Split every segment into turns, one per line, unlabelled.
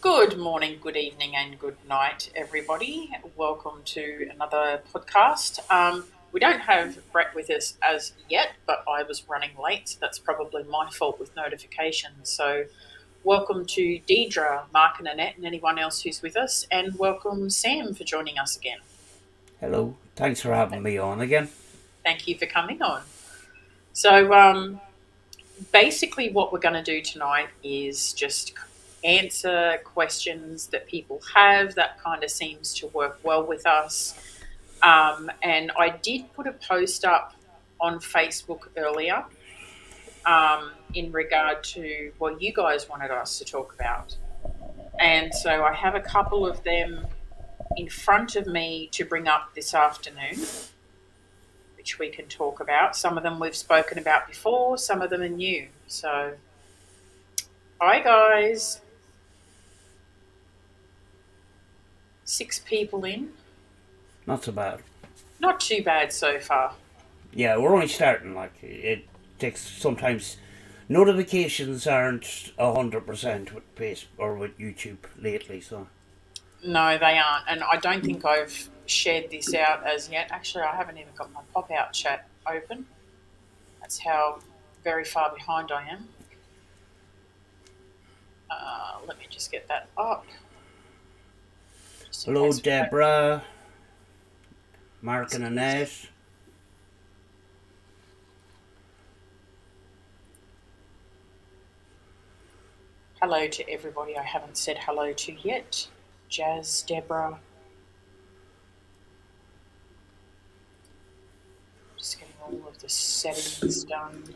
Good morning, good evening, and good night, everybody. Welcome to another podcast. We don't have Brett with us as yet, but I was running late, so that's probably my fault with notifications. So, welcome to Deidre, Mark, and Annette, and anyone else who's with us, and welcome Sam for joining us again.
Hello, thanks for having me on again.
Thank you for coming on. So, basically, what we're going to do tonight is just answer questions that people have. That kind of seems to work well with us. And I did put a post up on Facebook earlier in regard to what you guys wanted us to talk about. And so I have a couple of them in front of me to bring up this afternoon, which we can talk about. Some of them we've spoken about before, some of them are new. So, hi guys. 6 people in.
Not so bad.
Not too bad so far.
Yeah, we're only starting. Like it takes sometimes. Notifications aren't 100% with Facebook or with YouTube lately, so
No, they aren't. And I don't think I've shared this out as yet. Actually, I haven't even got my pop out chat open. That's how very far behind I am. Let me just get that up. Just in
hello,
case we don't.
Deborah, Mark, and Annette.
Hello to everybody I haven't said hello to yet. Jazz, Deborah. Just getting all of the settings done.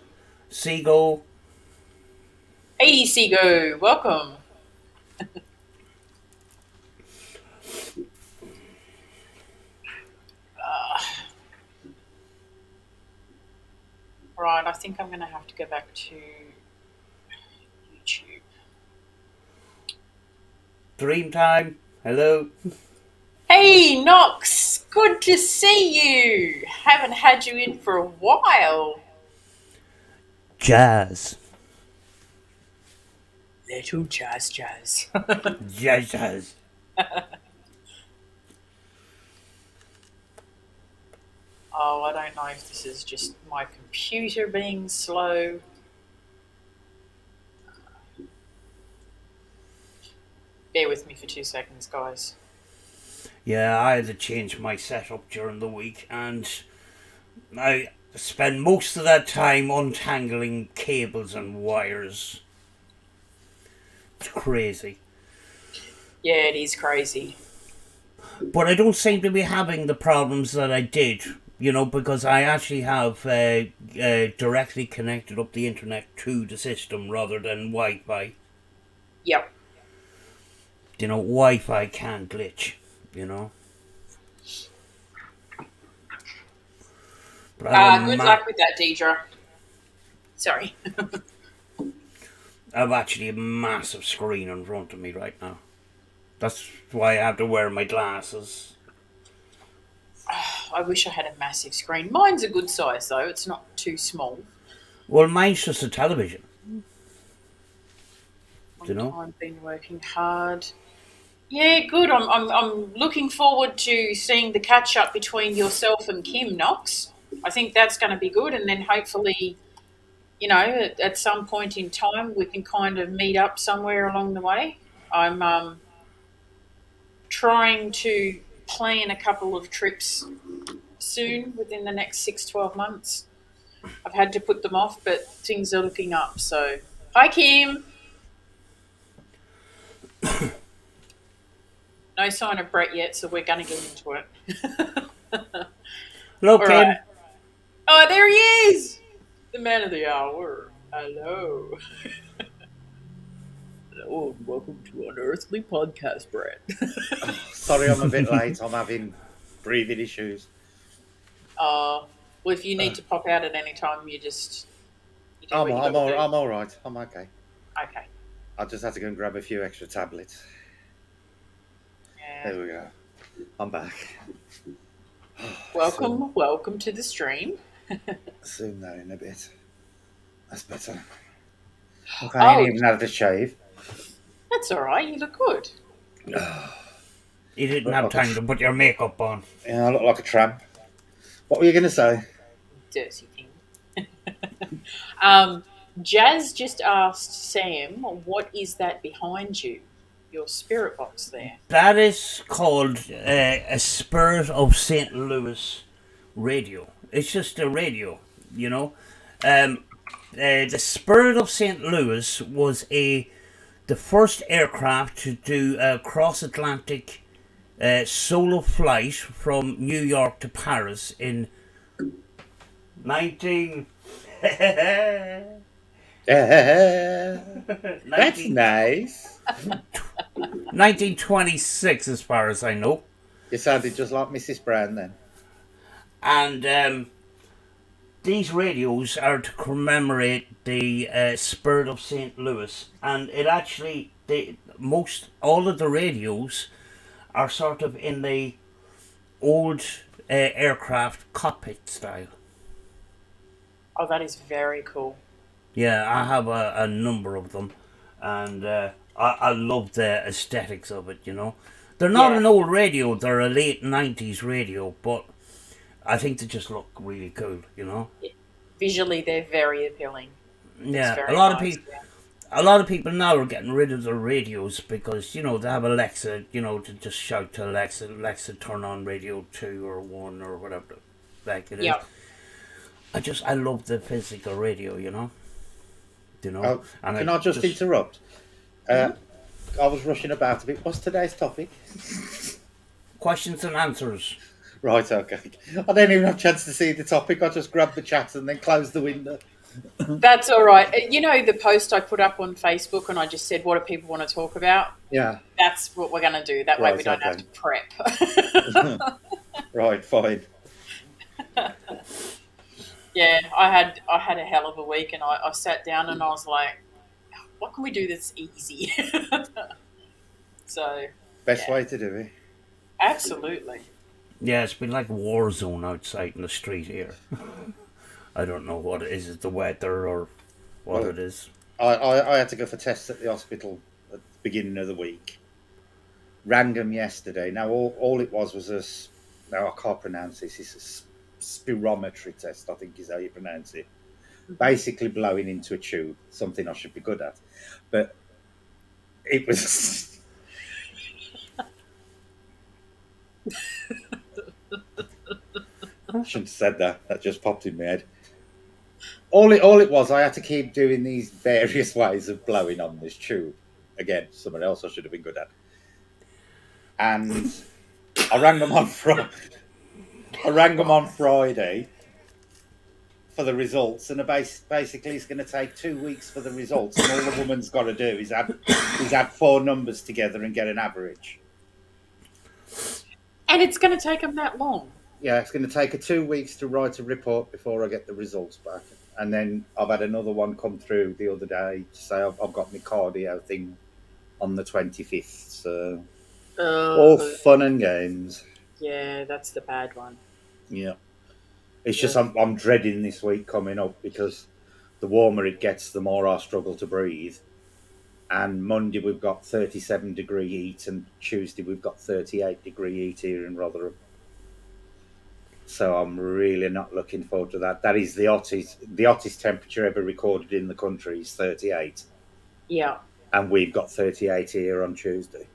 Seagull.
Hey, Seago, welcome. Right, I think I'm going to have to go back to YouTube.
Dreamtime. Hello.
Hey, Knox, good to see you. Haven't had you in for a while.
Jazz.
Little jazz.
Jazz.
Oh, I don't know if this is just my computer being slow. Bear with me for 2 seconds, guys.
Yeah, I had to change my setup during the week, and I spend most of that time untangling cables and wires. It's crazy.
Yeah, it is crazy.
But I don't seem to be having the problems that I did, because I actually have directly connected up the internet to the system rather than Wi Fi.
Yep.
Wi Fi can glitch, you know. But
Good luck with that, Deidre. Sorry.
I have actually a massive screen in front of me right now. That's why I have to wear my glasses.
I wish I had a massive screen. Mine's a good size, though. It's not too small.
Well, mine's just a television, you
Long
know.
time been working hard. Yeah, good. I'm looking forward to seeing the catch up between yourself and Kim Knox. I think that's going to be good, and then hopefully, at some point in time, we can kind of meet up somewhere along the way. I'm trying to plan a couple of trips soon within the next 6-12 months. I've had to put them off, but things are looking up. So, hi, Kim. No sign of Brett yet, so we're going to get into it.
Hello,
All right.
Kim.
Oh, there he is! The man of the hour. Hello. Hello, and welcome to Unearthly Podcast, Brett.
Sorry, I'm a bit late. I'm having breathing issues.
Well, if you need to pop out at any time, you do
I'm,
what you
I'm,
got to
all,
do.
I'm all right. I'm okay.
Okay.
I just had to go and grab a few extra tablets.
Yeah.
There we go. I'm back.
Welcome to the stream.
Zoom that in a bit. That's better. Okay, I ain't
Oh,
even had to shave.
That's all right. You look good.
You didn't
Look
have
like a
time to put your makeup on.
yeah, I look like a tramp. What were you going to say?
Dirty thing. um, Jazz just asked Sam, "What is that behind you? Your spirit box there."
That is called a Spirit of St. Louis radio. It's just a radio, you know. Um, the Spirit of St. Louis was the first aircraft to do a cross Atlantic solo flight from New York to Paris in 19
That's
19
nice.
1926, as far as I know.
You sounded just like Mrs. Brown then.
And these radios are to commemorate the Spirit of St. Louis, and it actually most all of the radios are sort of in the old aircraft cockpit style.
Oh, that is very cool.
Yeah, I have a number of them, and I love the aesthetics of it. You know, they're not
Yeah,
an old radio; they're a late '90s radio, but I think they just look really cool. You know.
visually they're very appealing. It's
Yeah,
very nice. Yeah.
a lot of people now are getting rid of their radios because they have Alexa, to just shout to Alexa, Alexa, turn on radio 2 or 1 or whatever, like it is.
Yeah.
I love the physical radio,
Oh,
and
can
I
I just
just
interrupt?
Mhm.
I was rushing about a bit. What's today's topic?
questions and answers.
Right, okay. I didn't even have a chance to see the topic. I just grabbed the chat and then closed the window.
That's all right. You know the post I put up on Facebook and I just said, "What do people want to talk about?"
Yeah,
That's what we're going to do. That way we
right,
don't have
okay.
to prep.
Right, fine.
Yeah, I had a hell of a week, and I sat down and I was like, "What can we do that's easy?" So
Best
yeah,
way to do it.
absolutely.
Yeah, it's been like a war zone outside in the street here. I don't know what it is. It's the weather or what
Well,
it is.
I had to go for tests at the hospital at the beginning of the week. Random yesterday. Now, all it was now I can't pronounce this. It's a spirometry test, I think is how you pronounce it.
Mhm.
Basically blowing into a tube, something I should be good at. But it was. I shouldn't have said that. That just popped in my head. All it was, I had to keep doing these various ways of blowing on this tube. Again, someone else I should have been good at. And I rang them on Friday. I rang them on Friday for the results, and basically it's going to take 2 weeks for the results. And all the woman's got to do is add 4 numbers together and get an average.
And it's going to take them that long.
Yeah, it's going to take her 2 weeks to write a report before I get the results back. And then I've had another one come through the other day to say I've got my cardio thing on the 25th. So all
Oh,
fun and games.
yeah, that's the bad one.
Yeah. It's
Yeah.
just I'm dreading this week coming up because the warmer it gets, the more I struggle to breathe. And Monday we've got 37-degree heat, and Tuesday we've got 38-degree heat here in Rotherham. So I'm really not looking forward to that. That is the hottest temperature ever recorded in the country is 38,
Yeah.
and we've got 38 here on Tuesday.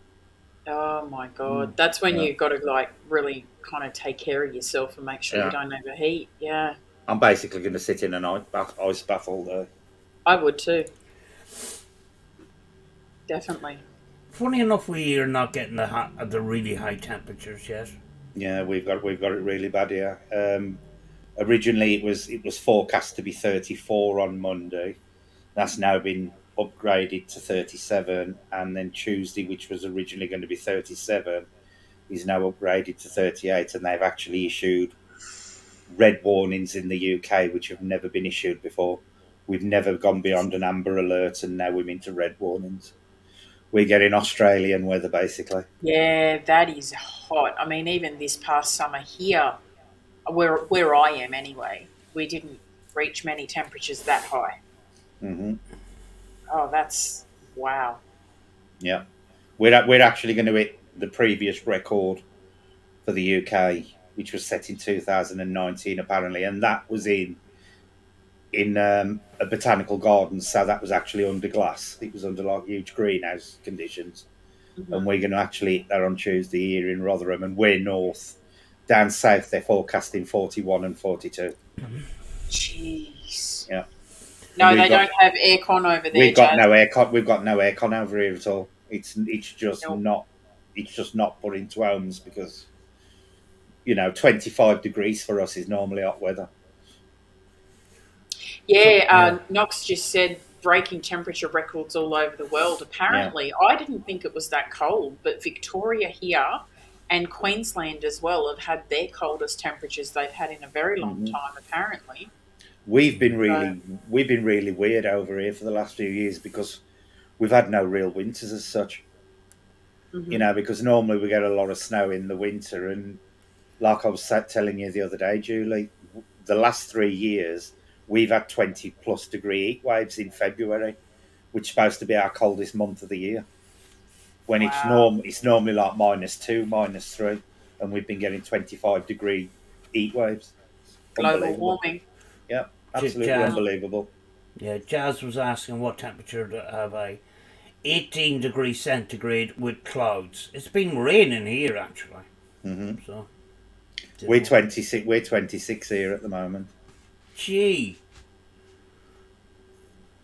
Oh my God. That's when
Yeah,
you've got to like really kind of take care of yourself and make sure you
yeah.
don't overheat. Yeah.
I'm basically going to sit in an ice bath all day.
I would too. Definitely.
Funny enough, we are not getting the really high temperatures yet.
Yeah, we've got it really bad here. Originally, it was forecast to be 34 on Monday. That's now been upgraded to 37, and then Tuesday, which was originally going to be 37, is now upgraded to 38, and they've actually issued red warnings in the UK, which have never been issued before. We've never gone beyond an amber alert, and now we're into red warnings. We're getting Australian weather, basically.
Yeah, that is hot. I mean, even this past summer here, where I am anyway, we didn't reach many temperatures that high.
Hmm.
Oh, that's wow.
Yeah, we're actually going to hit the previous record for the UK, which was set in 2019 apparently, and that was in a botanical garden, so that was actually under glass. It was under like huge greenhouse conditions, and
Mhm.
we're going to actually hit that on Tuesday here in Rotherham, and we're north. Down south, they're forecasting 41 and 42.
Jeez.
Yeah, and
No, they don't have aircon over there,
we've got
Jazz.
no aircon. We've got no aircon over here at all. It's just
Nope.
not. It's just not put into homes because 25 degrees for us is normally hot weather.
Yeah,
So yeah,
Knox just said breaking temperature records all over the world.
Yeah.
Apparently, I didn't think it was that cold, but Victoria here and Queensland as well have had their coldest temperatures they've had in a very long
hmm
time, apparently.
We've been
So,
really weird over here for the last few years because we've had no real winters as such.
hmm
Because normally we get a lot of snow in the winter, and like I was telling you the other day, Julie, the last 3 years we've had 20+ degree heat waves in February, which is supposed to be our coldest month of the year. When
wow,
it's normally like -2, -3, and we've been getting 25-degree heat waves.
global
Unbelievable.
warming.
Yeah, absolutely
Jazz.
Mm.
unbelievable.
Yeah, Jazz was asking what temperature have I. 18 degrees centigrade with clouds. It's been raining here actually.
hmm
So you
We're
know,
26. We're 26 here at the moment.
gee,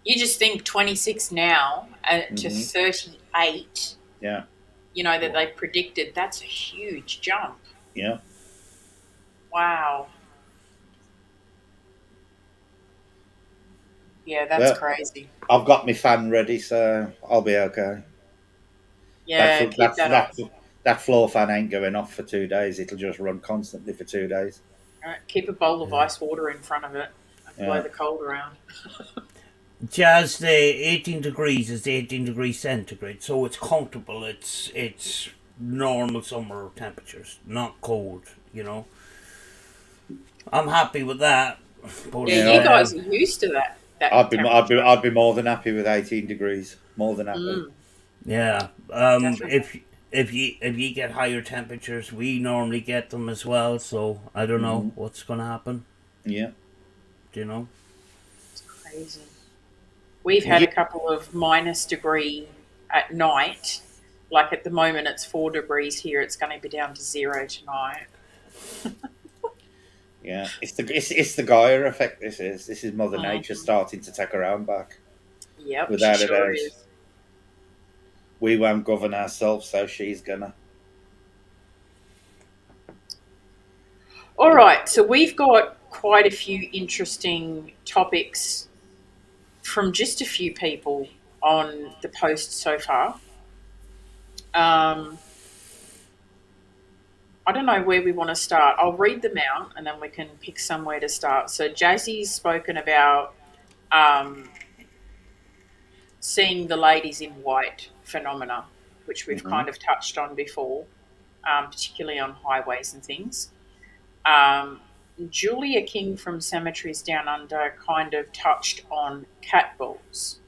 You just think 26 now to
hmm
38,
Yeah,
that they've predicted, that's a huge jump.
yeah.
Wow. Yeah, that's
Well,
crazy.
I've got my fan ready, so I'll be okay. That
Yeah,
fl-
keep
that
that on.
that that floor fan ain't going off for 2 days. It'll just run constantly for 2 days.
All right, keep a bowl of
yeah.
ice water in front of it and blow
Yeah.
the cold around.
Jazz, the 18 degrees is 18 degrees centigrade, so it's comfortable. It's normal summer temperatures, not cold. You know, I'm happy with that.
Yeah,
But
Yeah,
you guys are used to that temperature.
I'd be more than happy with 18 degrees. More than happy.
Mm,
yeah,
definitely.
if you get higher temperatures, we normally get them as well. So I don't know
hmm
what's gonna happen.
Yeah.
Do you know?
It's crazy. We've had
You,
a couple of minus degree at night. Like at the moment, it's 4 degrees here. It's going to be down to zero tonight.
yeah. It's the Gaia effect. This is Mother Nature
Mhm.
starting to take her own back,
Yep, she
without a
sure
doubt.
is.
We won't govern ourselves, so she's gonna.
All right, so we've got quite a few interesting topics from just a few people on the post so far. Um, I don't know where we want to start. I'll read them out and then we can pick somewhere to start. So, Jazzy's spoken about um, seeing the ladies in white phenomena, which we've
hmm
kind of touched on before, particularly on highways and things. Um, Julia King from Cemeteries Down Under kind of touched on cat balls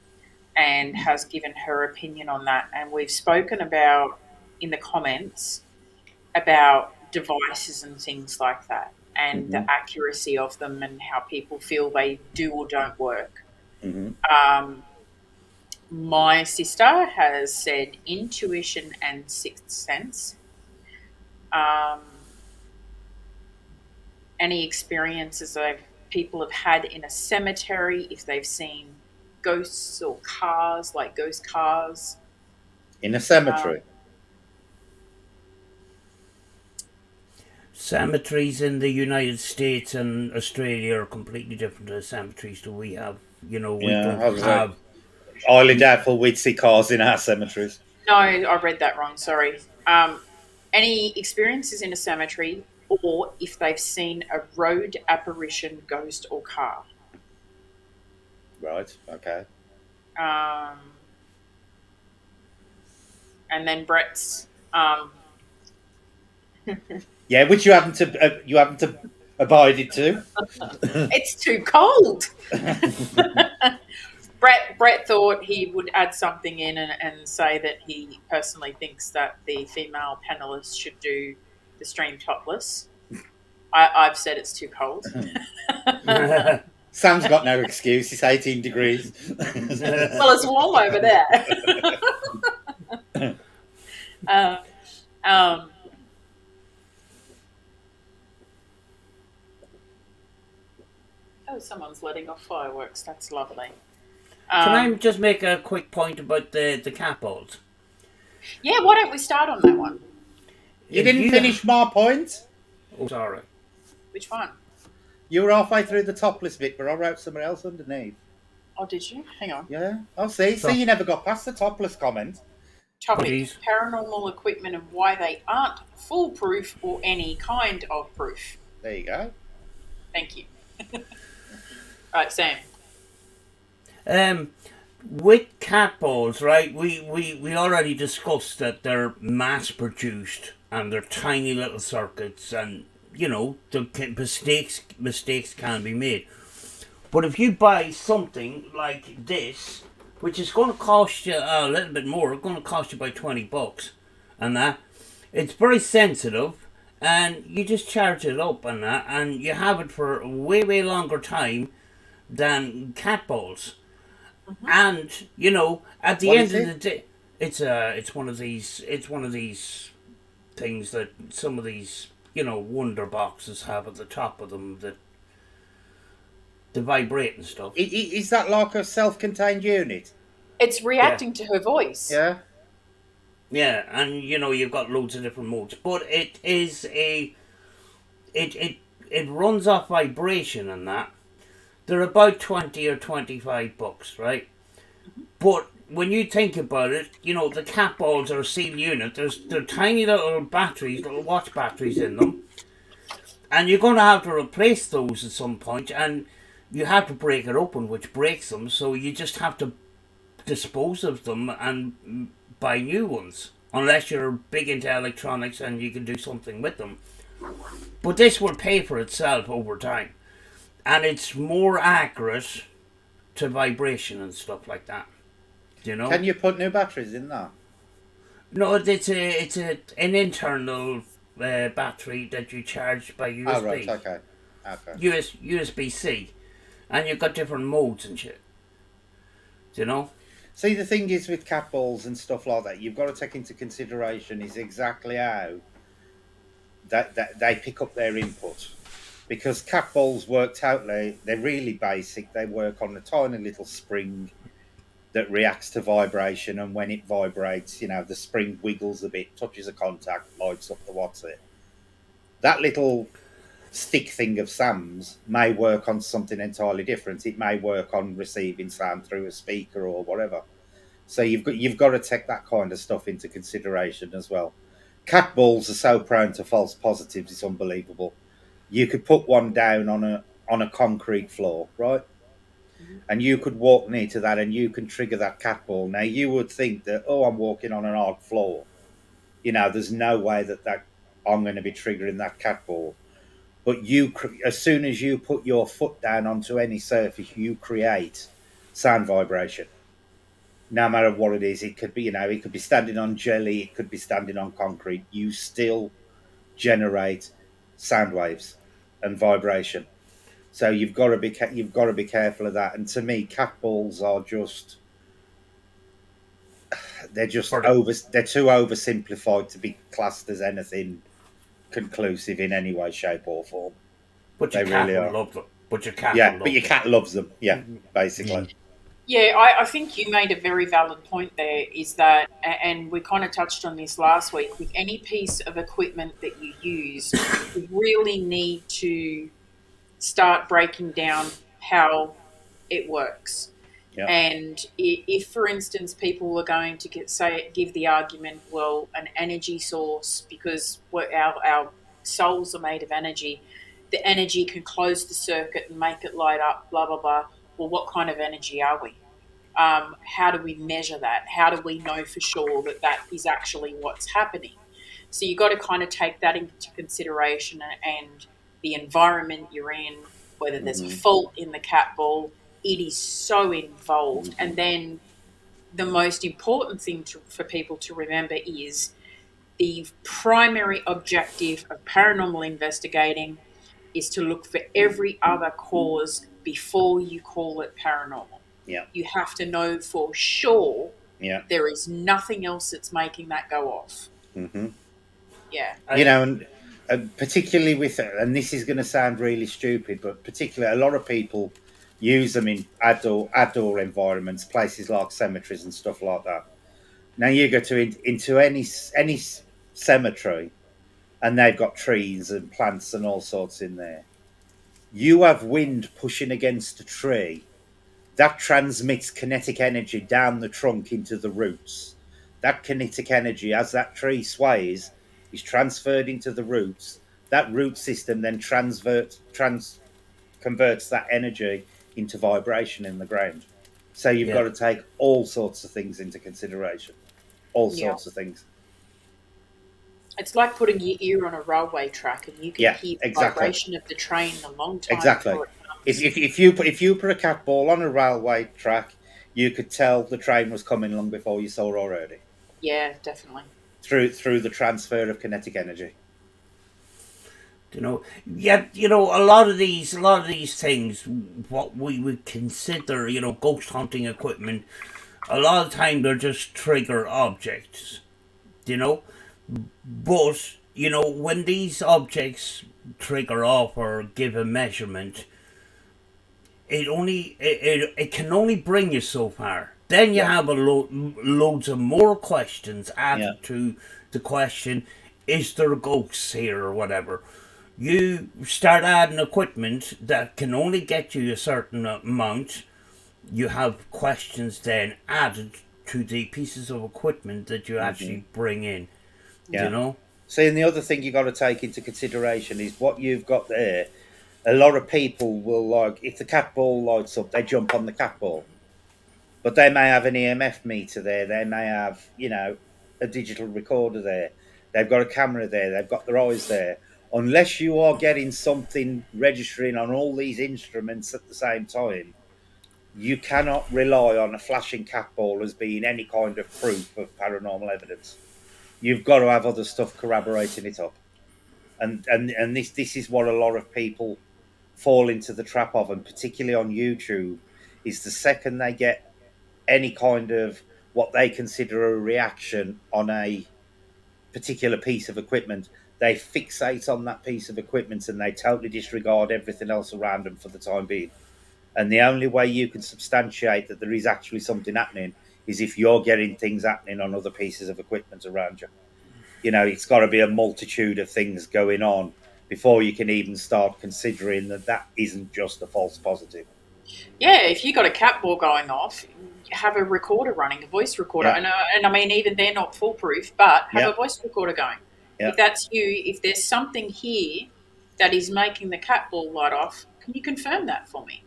and has given her opinion on that. And we've spoken about in the comments about devices and things like that and the
hmm
accuracy of them and how people feel they do or don't work.
hmm
Um, my sister has said intuition and sixth sense. Um, any experiences that people have had in a cemetery, if they've seen ghosts or cars, like ghost cars.
In a
Um,
cemetery.
Cemeteries in the United States and Australia are completely different to the cemeteries that we have. You know, we
Yeah,
don't
I was like,
have.
highly doubtful we'd see cars in our cemeteries.
no, I read that wrong. Sorry. Any experiences in a cemetery, or if they've seen a road apparition, ghost, or car.
Right. Okay.
Um, and then Brett's.
Yeah, which you haven't abided to.
It's too cold. Brett thought he would add something in and say that he personally thinks that the female panelists should do the stream topless. I've said it's too cold.
Sam's got no excuse. It's 18 degrees.
Well, it's warm over there. um, um, oh, someone's letting off fireworks. That's lovely.
Can I just make a quick point about the cat balls?
Yeah, why don't we start on that one?
You didn't finish my point.
Oh, sorry.
Which one?
You were halfway through the topless bit, but I wrote somewhere else underneath.
Oh, did you? Hang on.
Yeah. Oh, see, you never got past the topless comment.
Topic: paranormal equipment and why they aren't foolproof or any kind of proof.
There you go.
Thank you. Right, Sam.
With cat balls, right? We already discussed that they're mass produced and they're tiny little circuits, and the mistakes can be made. But if you buy something like this, which is going to cost you a little bit more, it's going to cost you about $20, and that it's very sensitive, and you just charge it up and that, and you have it for a way longer time than cat balls. Mm-hmm. And at the end of the day, it's one of these things that some of these wonder boxes have at the top of them that they vibrate and stuff.
Is that like a self-contained unit?
It's reacting to her voice.
Yeah.
Yeah, and you've got loads of different modes, but it is it runs off vibration and that. They're about $20 or $25, right? Mm-hmm. But when you think about it, the cat balls are a sealed unit. They're tiny little batteries, little watch batteries in them. And you're going to have to replace those at some point, and you have to break it open, which breaks them, so you just have to dispose of them and buy new ones. Unless you're big into electronics and you can do something with them. But this will pay for itself over time. And it's more accurate to vibration and stuff like that.
Can you put new batteries in that?
No, it's an internal battery that you charge by USB.
Oh, right, okay.
USB-C. And you've got different modes and shit.
See, the thing is with cat balls and stuff like that, you've got to take into consideration is exactly how that they pick up their input. Because cat balls work totally, they're really basic. They work on a tiny little spring that reacts to vibration, and when it vibrates, the spring wiggles a bit, touches a contact, lights up the what's it. That little stick thing of Sam's may work on something entirely different. It may work on receiving sound through a speaker or whatever. So you've got to take that kind of stuff into consideration as well. Cat balls are so prone to false positives; it's unbelievable. You could put one down on a concrete floor, right? Mm-hmm. And you could walk near to that and you can trigger that cat ball. Now, you would think that, I'm walking on an hard floor. There's no way that I'm going to be triggering that cat ball. But as soon as you put your foot down onto any surface, you create sound vibration. No matter what it is, it could be, it could be standing on jelly, it could be standing on concrete. You still generate sound waves and vibration, so you've got to be careful of that. And to me, cat balls are they're too oversimplified to be classed as anything conclusive in any way, shape, or form.
But your cat will love them. But your cat,
your cat loves them. Yeah, basically.
Yeah, I think you made a very valid point there, is that, and we kind of touched on this last week, with any piece of equipment that you use, you really need to start breaking down how it works. Yep. And if, for instance, people are going to give the argument, well, an energy source, because our souls are made of energy, the energy can close the circuit and make it light up, blah, blah, blah. Well, what kind of energy are we? How do we measure that? How do we know for sure that is actually what's happening? So you've got to kind of take that into consideration, and the environment you're in, whether there's a fault in the cat ball, it is so involved.
Mm-hmm.
And then the most important thing for people to remember is the primary objective of paranormal investigating is to look for every other cause before you call it paranormal.
Yeah.
You have to know for sure
Yeah.
there is nothing else that's making that go off.
Mm-hmm.
Yeah.
You know, and particularly with, and this is going to sound really stupid, but particularly a lot of people use them in outdoor environments, places like cemeteries and stuff like that. Now you go into any cemetery, and they've got trees and plants and all sorts in there. You have wind pushing against a tree that transmits kinetic energy down the trunk into the roots. That kinetic energy, as that tree sways, is transferred into the roots. That root system then converts that energy into vibration in the ground. So you've got
Yeah.
to take all sorts of things into consideration. All
Yeah.
sorts of things.
It's like putting your ear on a railway track and you can
Yeah,
hear the
exactly.
vibration of the train a long time
Exactly.
before it
If,
comes.
if, if you put a cat ball on a railway track, you could tell the train was coming long before you saw already.
Yeah, definitely.
Through the transfer of kinetic energy.
Yet a lot of these things, what we would consider, ghost hunting equipment, a lot of time they're just trigger objects, you know. But when these objects trigger off or give a measurement, it can only bring you so far. Then you
Yeah,
have loads of more questions
yeah,
added to the question: is there ghosts here or whatever? You start adding equipment that can only get you a certain amount. You have questions then added to the pieces of equipment that you
hmm,
actually bring in. You
yeah.
know?
See, and the other thing you got to take into consideration is what you've got there. A lot of people will like if the cat ball lights up, they jump on the cat ball, but they may have an EMF meter there. They may have, a digital recorder there. They've got a camera there. They've got their eyes there. Unless you are getting something registering on all these instruments at the same time, you cannot rely on a flashing cat ball as being any kind of proof of paranormal evidence. You've got to have other stuff corroborating it up. And this is what a lot of people fall into the trap of, and particularly on YouTube, is the second they get any kind of what they consider a reaction on a particular piece of equipment, they fixate on that piece of equipment and they totally disregard everything else around them for the time being. And the only way you can substantiate that there is actually something happening is if you're getting things happening on other pieces of equipment around you. It's got to be a multitude of things going on before you can even start considering that that isn't just a false positive.
Yeah, if you got a cat ball going off, have a recorder running, a voice recorder.
Yeah,
And I mean, even they're not foolproof, but have
yeah,
a voice recorder going.
yeah,
If that's you, if there's something here that is making the cat ball light off, can you confirm that for me?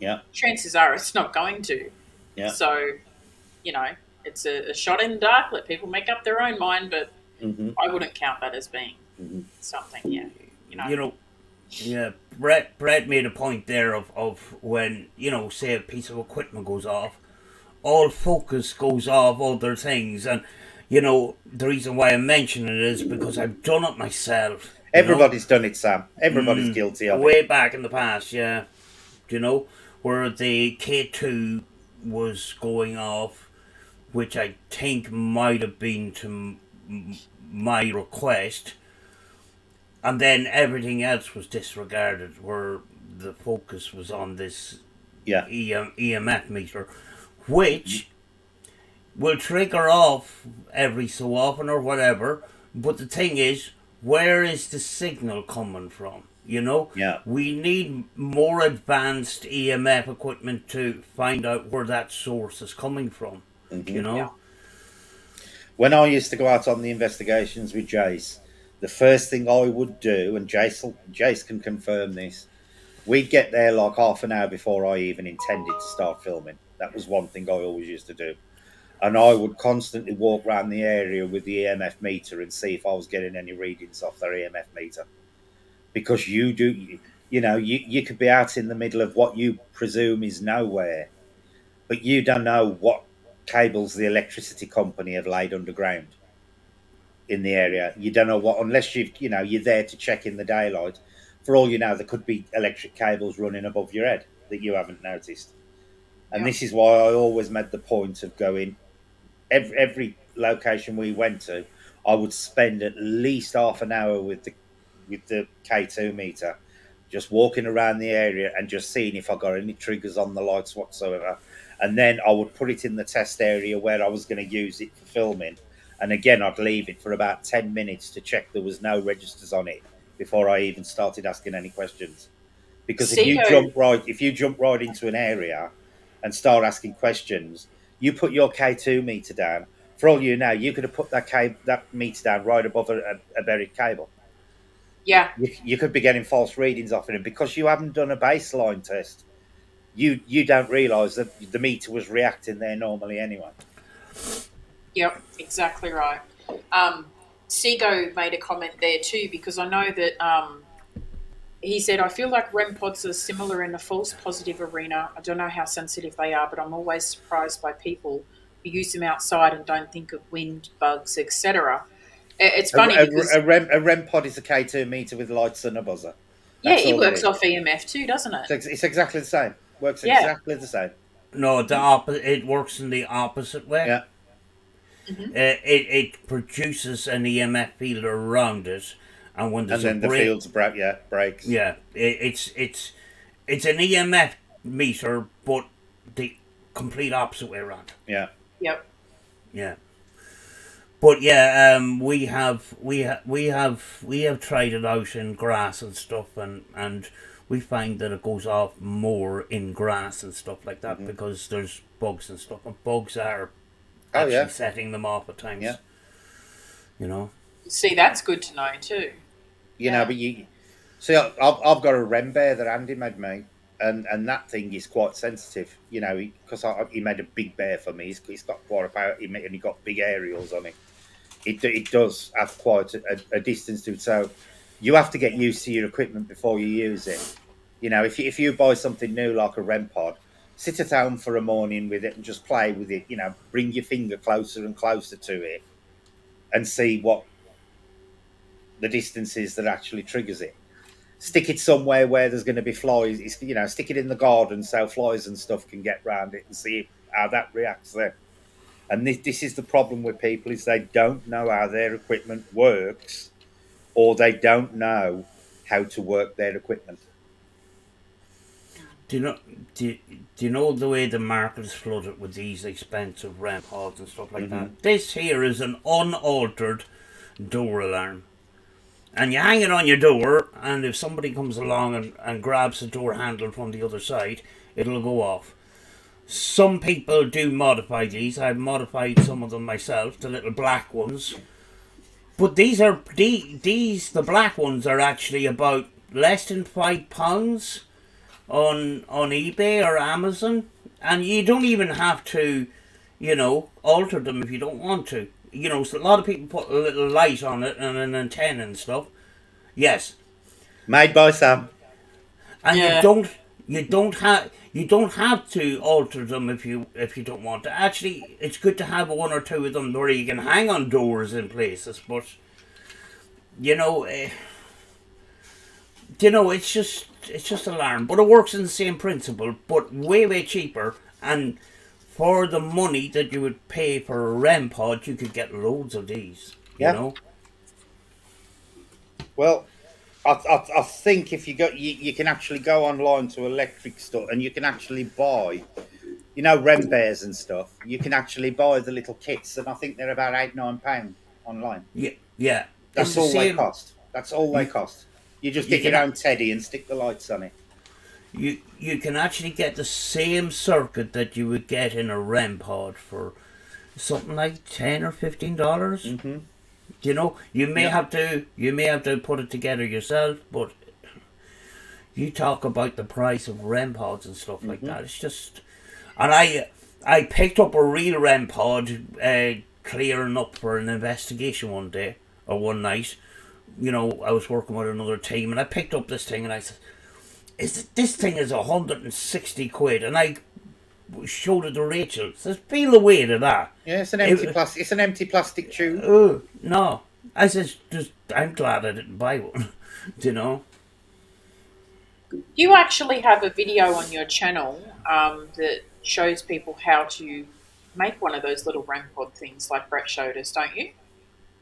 yeah,
Chances are it's not going to.
yeah.
So, you know, it's a shot in the dark. Let people make up their own mind, but
Mm-hmm,
I wouldn't count that as being
mm-hmm.
something. Yeah, you know.
You know, yeah. Brett made a point there of when say a piece of equipment goes off, all focus goes off other things, and the reason why I'm mentioning it is because I've done it myself.
Everybody's done it, Sam. Everybody's guilty of it.
Way back in the past, yeah. Where the K2 was going off, which I think might have been to my request, and then everything else was disregarded, where the focus was on this
Yeah,
EMF meter, which will trigger off every so often or whatever. But the thing is, where is the signal coming from?
yeah,
We need more advanced EMF equipment to find out where that source is coming from.
hmm.
You
Yeah.
know?
When I used to go out on the investigations with Jace, the first thing I would do, and Jace can confirm this, we'd get there like half an hour before I even intended to start filming. That was one thing I always used to do. And I would constantly walk around the area with the EMF meter and see if I was getting any readings off their EMF meter. Because You could be out in the middle of what you presume is nowhere, but you don't know what cables the electricity company have laid underground in the area. You don't know what, unless you're there to check in the daylight. For all you know, there could be electric cables running above your head that you haven't noticed. And
Yep.
this is why I always made the point of going every location we went to. I would spend at least half an hour with the K2 meter, just walking around the area and just seeing if I got any triggers on the lights whatsoever. And then I would put it in the test area where I was going to use it for filming. And again, I'd leave it for about 10 minutes to check there was no registers on it before I even started asking any questions. Because
Seago,
if you jump right into an area and start asking questions, you put your K2 meter down. For all you know, you could have put that meter down right above a buried cable.
yeah,
You could be getting false readings off it, and because you haven't done a baseline test, you don't realise that the meter was reacting there normally anyway.
yep, exactly right. Um, Seago made a comment there too because I know that he said, I feel like REM pods are similar in the false positive arena. I don't know how sensitive they are, but I'm always surprised by people who use them outside and don't think of wind, bugs, etc. It's
A,
funny because,
a REM pod is a K2 meter with lights and a buzzer.
yeah,
That's
it
all it
works
is.
off EMF too, doesn't it?
It's exactly the same. Works
Yeah.
exactly the same.
No, the opposite. It works in the opposite way.
Yeah.
Mm-hmm.
It produces an EMF field around it, and when
And
there's a
then the
break,
fields breaks.
yeah, it's an EMF meter, but the complete opposite way around.
Yeah.
Yep.
Yeah, but yeah, we have tried it out in grass and stuff, and we find that it goes off more in grass and stuff like that because there's bugs and stuff, and bugs are
Oh
actually
yeah.
setting them off at times.
Yeah.
You know.
See, that's good to know too. Yeah.
But you see, I've got a REM bear that Andy made me, and that thing is quite sensitive. Because he made a big bear for me. He's got quite a power, and he got big aerials on it. It does have quite a distance to it. So you have to get used to your equipment before you use it. If you buy something new like a REM pod, sit at home for a morning with it and just play with it. Bring your finger closer and closer to it, and see what the distance is that actually triggers it. Stick it somewhere where there's going to be flies. Stick it in the garden so flies and stuff can get round it and see how that reacts then. And this is the problem with people is they don't know how their equipment works, or they don't know how to work their equipment.
Do you know? Do you know the way the market is flooded with these expensive REM pods and stuff like that? This here is an unaltered door alarm, and you hang it on your door, and if somebody comes along and grabs the door handle from the other side, it'll go off. Some people do modify these. I've modified some of them myself, the little black ones. But the black ones are actually about less than £5 on eBay or Amazon, and you don't even have to, alter them if you don't want to. So a lot of people put a little light on it and an antenna and stuff. Yes,
Made by Sam.
and
Yeah.
you don't have to alter them if you don't want to. Actually, it's good to have one or two of them where you can hang on doors in places, but it's just alarm, but it works in the same principle, but way cheaper. And for the money that you would pay for a REM pod, you could get loads of these.
Yeah. Well, I think if you can actually go online to electric store and you can actually buy, REM bears and stuff. You can actually buy the little kits, and I think they're about £8-9 online.
Yeah.
That's all they cost. That's all they cost. You just get your own teddy and stick the lights on it.
You can actually get the same circuit that you would get in a REM pod for something like $10 or $15.
Mm-hmm.
You may have to put it together yourself, but you talk about the price of REM pods and stuff like that. It's just, and I picked up a real REM pod clearing up for an investigation one day or one night. I was working with another team, and I picked up this thing, and I said, this thing is 160 quid, and I showed it to Rachel. Says, feel the weight of that.
Yeah, it's an empty plastic. It's an empty plastic tube.
Oh no! I says, I'm glad I didn't buy one. You know.
You actually have a video on your channel that shows people how to make one of those little REM pod things like Brett showed us, don't you?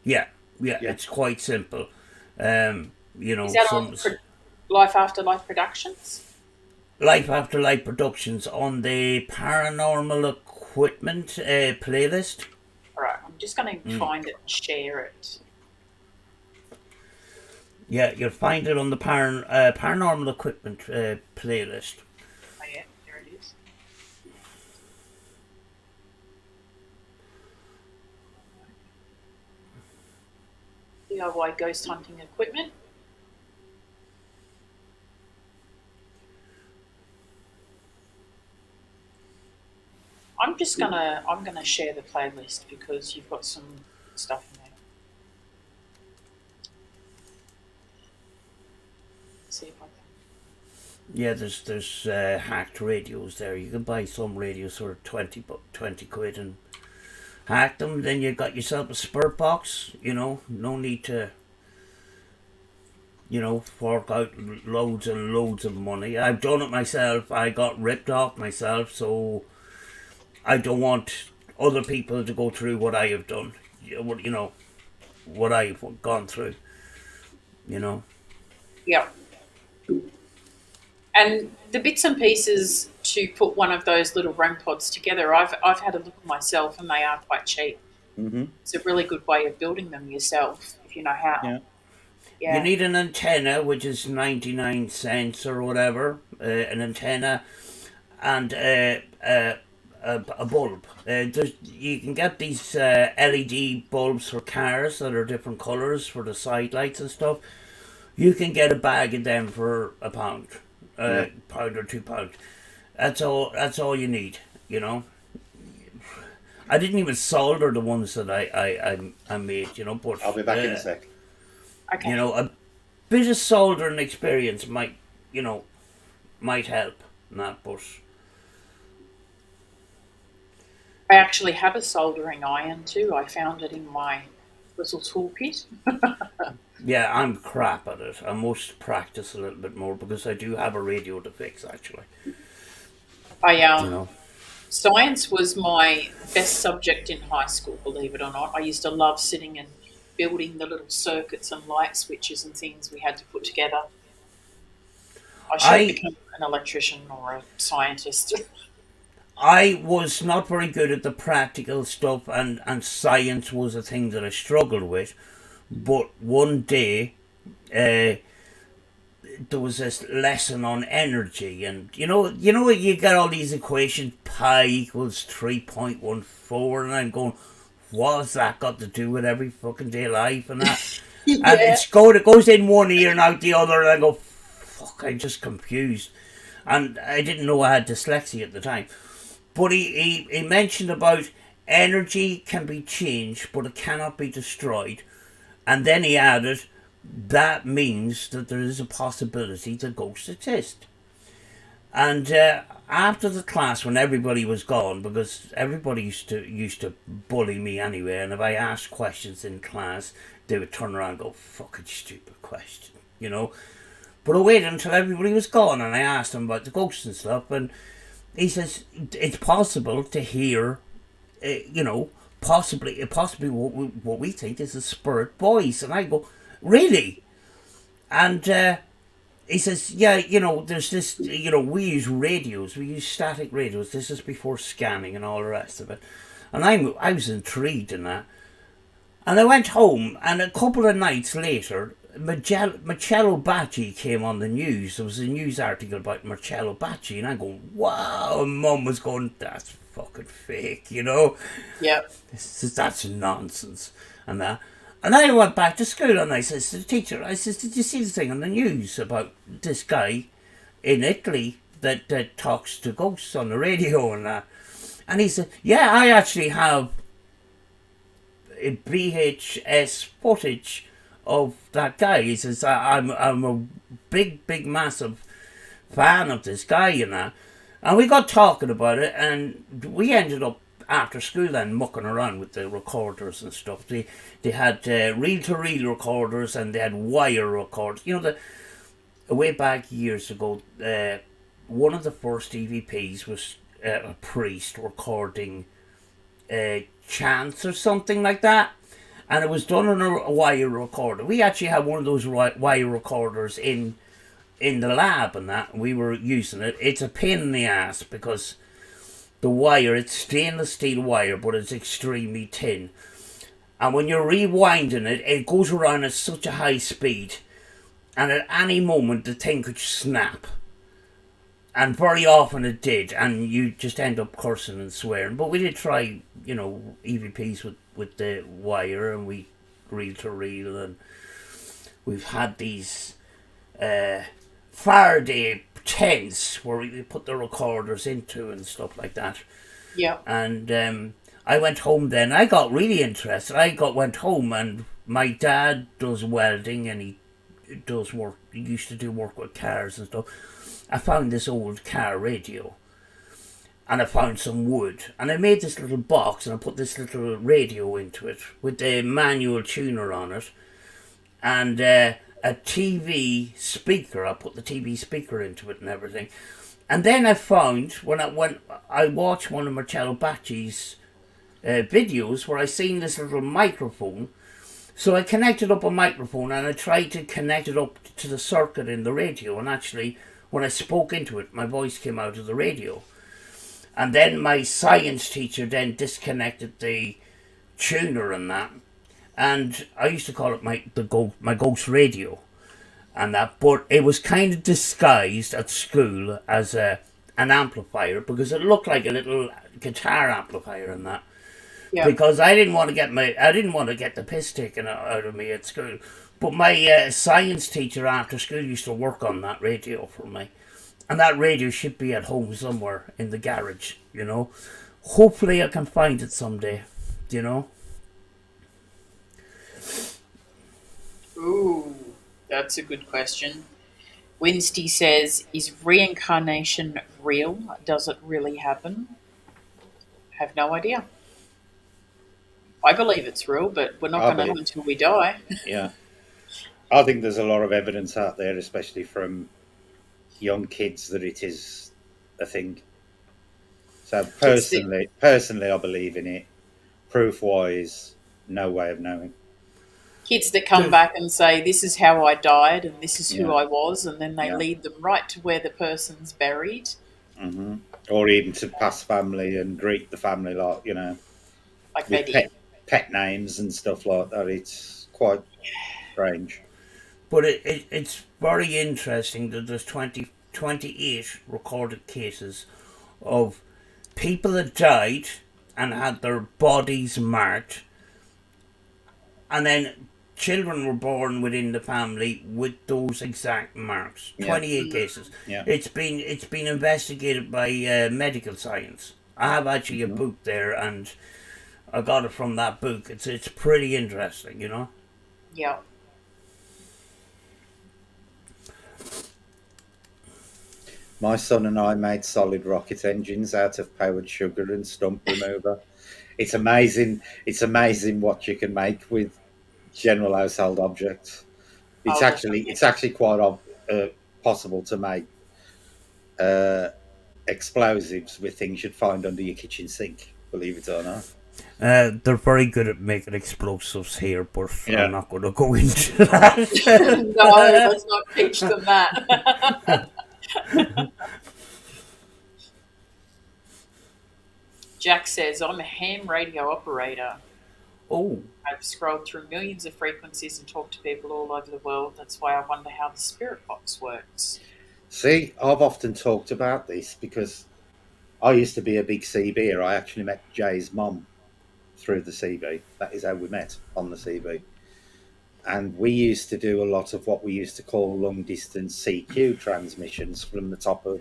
Yeah, it's quite simple. You know,
Is that on Life After Life Productions?
Life After Life Productions on the Paranormal Equipment playlist.
All right, I'm just going to find it and share it.
Yeah, you'll find it on the Paranormal Equipment playlist.
Oh yeah, there it is. DIY ghost hunting equipment. I'm gonna share the playlist because you've got some stuff in there. See if I can.
Yeah, there's hacked radios there. You can buy some radios for 20 quid and hack them. Then you got yourself a spurt box. You know, no need to, you know, fork out loads and loads of money. I've done it myself. I got ripped off myself, so I don't want other people to go through what I have done. You know, what I've gone through. You know.
Yeah. And the bits and pieces to put one of those little REM pods together, I've had a look myself, and they are quite cheap.
Mm-hmm.
It's a really good way of building them yourself if you know how.
Yeah.
Yeah.
You need an antenna, which is 99 cents or whatever, an antenna, and a bulb. You can get these LED bulbs for cars that are different colours for the side lights and stuff. You can get a bag of them for £1, £1 or £2. That's all you need. You know. I didn't even solder the ones that I made. You know, but
I'll be back in a sec.
Okay.
You know, a bit of soldering experience might help. Not, but
I actually have a soldering iron too. I found it in my little toolkit.
yeah, I'm crap at it. I must practice a little bit more because I do have a radio to fix. Actually, you know.
Science was my best subject in high school, believe it or not. I used to love sitting and building the little circuits and light switches and things we had to put together. I should have become an electrician or a scientist.
I was not very good at the practical stuff, and science was a thing that I struggled with. But one day, there was this lesson on energy, and you know, you get all these equations, pi equals 3.14, and I'm going, what's that got to do with every fucking day of life and that?
Yeah.
And it goes in one ear and out the other, and I go, fuck, I'm just confused. And I didn't know I had dyslexia at the time. But he mentioned about energy can be changed, but it cannot be destroyed. And then he added, that means that there is a possibility that ghosts exist. And after the class, when everybody was gone, because everybody used to bully me anyway, and if I asked questions in class, they would turn around and go, fucking stupid question, you know. But I waited until everybody was gone, and I asked him about the ghosts and stuff, and he says, it's possible to hear, possibly what we think is a spirit voice. And I go, really? And he says, yeah, there's this, we use radios, we use static radios. This is before scanning and all the rest of it. And I was intrigued in that. And I went home, and a couple of nights later, Marcello Bacci came on the news. There was a news article about Marcello Bacci, and I'm going, wow. And Mum was going, that's fucking fake, you know?
Yep.
That's nonsense. And that. And I went back to school, and I says to the teacher, I says, did you see the thing on the news about this guy in Italy that talks to ghosts on the radio and that? And he said, yeah, I actually have a VHS footage of that guy. He says, I'm a big massive fan of this guy, and we got talking about it, and we ended up after school then mucking around with the recorders and stuff. They had reel to reel recorders and they had wire recorders. Way back years ago, one of the first EVPs was a priest recording chants or something like that, and it was done on a wire recorder. We actually had one of those wire recorders in the lab, and that we were using it. It's a pain in the ass because the wire, it's stainless steel wire, but it's extremely thin, and when you're rewinding it, it goes around at such a high speed, and at any moment the thing could snap. And very often it did, and you just end up cursing and swearing. But we did try, EVPs with the wire, and we reel to reel, and we've had these Faraday tents where we put the recorders into and stuff like that.
Yeah.
And I went home then. I got really interested. Went home, and my dad does welding, and he does work. He used to do work with cars and stuff. I found this old car radio, and I found some wood, and I made this little box, and I put this little radio into it with the manual tuner on it, and a TV speaker. I put the TV speaker into it and everything. And then I found when I watched one of Marcello Bacci's videos where I seen this little microphone. So I connected up a microphone and I tried to connect it up to the circuit in the radio, and actually when I spoke into it, my voice came out of the radio. And then my science teacher then disconnected the tuner and that, and I used to call it my ghost radio, and that. But it was kind of disguised at school as an amplifier because it looked like a little guitar amplifier and that. Yeah. Because I didn't want to get the piss taken out of me at school. But my science teacher after school used to work on that radio for me. And that radio should be at home somewhere in the garage, Hopefully I can find it someday,
Ooh, that's a good question. Winsty says, is reincarnation real? Does it really happen? Have no idea. I believe it's real, but we're not going to know until we die.
Yeah. I think there's a lot of evidence out there, especially from young kids, that it is a thing. So personally, I believe in it. Proof-wise, no way of knowing.
Kids that come back and say, this is how I died and this is who I was, and then they lead them right to where the person's buried.
Mm-hmm. Or even to past family and greet the family like with pet names and stuff like that. It's quite strange.
But it's very interesting that there's 28 recorded cases of people that died and had their bodies marked, and then children were born within the family with those exact marks. 28 cases.
Yeah.
It's been investigated by medical science. I have actually a book there, and I got it from that book. It's pretty interesting,
Yeah.
My son and I made solid rocket engines out of powdered sugar and stump remover. It's amazing. It's amazing what you can make with general household objects. It's actually quite possible to make explosives with things you'd find under your kitchen sink. Believe it or not.
They're very good at making explosives here, but I'm not going to go into that.
No, let's not teach them that. Jack says, I'm a ham radio operator.
Oh.
I've scrolled through millions of frequencies and talked to people all over the world. That's why I wonder how the spirit box works.
See, I've often talked about this because I used to be a big CBer. I actually met Jay's mum through the CB. That is how we met, on the CB. And we used to do a lot of what we used to call long-distance CQ transmissions from the top of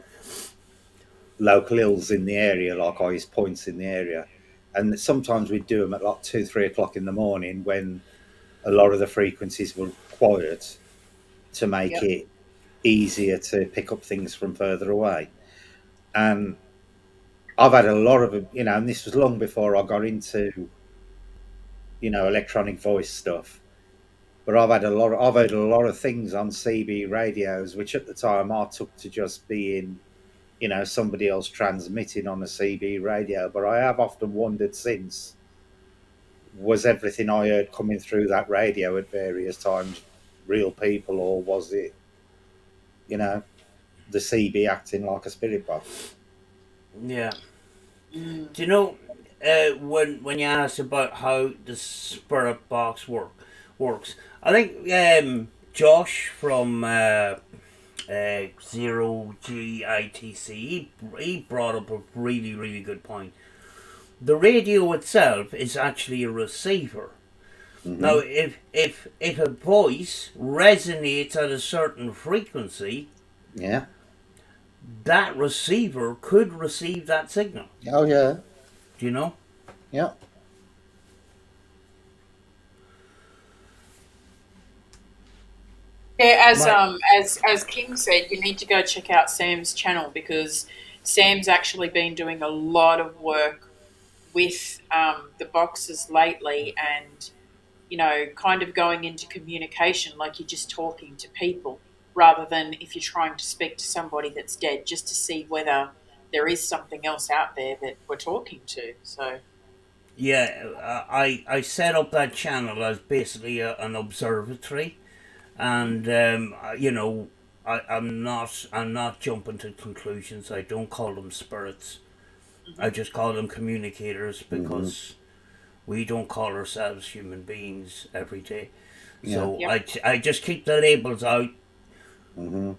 local hills in the area, like highest points in the area. And sometimes we'd do them at like 2, 3 o'clock in the morning when a lot of the frequencies were quiet to make it easier to pick up things from further away. And I've had a lot of, and this was long before I got into, electronic voice stuff. But I've heard a lot of things on CB radios, which at the time I took to just being, somebody else transmitting on a CB radio. But I have often wondered since, was everything I heard coming through that radio at various times real people, or was it, the CB acting like a spirit box?
Yeah.
Mm.
Do you know when you asked about how the spirit box works? I think Josh from Zero GITC he brought up a really good point. The radio itself is actually a receiver. Now,
Mm-hmm.
if a voice resonates at a certain frequency,
Yeah.
that receiver could receive that signal.
Oh, yeah.
Do you know?
Yeah.
Yeah,
Right.
as Kim said, you need to go check out Sam's channel because Sam's actually been doing a lot of work with the boxes lately, and kind of going into communication like you're just talking to people, rather than if you're trying to speak to somebody that's dead, just to see whether there is something else out there that we're talking to. So
Yeah, I set up that channel as basically an observatory, and I'm not jumping to conclusions. I don't call them spirits. I
mhm.
just call them communicators
Mm-hmm.
because we don't call ourselves human beings every day.
Yeah.
So
Yep.
I just keep the labels out.
Mm-hmm.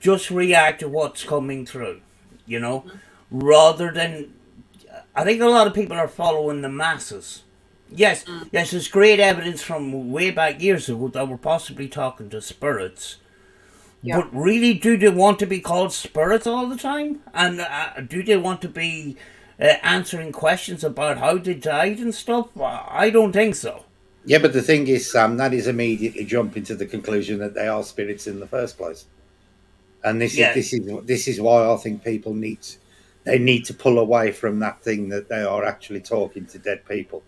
Just react to what's coming through, you know,
Mhm.
rather than. I think a lot of people are following the masses. Yes,
Mm.
yes, there's great evidence from way back years ago that we're possibly talking to spirits.
Yep.
But really, do they want to be called spirits all the time? And do they want to be answering questions about how they died and stuff? I don't think so.
Yeah, but the thing is, Sam, that is immediately jumping to the conclusion that they are spirits in the first place. And this is
Yeah,
this is this is why I think people they need to pull away from that thing that they are actually talking to dead people.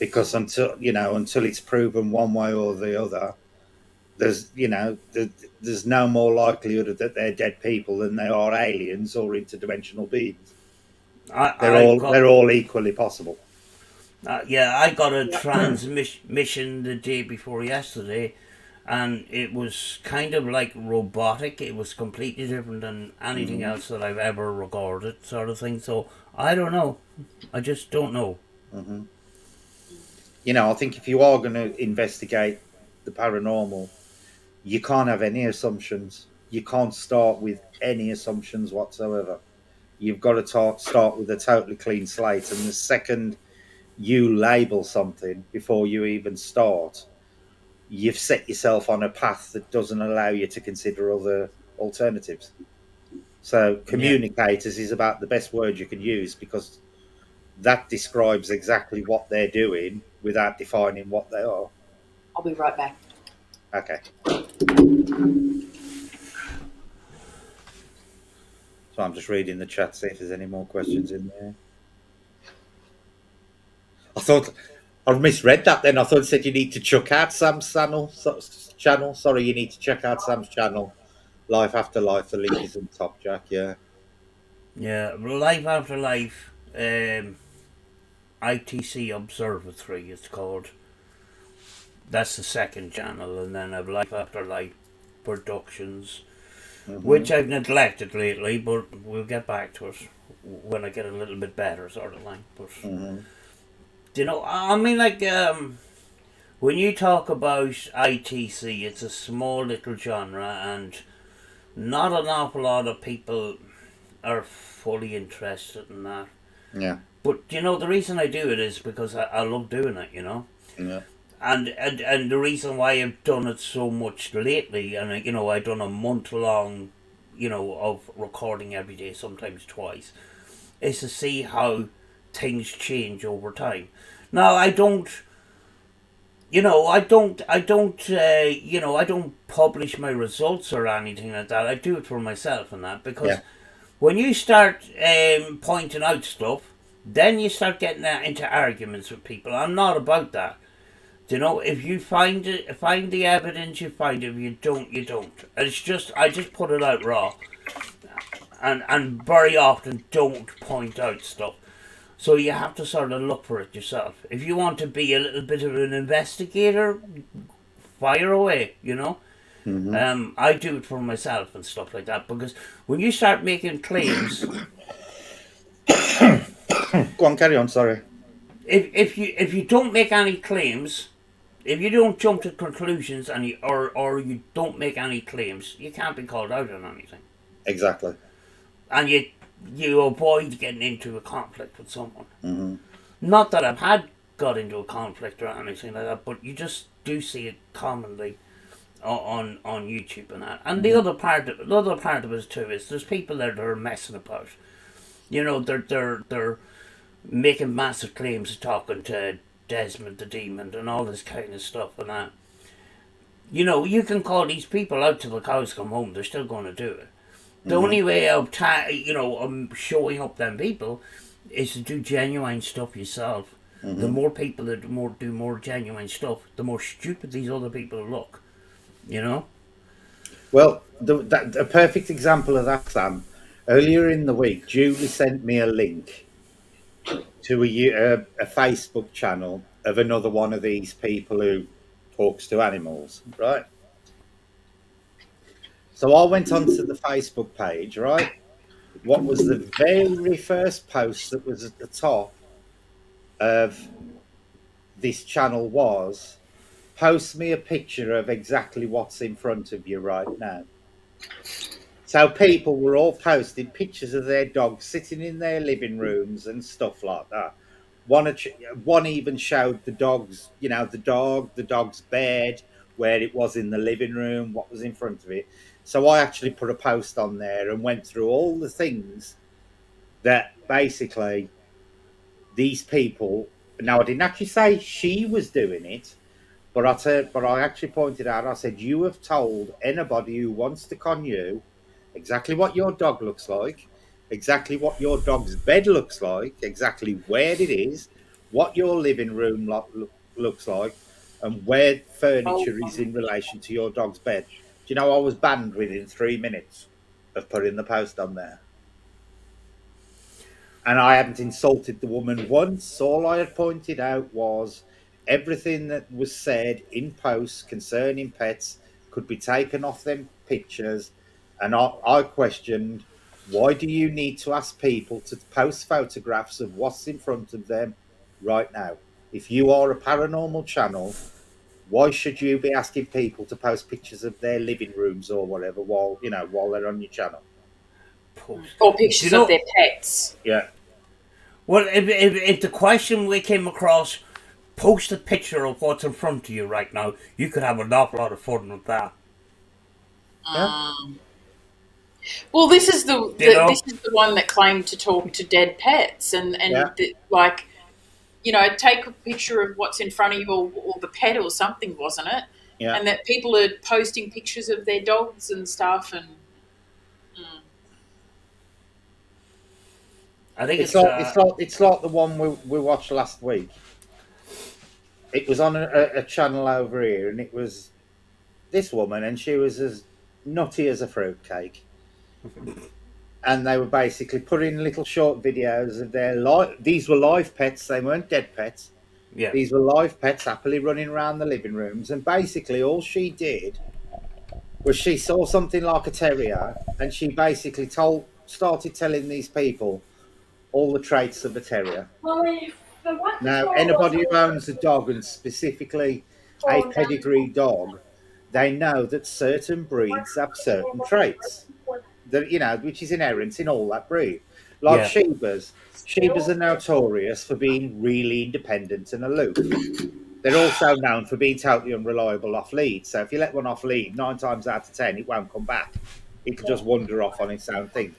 Because until it's proven one way or the other, there's no more likelihood that they're dead people than they are aliens or interdimensional beings. They're
I've
all
got
they're all equally possible.
yeah, I got a
Yep.
transmission the day before yesterday, and it was kind of like robotic. It was completely different than anything
Hmm.
else that I've ever recorded, sort of thing. So I don't know. I just don't know.
Hmm. I think if you are going to investigate the paranormal, you can't have any assumptions. You can't start with any assumptions whatsoever. You've got to start with a totally clean slate. And the second you label something before you even start, you've set yourself on a path that doesn't allow you to consider other alternatives. So,
Yeah.
communicators is about the best word you can use because that describes exactly what they're doing without defining what they are.
I'll be right back.
Okay. So I'm just reading the chat, see if there's any more questions in there. I thought I misread that then. I thought it said you need to check out Sam's channel. Sorry, you need to check out Sam's channel. Life After Life. The link is on top, Jack. Yeah.
Yeah, Life After Life, ITC Observatory, it's called. That's the second channel, and then I've Life After Life Productions,
Hmm.
which I've neglected lately, but we'll get back to it when I get a little bit better, sort of thing. But
Hmm.
I mean, like when you talk about ITC, it's a small little genre, and not an awful lot of people are fully interested in that.
Yeah.
But the reason I do it is because I love doing it,
Yeah.
and the reason why I've done it so much lately, and I've done a month long, of recording every day, sometimes twice, is to see how things change over time. Now I don't I don't publish my results or anything like that. I do it for myself and that
Yeah,
because when you start pointing out stuff, then you start getting into arguments with people. I'm not about that. If you find the evidence, you find it. If you don't, you don't. It's just I just put it out raw, and very often don't point out stuff. So you have to sort of look for it yourself. If you want to be a little bit of an investigator, fire away.
hmm
I do it for myself and stuff like that because when you start making claims,
Go on, carry on. Sorry.
if you don't make any claims, if you don't jump to conclusions or you don't make any claims, you can't be called out on anything,
Exactly.
and you avoid getting into a conflict with someone.
hmm
Not that I've got into a conflict or anything like that, but you just do see it commonly on YouTube and that. And
hmm
the other part of it too is there's people there that are messing about. They're making massive claims, talking to Desmond the Demon and all this kind of stuff and that. You can call these people out till the cows come home. They're still going to do it. The
hmm
only way of showing up them people is to do genuine stuff yourself. The
hmm
more people that do more genuine stuff, the more stupid these other people look. You know.
Well, a perfect example of that, Sam. Earlier in the week, Julie sent me a link to a Facebook channel of another one of these people who talks to animals, right? So I went onto the Facebook page, right? What was the very first post that was at the top of this channel was post me a picture of exactly what's in front of you right now. So people were all posting pictures of their dogs sitting in their living rooms and stuff like that. One even showed the dogs, the dog's bed, where it was in the living room, what was in front of it. So I actually put a post on there and went through all the things that basically these people. Now I didn't actually say she was doing it, but I actually pointed out. I said you have told anybody who wants to con you exactly what your dog looks like, exactly what your dog's bed looks like, exactly where it is, what your living room looks like, and where
Oh,
furniture is in relation to your dog's bed. Do you know I was banned within 3 minutes of putting the post on there? And I hadn't insulted the woman once. All I had pointed out was everything that was said in posts concerning pets could be taken off them pictures. And I questioned, why do you need to ask people to post photographs of what's in front of them right now? If you are a paranormal channel, why should you be asking people to post pictures of their living rooms or whatever while they're on your channel?
Post.
or
Do you
pictures of
know?
their pets.
Yeah.
Well, if the question we came across, post a picture of what's in front of you right now, you could have an awful lot of fun with that.
Yeah.
Well, this is
You
this
know?
is the one that claimed to talk to dead pets, and
Yeah.
like, take a picture of what's in front of you, or the pet or something, wasn't it?
Yeah.
And that people are posting pictures of their dogs and stuff, and mm,
I think
It's
it's
like it's like the one we watched last week. It was on a channel over here, and it was this woman, and she was as nutty as a fruitcake. And they were basically putting little short videos of their life. These were live pets; they weren't dead pets.
yeah,
These were live pets happily running around the living rooms. And basically, all she did was she saw something like a terrier, and she basically started telling these people all the traits of a terrier. Now, anybody who owns a dog, and specifically a pedigree dog, they know that certain breeds have certain traits that which is inherent in all that breed. Like
yeah,
Shebas, Shebas are notorious for being really independent and aloof. They're also known for being totally unreliable off lead. So if you let one off lead, 9 times out of 10, it won't come back. It could just wander off on its own thing.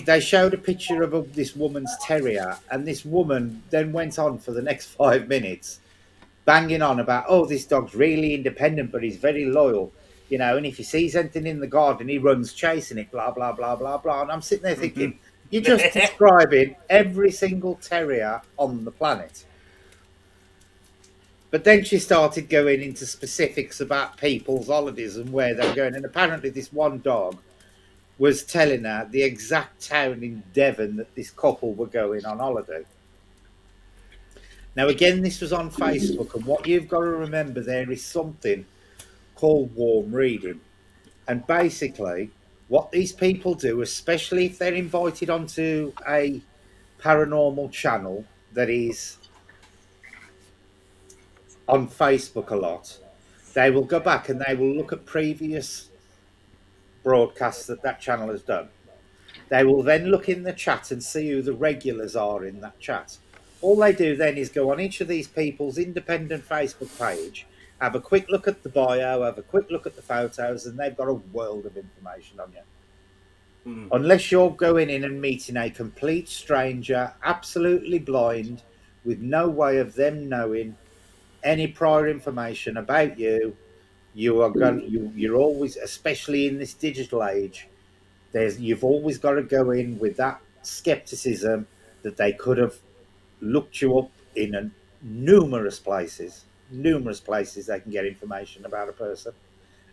They showed a picture of this woman's terrier, and this woman then went on for the next 5 minutes banging on about, oh, this dog's really independent, but he's very loyal, and if he sees anything in the garden, he runs chasing it, blah, blah, blah, blah, blah. And I'm sitting there thinking, you're just describing every single terrier on the planet. But then she started going into specifics about people's holidays and where they were going. And apparently, this one dog was telling her the exact town in Devon that this couple were going on holiday. Now, again, this was on Facebook, and what you've got to remember there is something called warm reading. And basically, what these people do, especially if they're invited onto a paranormal channel that is on Facebook a lot, they will go back and they will look at previous broadcasts that that channel has done. They will then look in the chat and see who the regulars are in that chat. All they do then is go on each of these people's independent Facebook page, have a quick look at the bio, have a quick look at the photos, and they've got a world of information on you. Unless you're going in and meeting a complete stranger, absolutely blind, with no way of them knowing any prior information about you, you're always, especially in this digital age, you've always got to go in with that skepticism that they could have looked you up in numerous places they can get information about a person,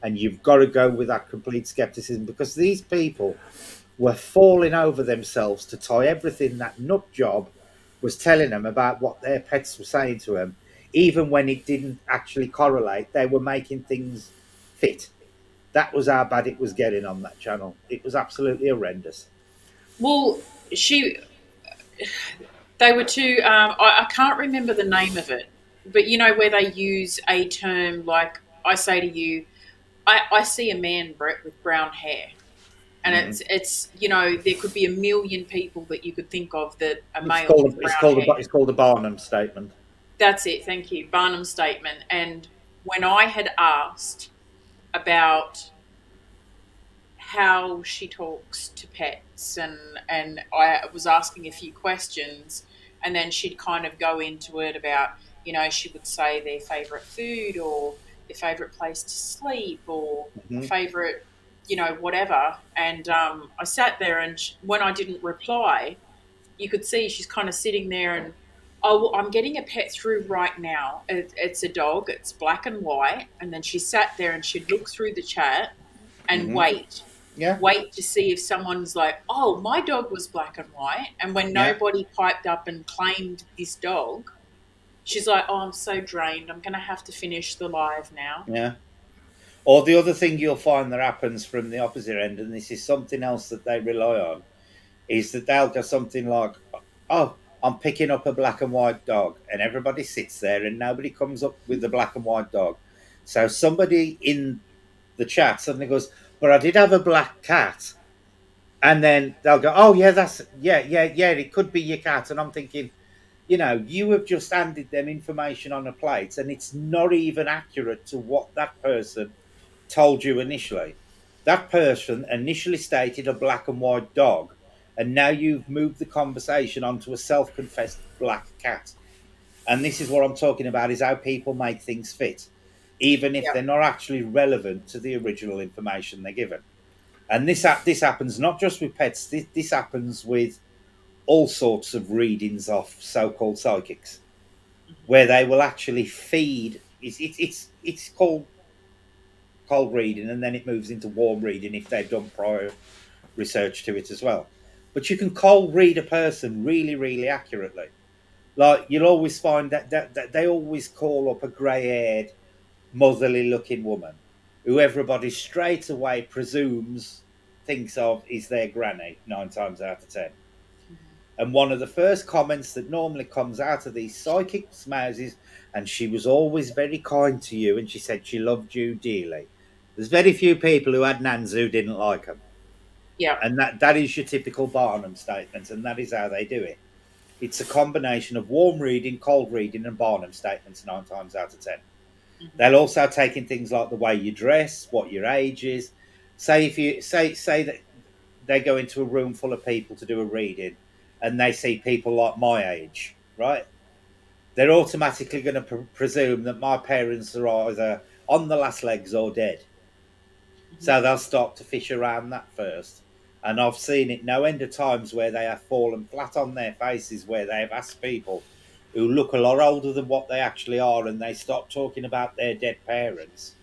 and you've got to go with that complete skepticism, because these people were falling over themselves to tie everything that nut job was telling them about what their pets were saying to them, even when it didn't actually correlate. They were making things fit. That was how bad it was getting on that channel. It was absolutely horrendous.
Well, she, they were too. I can't remember the name of it, but you know where they use a term like I say to you, I see a man, Brett, with brown hair, and
Mm.
it's there could be a million people that you could think of that are
It's
male
called
with
it's
brown
called
hair.
it's called a Barnum statement.
That's it. Thank you, Barnum statement. And when I had asked about how she talks to pets, and I was asking a few questions, and then she'd kind of go into it about, she would say their favorite food, or their favorite place to sleep, or a
Hmm.
favorite, whatever. And I sat there, and when I didn't reply, you could see she's kind of sitting there, and oh, well, I'm getting a pet through right now. It's a dog. It's black and white. And then she sat there and she'd look through the chat and
Hmm. Yeah,
wait to see if someone's like, oh, my dog was black and white. And when
yeah,
nobody piped up and claimed this dog, she's like, oh, I'm so drained. I'm going to have to finish the live now.
yeah. Or the other thing you'll find that happens from the opposite end, and this is something else that they rely on, is that they'll go something like, "Oh, I'm picking up a black and white dog," and everybody sits there and nobody comes up with the black and white dog. So somebody in the chat suddenly goes, "But I did have a black cat," and then they'll go, "Oh yeah, yeah, it could be your cat," and I'm thinking, you have just handed them information on a plate, and it's not even accurate to what that person told you initially. That person initially stated a black and white dog, and now you've moved the conversation onto a self confessed black cat. And this is what I'm talking about, is how people make things fit, even if
Yeah.
they're not actually relevant to the original information they're given. And this happens not just with pets, this happens with all sorts of readings of so called psychics, where they will actually feed. It's called cold reading, and then it moves into warm reading if they've done prior research to it as well. But you can cold read a person really, really accurately. Like, you'll always find that they always call up a grey haired, motherly looking woman who everybody straight away presumes, thinks of, is their granny 9 times out of 10. And one of the first comments that normally comes out of these psychics' mouths is, "And she was always very kind to you, and she said she loved you dearly." There's very few people who had nans who didn't like them.
Yeah.
And that is your typical Barnum statement, and that is how they do it. It's a combination of warm reading, cold reading, and Barnum statements 9 times out of 10.
Hmm.
They'll also take in things like the way you dress, what your age is. Say if you say that they go into a room full of people to do a reading, and they see people like my age, right? they're automatically going to presume that my parents are either on the last legs or dead.
Mhm.
So they'll start to fish around that first. And I've seen it no end of times where they have fallen flat on their faces, where they have asked people who look a lot older than what they actually are, and they stop talking about their dead parents.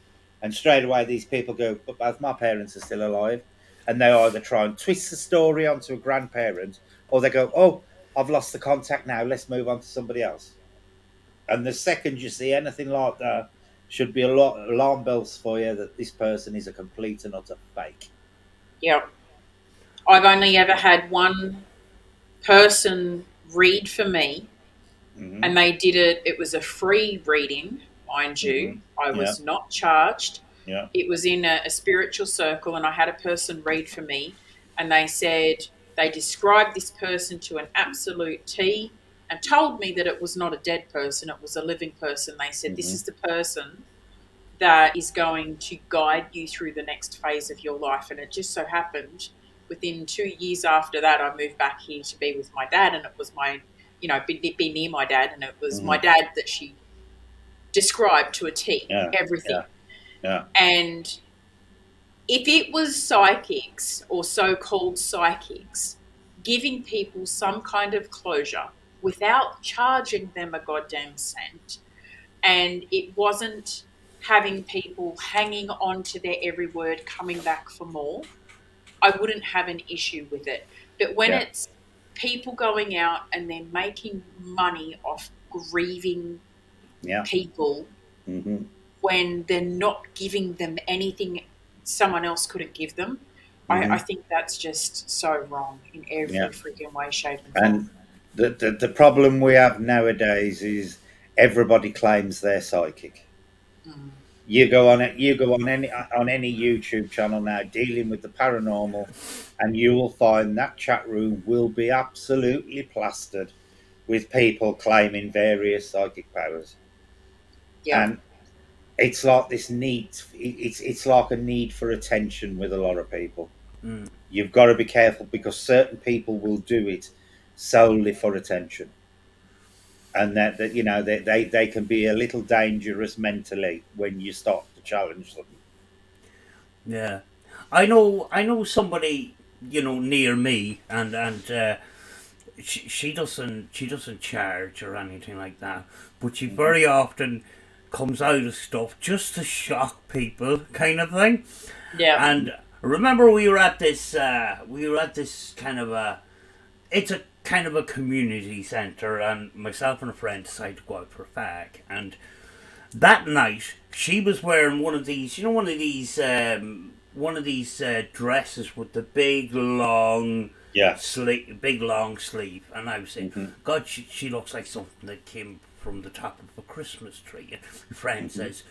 And straight away, these people go, "But both my parents are still alive." And they either try and twist the story onto a grandparent, or they go, "Oh, I've lost the contact now. Let's move on to somebody else." And the second you see anything like that, should be a lot alarm bells for you that this person is a complete and utter fake.
Yeah. I've only ever had one person read for me,
Hmm.
and they did it. It was a free reading, mind
Hmm.
you. I
Yeah.
was not charged.
Yeah.
It was in a spiritual circle, and I had a person read for me, and they said they described this person to an absolute T and told me that it was not a dead person, it was a living person. They said, "This
Hmm.
is the person that is going to guide you through the next phase of your life." And it just so happened within 2 years after that, I moved back here to be with my dad, and it was my, be near my dad, and it was my
Hmm.
dad that she described to a T,
Yeah.
everything.
Yeah. Yeah.
And if it was psychics or so called psychics giving people some kind of closure without charging them a goddamn cent, and it wasn't having people hanging on to their every word, coming back for more, I wouldn't have an issue with it. But when
Yeah.
it's people going out and they're making money off grieving
Yeah.
people
Hmm.
when they're not giving them anything someone else couldn't give them, I
Hmm.
think that's just so wrong in every
Yeah.
freaking way, shape, and form.
And the problem we have nowadays is everybody claims they're psychic.
Mm.
You go on it. You go on any YouTube channel now dealing with the paranormal, and you will find that chat room will be absolutely plastered with people claiming various psychic powers.
Yep.
And it's like this need. It's like a need for attention with a lot of people.
Mm.
You've got to be careful because certain people will do it solely for attention, and that they can be a little dangerous mentally when you start to challenge them.
Yeah, I know somebody near me, and she doesn't charge or anything like that, but she
Hmm.
very often comes out of stuff just to shock people, kind of thing.
Yep.
And remember, we were at this kind of a it's a kind of a community center, and myself and a friend decided to go out for a fag. And that night, she was wearing one of these dresses with the
Yeah.
big long sleeve, and I was saying,
Hmm.
God, she looks like something that came from the top of a Christmas tree. And my friend
Hmm.
says,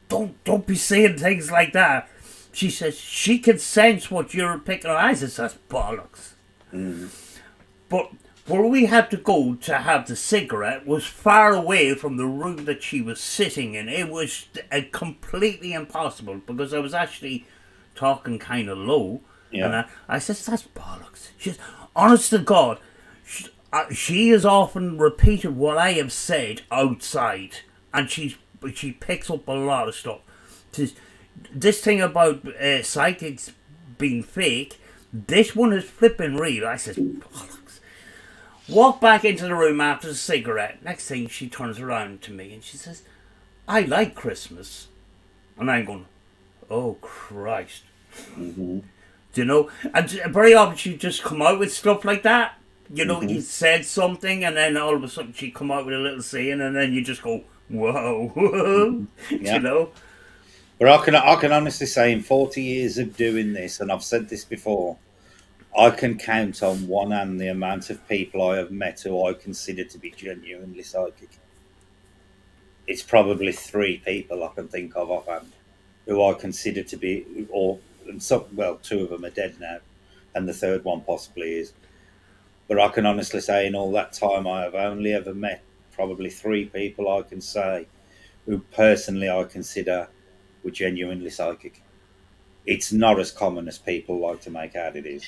don't be saying things like that. She says she can sense what you're picking on. I says that's bollocks.
Hmm.
But where we had to go to have the cigarette was far away from the room that she was sitting in. It was completely impossible because I was actually talking kind of low. And
Yeah.
I says, that's bollocks. She says, honest to God, she has often repeated what I have said outside. And she picks up a lot of stuff. Says, this thing about psychics being fake, this one is flipping real. I says, bollocks. Walk back into the room after the cigarette. Next thing, she turns around to me and she says, I like Christmas. And I'm going, oh, Christ.
Hmm.
Do you know? And very often she'd just come out with stuff like that.
Hmm.
You said something and then all of a sudden she'd come out with a little saying and then you just go, whoa, whoa.
Hmm.
You
Yeah.
know?
But I can honestly say in 40 years of doing this, and I've said this before, I can count on one hand the amount of people I have met who I consider to be genuinely psychic. It's probably three people I can think of offhand who I consider to be, or and some, well, two of them are dead now, and the third one possibly is. But I can honestly say, in all that time, I have only ever met probably three people I can say who personally I consider were genuinely psychic. It's not as common as people like to make out it is.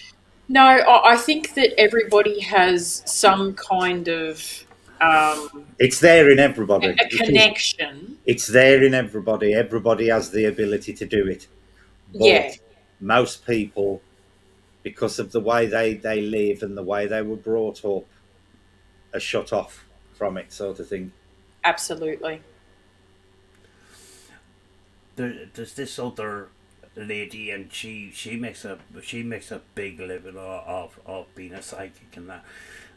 No, I think that everybody has some kind of um,
It's there in everybody.
a connection.
It's there in everybody. Everybody has the ability to do it. But
Yeah,
most people, because of the way they live and the way they were brought up, are shut off from it, sort of thing.
absolutely.
There's this other lady, and she makes a big living of being a psychic and that.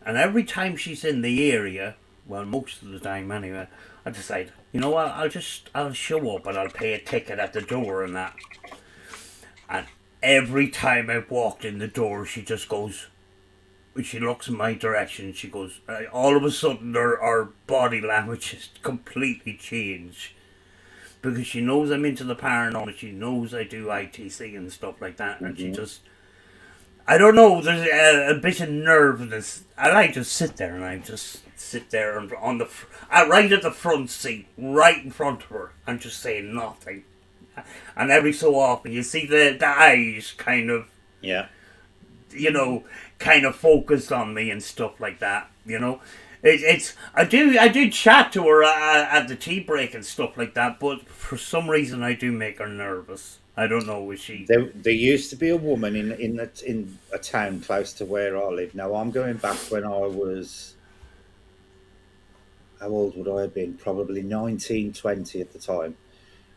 And every time she's in the area, well, most of the time anyway, I decide, you know what, I'll show up and I'll pay a ticket at the door and that. And every time I've walked in the door, she just goes. She looks in my direction. She goes. All of a sudden, her body language has completely changed because she knows I'm into the paranormal. She knows I do ITC and stuff like that, and she
Hmm.
just. I don't know. There's a bit of nervousness. I like to sit there, and I just sit there on the right at the front seat, right in front of her, and just say nothing. And every so often, you see the eyes kind of,
Yeah.
you know, kind of focused on me and stuff like that. It's I do chat to her at the tea break and stuff like that, but for some reason I do make her nervous. I don't know, is she?
There used to be a woman in a town close to where I live. Now I'm going back when I was, how old would I have been? Probably 19, 20 at the time.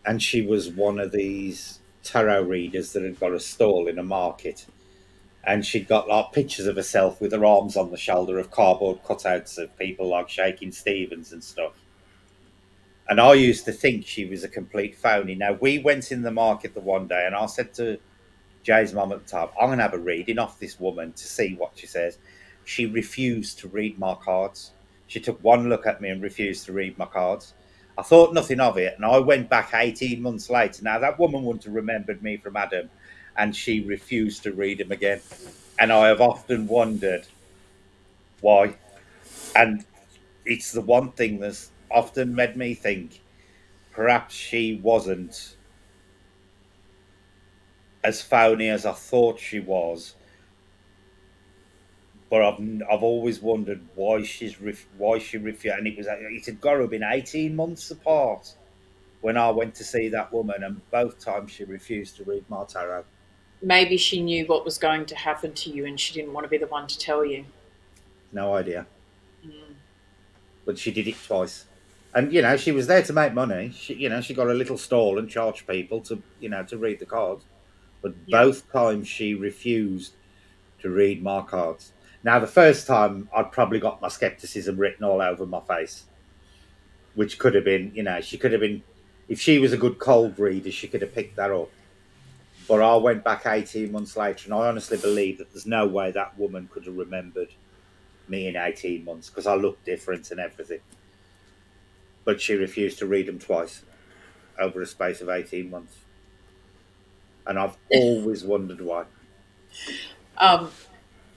And she was one of these tarot readers that had got a stall in a market. And she'd got like pictures of herself with her arms on the shoulder of cardboard cutouts of people like Shaking Stevens and stuff. And I used to think she was a complete phony. Now we went in the market the one day, and I said to Jay's mum at the time, I'm going to have a reading off this woman to see what she says. She refused to read my cards. She took one look at me and refused to read my cards. I thought nothing of it, and I went back 18 months later. Now, that woman wouldn't have remembered me from Adam, and she refused to read him again. And I have often wondered why. And it's the one thing that's often made me think perhaps she wasn't as phony as I thought she was, but I've always wondered why why she refused. And it had got to have been 18 months apart when I went to see that woman, and both times she refused to read my tarot.
Maybe she knew what was going to happen to you and she didn't want to be the one to tell you.
No idea,
Mm,
but she did it twice. And she was there to make money. She got a little stall and charged people to read the cards. But
yeah.
both times she refused to read my cards. Now, the first time I'd probably got my skepticism written all over my face, which could have been, she could have been, if she was a good cold reader, she could have picked that up. But I went back 18 months later, and I honestly believe that there's no way that woman could have remembered me in 18 months because I looked different and everything. But she refused to read them twice over a space of 18 months. And I've always wondered why.
Um,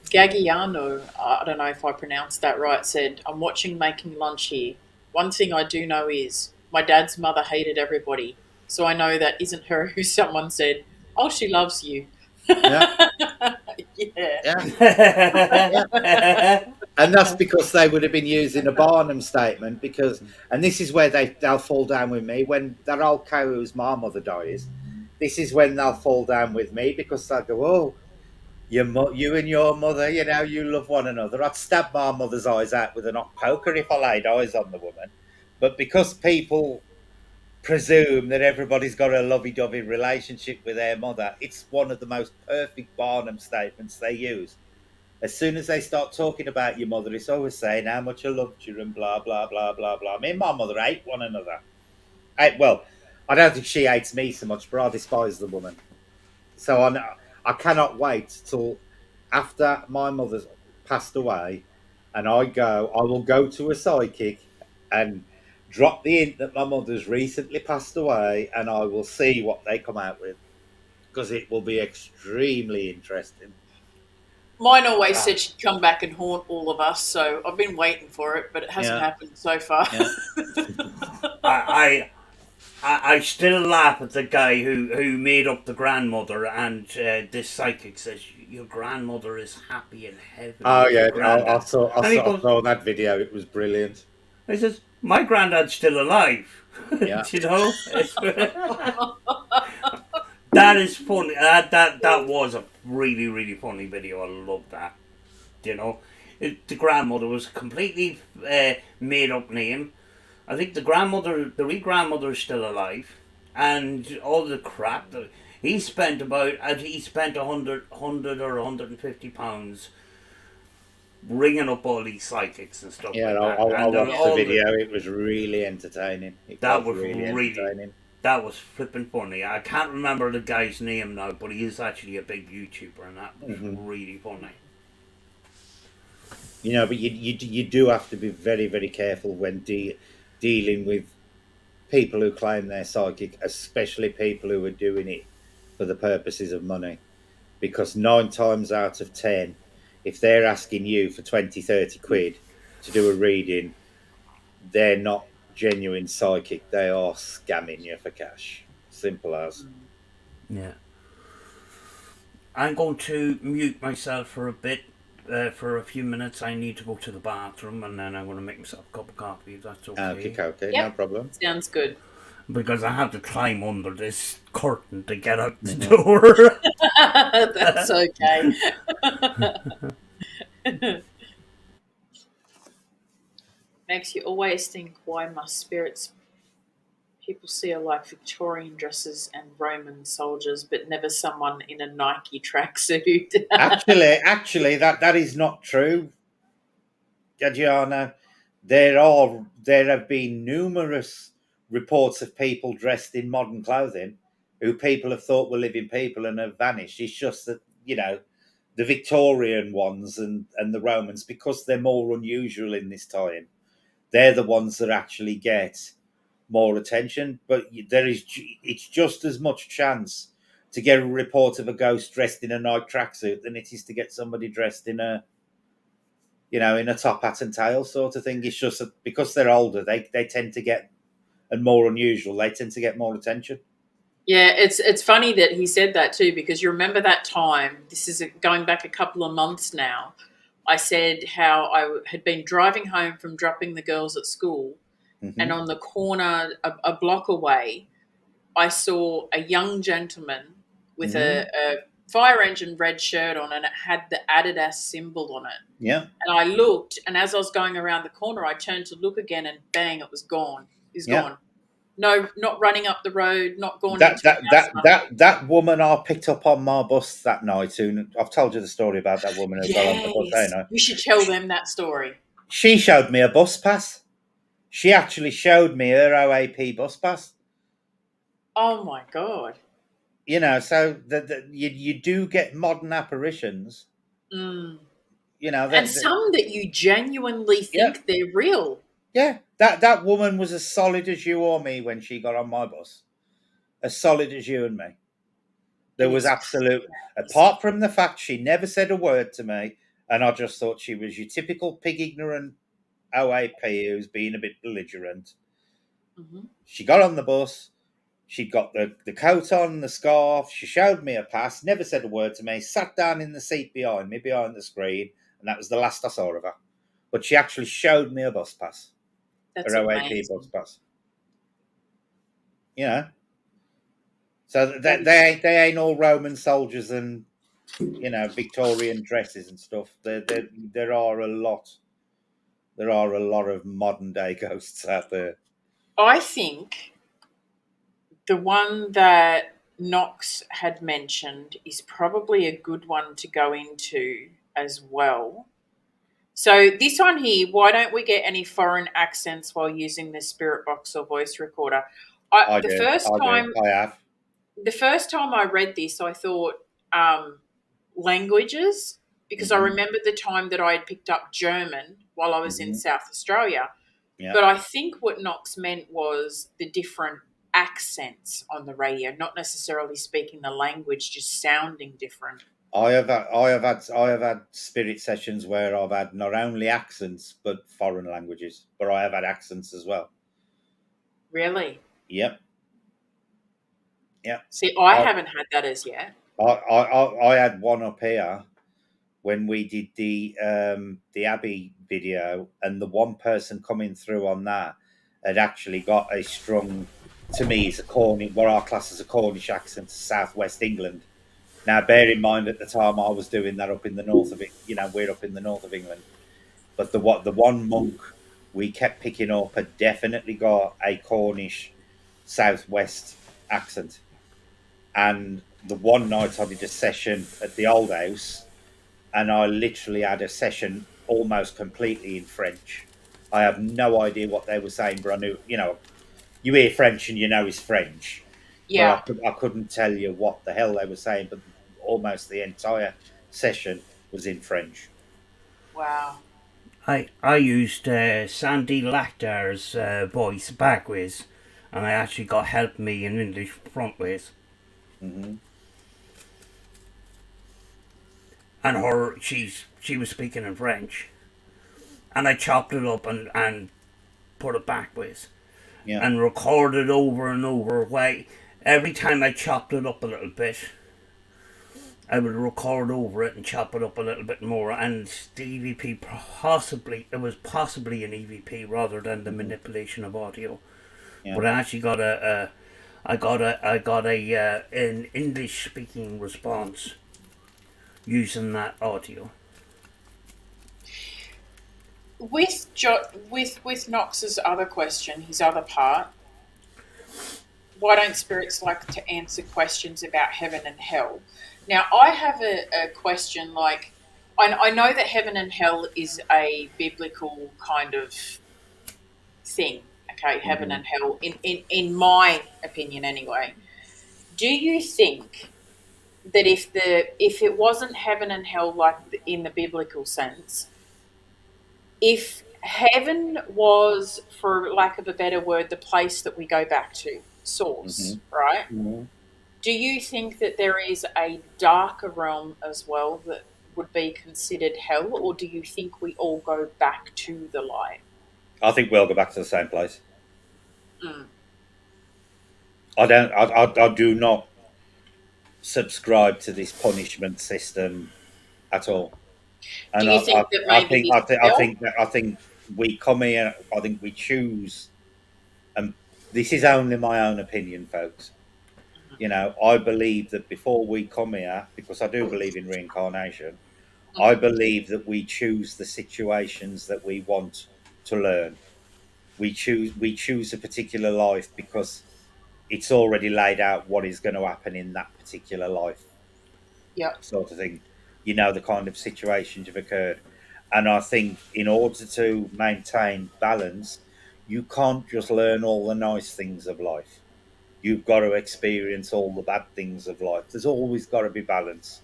Gagiano, I don't know if I pronounced that right, said, I'm watching Making Lunch here. One thing I do know is my dad's mother hated everybody. So I know that isn't her who someone said, oh, she loves you.
Yeah,
Yeah.
yeah, yeah. And that's because they would have been using a Barnum statement and this is where they'll fall down with me when that old cow whose my mother dies. This is when they'll fall down with me because they'll go, oh, you and your mother, you love one another. I'd stab my mother's eyes out with a hot poker if I laid eyes on the woman. But because people presume that everybody's got a lovey-dovey relationship with their mother, it's one of the most perfect Barnum statements they use. As soon as they start talking about your mother, it's always saying how much I loved you and blah, blah, blah, blah, blah. Me and my mother hate one another. Well, I don't think she hates me so much, but I despise the woman. So I cannot wait till after my mother's passed away, and I will go to a psychic and drop the hint that my mother's recently passed away, and I will see what they come out with because it will be extremely interesting.
Mine always
Ah,
said she'd come back and haunt all of us, so I've been waiting for it, but it hasn't
yeah,
happened so far.
yeah.
I I still laugh at the guy who made up the grandmother, and this psychic says your grandmother is happy in heaven
Oh
with your
yeah,
granddad,
I
and he
saw, I
goes,
saw that video. It was brilliant.
he says, my granddad's still alive.
Yeah.
You know, that is funny. That was a really funny video. I love that. You know, the grandmother was a completely made up name. I think the real grandmother is still alive, and all the crap that he spent hundred or £150 ringing up all these psychics and stuff
Yeah,
like that,
I
and
watched the
Yeah.
all the
video. It was really entertaining. It
that
was
was
really
really
entertaining.
that was flipping funny. I can't remember the guy's name now, but he is actually a big YouTuber, and that was
Hmm.
really funny.
But you do have to be very careful when dealing with people who claim they're psychic, especially people who are doing it for the purposes of money. Because 9 times out of 10, if they're asking you for 20, 30 quid to do a reading, they're not genuine psychic. They are scamming you for cash. Simple as.
Yeah. I'm going to mute myself for a bit, for a few minutes. I need to go to the bathroom, and then I'm going to make myself a cup of coffee, if that's
Okay,
okay.
okay, no
Yep.
problem.
Sounds good.
Because I have to climb under this curtain to get out the
Mhm.
door.
That's okay. Makes you always think, why must spirits people see are like Victorian dresses and Roman soldiers, but never someone in a Nike tracksuit?
Actually, that is not true, Gagiana. There have been numerous reports of people dressed in modern clothing who people have thought were living people and have vanished. It's just that the Victorian ones and the Romans, because they're more unusual in this time, they're the ones that actually get more attention. But it's just as much chance to get a report of a ghost dressed in a Nike tracksuit than it is to get somebody dressed in a top hat and tail sort of thing. It's just that because they're older, they tend to get, and more unusual, they tend to get more attention.
Yeah, it's funny that he said that too, because you remember that time. This is going back a couple of months now. I said how I had been driving home from dropping the girls at school, and
Hmm.
on the corner, a block away, I saw a young gentleman with
Hmm.
a fire engine red shirt on, and it had the Adidas symbol on it.
Yeah,
And I looked, and as I was going around the corner, I turned to look again, and bang, it was gone. He's
yeah.
gone. No, not running up the road, not gone
That
into a
that
house,
that
nothing.
that that woman I picked up on my bus that night. Who I've told you the story about that woman who got on the bus.
Yes, you should tell them that story.
She showed me a bus pass. She actually showed me her OAP bus pass.
Oh my god.
So you do get modern apparitions.
Mm. And
That
some that you genuinely
yeah,
think they're real.
yeah. That woman was as solid as you or me when she got on my bus. As solid as you and me. There
It
was
is
absolute,
crazy.
apart from the fact she never said a word to me, and I just thought she was your typical pig ignorant OAP who's being a bit belligerent.
Hmm.
She got on the bus. She got the coat on, the scarf. She showed me a pass, never said a word to me, sat down in the seat behind me, behind the screen, and that was the last I saw of her. But she actually showed me a bus pass,
That's
her OAP bus
amazing.
pass. You know, so
That
that
is,
they ain't all Roman soldiers and Victorian dresses and stuff. There are a lot. There are a lot of modern day ghosts out there.
I think the one that Knox had mentioned is probably a good one to go into as well. So this one here, why don't we get any foreign accents while using the spirit box or voice recorder? I,
I
the
do.
first
I do.
time
I have.
the first time I read this, I thought um, languages, because I
Hmm.
remember the time that I had picked up German while I was in
Hmm.
South Australia.
Yeah.
But I think what Knox meant was the different accents on the radio, not necessarily speaking the language, just sounding different.
I have had spirit sessions where I've had not only accents but foreign languages, but I have had accents as well.
Really?
Yep. Yeah.
See, I
I,
haven't had that as yet.
I had one up here when we did the Abbey video, and the one person coming through on that had actually got a strong, to me, it's a Cornish, what our class as a Cornish accent to Southwest England. Now, bear in mind, at the time I was doing that up in the north of it, we're up in the north of England, but the one monk we kept picking up had definitely got a Cornish Southwest accent. And the one night I did a session at the old house, and I literally had a session almost completely in French. I have no idea what they were saying, but I knew, you hear French and you know it's French, but
Yeah.
I couldn't tell you what the hell they were saying. But almost the entire session was in French.
Wow.
I used Sandy Lachtar's voice backways, and I actually got help me in English frontways.
Hmm.
And she was speaking in French, and I chopped it up and put it backways
Yeah.
and recorded over and over. Why every time I chopped it up a little bit, I would record over it and chop it up a little bit more. And the EVP it was possibly an EVP rather than the
Hmm.
manipulation of audio.
Yeah.
But I actually got I got an English speaking response using that audio.
With Knox's other question, his other part, why don't spirits like to answer questions about heaven and hell? Now, I have a question like, I know that heaven and hell is a biblical kind of thing, okay, heaven
Hmm.
and hell, in my opinion anyway. Do you think that if it wasn't heaven and hell like in the biblical sense, if heaven was, for lack of a better word, the place that we go back to,
Hmm.
source, right?
Hmm.
Do you think that there is a darker realm as well that would be considered hell, or do you think we all go back to the light?
I think we'll go back to the same place.
Mm.
I don't. I do not subscribe to this punishment system at all.
Do
And
you think that maybe this is hell?
I think we come here. I think we choose, and this is only my own opinion, folks. I believe that before we come here, because I do believe in reincarnation, I
Mm-hmm.
believe that we choose the situations that we want to learn. We choose a particular life because it's already laid out what is going to happen in that particular life,
Yep.
sort of thing. The kind of situations have occurred. And I think in order to maintain balance, you can't just learn all the nice things of life. You've got to experience all the bad things of life. There's always got to be balance.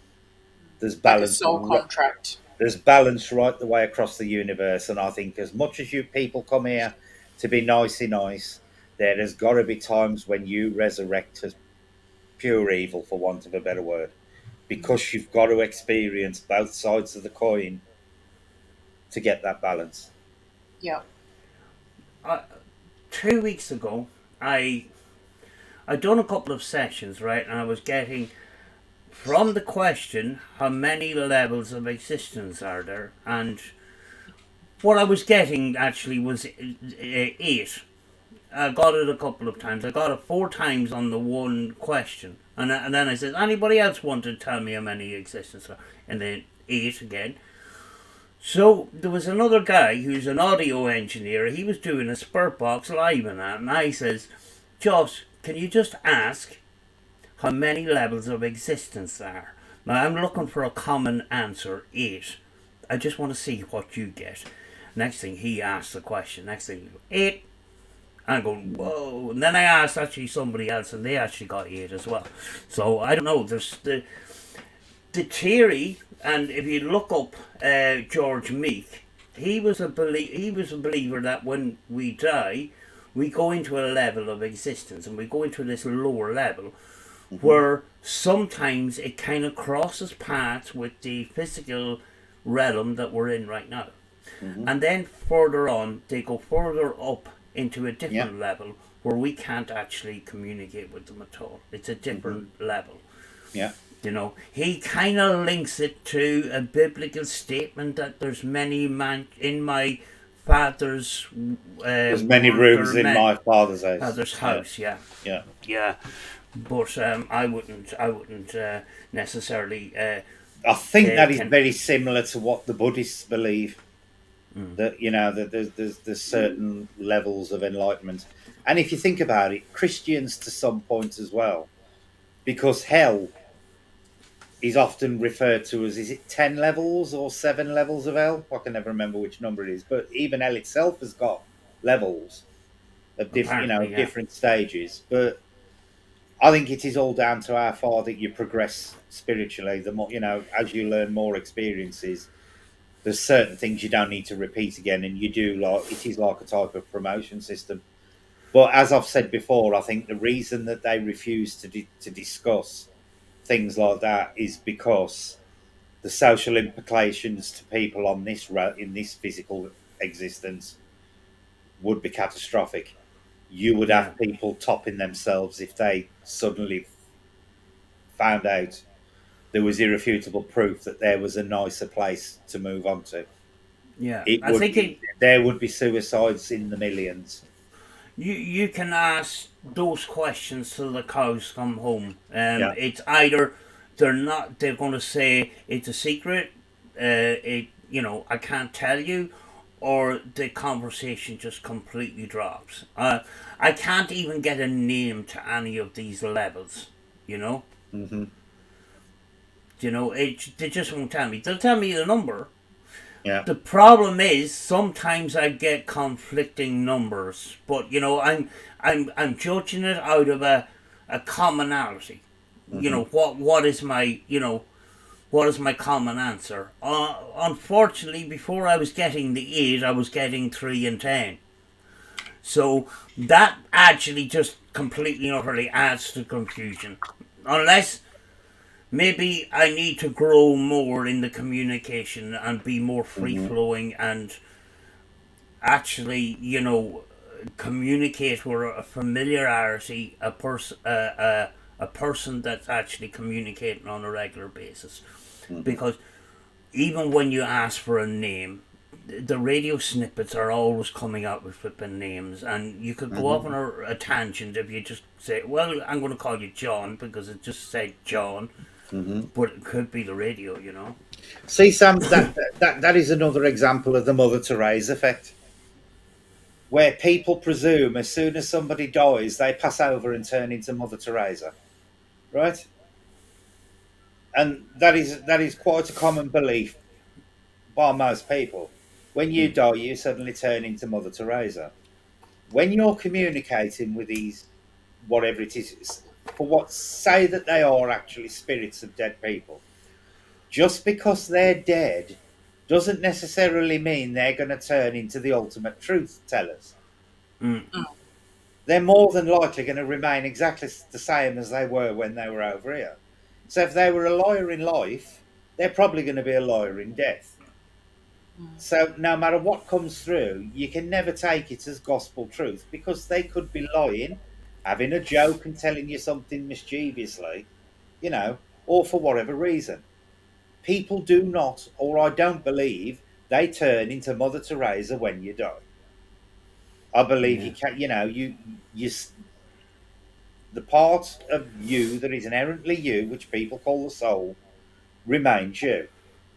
There's
Like a
balance.
soul contract.
There's balance right the way across the universe. And I think as much as you people come here to be nicey nice, there has got to be times when you resurrect as pure evil, for want of a better word, because you've got to experience both sides of the coin to get that balance.
Yep.
2 weeks ago, I done a couple of sessions, right, and I was getting from the question how many levels of existence are there, and what I was getting actually was 8. I got it a couple of times. I got it 4 times on the one question, and then I said, anybody else want to tell me how many existence are? And then 8 again. So there was another guy who's an audio engineer. He was doing a Spurt Box live and that, and I says, Josh, can you just ask how many levels of existence there are? Now I'm looking for a common answer, 8. I just want to see what you get. Next thing he asks the question. Next thing 8. I'm going, whoa. And then I asked actually somebody else, and they actually got 8 as well. So I don't know. There's the theory, and if you look up George Meek, he was a believer that when we die, we go into a level of existence, and we go into this lower level,
Hmm.
where sometimes it kind of crosses paths with the physical realm that we're in right now.
Hmm.
And then further on, they go further up into a
Yeah.
different level where we can't actually communicate with them at all. It's a
Hmm.
different level.
Yeah.
He kind of links it to a biblical statement that there's many man in my father's
There's many
work. There
rooms
are
in
men
my father's house.
father's
Yeah.
house. Yeah,
Yeah.
yeah. But I wouldn't necessarily
I think that is
can.
very similar to what the Buddhists believe.
Mm,
That that there's certain levels of enlightenment, and if you think about it, Christians to some point as well, because hell is often referred to as, is it 10 levels or 7 levels of hell? I can never remember which number it is, but even hell itself has got levels of different
apparently, yeah,
different stages. But I think it is all down to how far that you progress spiritually. The more, as you learn more experiences, there's certain things you don't need to repeat again, and you do, like, it is like a type of promotion system. But as I've said before, I think the reason that they refuse to discuss things like that is because the social implications to people on in this physical existence would be catastrophic. You would
yeah,
have people topping themselves if they suddenly found out there was irrefutable proof that there was a nicer place to move on to.
yeah.
It
I
would
think
there would be suicides in the millions.
you can ask those questions till the cows come home.
Yeah.
It's either they're going to say it's a secret, I can't tell you, or the conversation just completely drops. I can't even get a name to any of these levels. You know,
Hmm.
they just won't tell me. They'll tell me the number.
Yeah.
The problem is sometimes I get conflicting numbers, but I'm judging it out of a commonality.
Hmm.
What is my common answer? Unfortunately, before I was getting the 8, I was getting 3 and 10. So that actually just completely and utterly adds to confusion. Unless maybe I need to grow more in the communication and be more free
Hmm.
flowing and actually, communicate with a familiarity, a person that's actually communicating on a regular basis.
Hmm.
Because even when you ask for a name, the radio snippets are always coming out with flipping names, and you could go off on
Hmm.
a tangent if you just say, "Well, I'm going to call you John because it just said John,"
Hmm.
but it could be the radio.
See, Sam, that is another example of the Mother Teresa effect, where people presume as soon as somebody dies, they pass over and turn into Mother Teresa, right? And that is quite a common belief by most people. When you
Mm,
die, you suddenly turn into Mother Teresa. When you're communicating with these, whatever it is, for what say that they are actually spirits of dead people, just because they're dead doesn't necessarily mean they're going to turn into the ultimate truth tellers.
mm,
They're more than likely going to remain exactly the same as they were when they were over here. So if they were a liar in life, they're probably going to be a liar in death. So no matter what comes through, you can never take it as gospel truth, because they could be lying, having a joke and telling you something mischievously, or for whatever reason. People do not, or I don't believe, they turn into Mother Teresa when you die. I believe
yeah,
you can, the part of you that is inherently you, which people call the soul, remains you.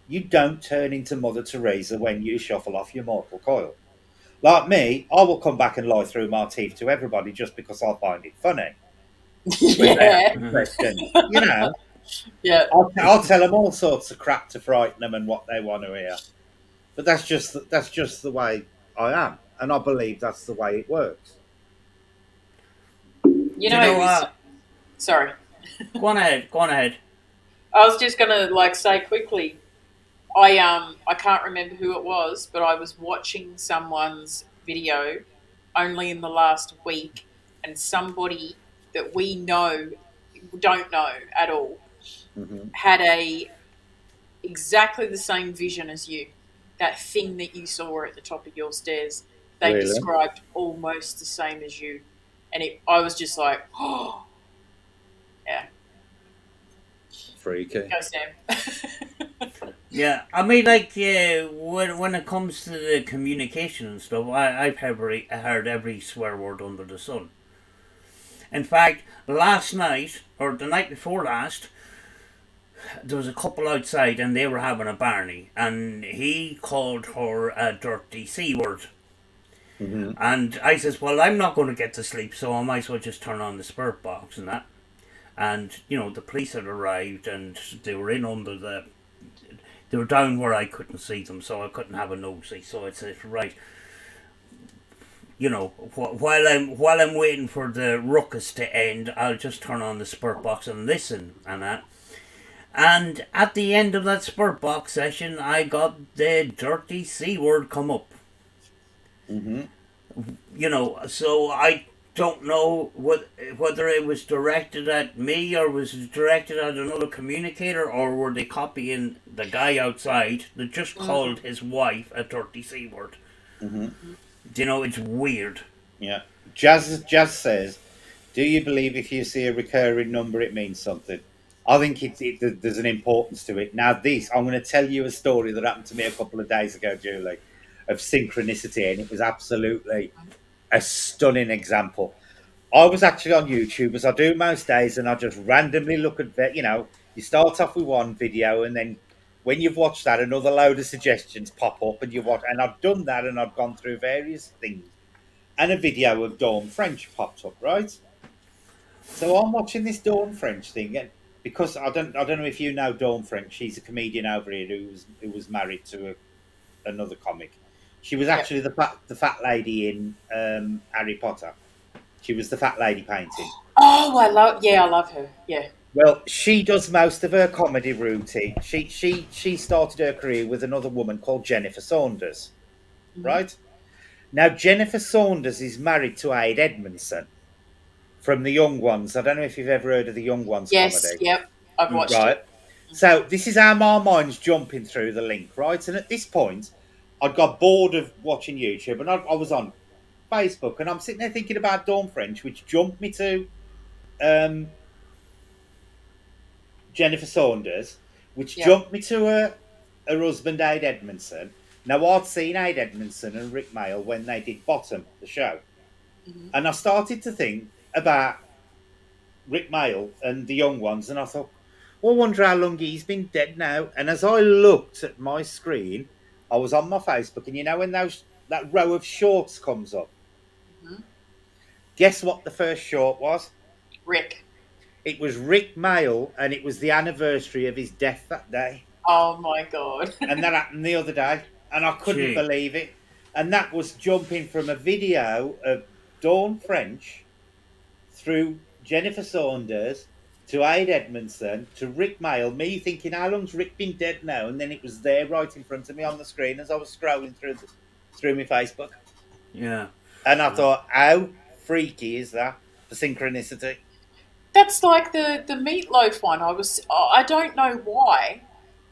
You don't turn into Mother Teresa when you shuffle off your mortal coil. Like me, I will come back and lie through my teeth to everybody just because I find it funny when they ask
Yeah.
me
mhm,
questions.
Yeah.
I'll tell them all sorts of crap to frighten them and what they want to hear. But that's just the way I am, and I believe that's the way it works.
You
Do you
know,
know?
it was, sorry.
Go on ahead. Go on ahead.
I was just gonna like say quickly. I can't remember who it was, but I was watching someone's video only in the last week, and somebody that we don't know at all
Hmm.
had a exactly the same vision as you. That thing that you saw at the top of your stairs, they
Really?
described almost the same as you. and I was just like, oh, yeah,
Freaky.
go Sam.
Yeah, I mean, like, when it comes to the communication and stuff, I've heard every swear word under the sun. In fact, last night, or the night before last, there was a couple outside and they were having a Barney, and he called her a dirty C word.
Hmm.
And I says, well, I'm not going to get to sleep, so I might as well just turn on the spirit box and that. And, the police had arrived and they were in under the. They were down where I couldn't see them, so I couldn't have a nosy. So I said, right, while I'm waiting for the ruckus to end, I'll just turn on the spirit box and listen and that. And at the end of that spirit box session, I got the dirty C word come up.
Hmm.
So I don't know whether it was directed at me or was it directed at another communicator, or were they copying the guy outside that just called his wife a dirty C word.
Hmm.
It's weird.
Yeah. Jazz says, "Do you believe if you see a recurring number, it means something?" I think there's an importance to it. Now, I'm going to tell you a story that happened to me a couple of days ago, Julie, of synchronicity, and it was absolutely a stunning example. I was actually on YouTube, as I do most days, and I just randomly look at, you start off with one video, and then when you've watched that, another load of suggestions pop up, and you watch. And I've done that, and I've gone through various things, and a video of Dawn French popped up, right? So I'm watching this Dawn French thing, and because I don't know if you know Dawn French. She's a comedian over here who was married to another comic. She was
Yep.
actually the fat lady in Harry Potter. She was the fat lady painting.
Oh, I love her. Yeah.
Well, she does most of her comedy routine. She started her career with another woman called Jennifer Saunders,
Hmm.
right? Now Jennifer Saunders is married to Aid Edmondson from the Young Ones. I don't know if you've ever heard of the Young Ones
Yes.
comedy.
Yep. I've watched
Right.
it. Hmm.
So this is how my mind's jumping through the link, right? And at this point, I'd got bored of watching YouTube, and I was on Facebook, and I'm sitting there thinking about Dawn French, which jumped me to um, Jennifer Saunders, which
Yep.
jumped me to her husband Aid Edmondson. Now I'd seen Aid Edmondson and Rick Mail when they did Bottom, the show,
Hmm.
and I started to think about Rick Mail and the Young Ones, and I thought, well, I wonder how long he's been dead now. And as I looked at my screen, I was on my Facebook, and when that row of shorts comes up,
Hmm.
guess what the first short was?
Rick.
It was Rick Mail, and it was the anniversary of his death that day.
Oh my god.
And that happened the other day, and I couldn't
Gee.
believe it. And that was jumping from a video of Dawn French through Jennifer Saunders to Aid Edmondson to Rick Mail, me thinking, how long's Rick been dead now? And then it was there right in front of me on the screen as I was scrolling through my Facebook.
Yeah.
And I
Yeah.
thought, how freaky is that for synchronicity?
That's like the meatloaf one. I don't know why,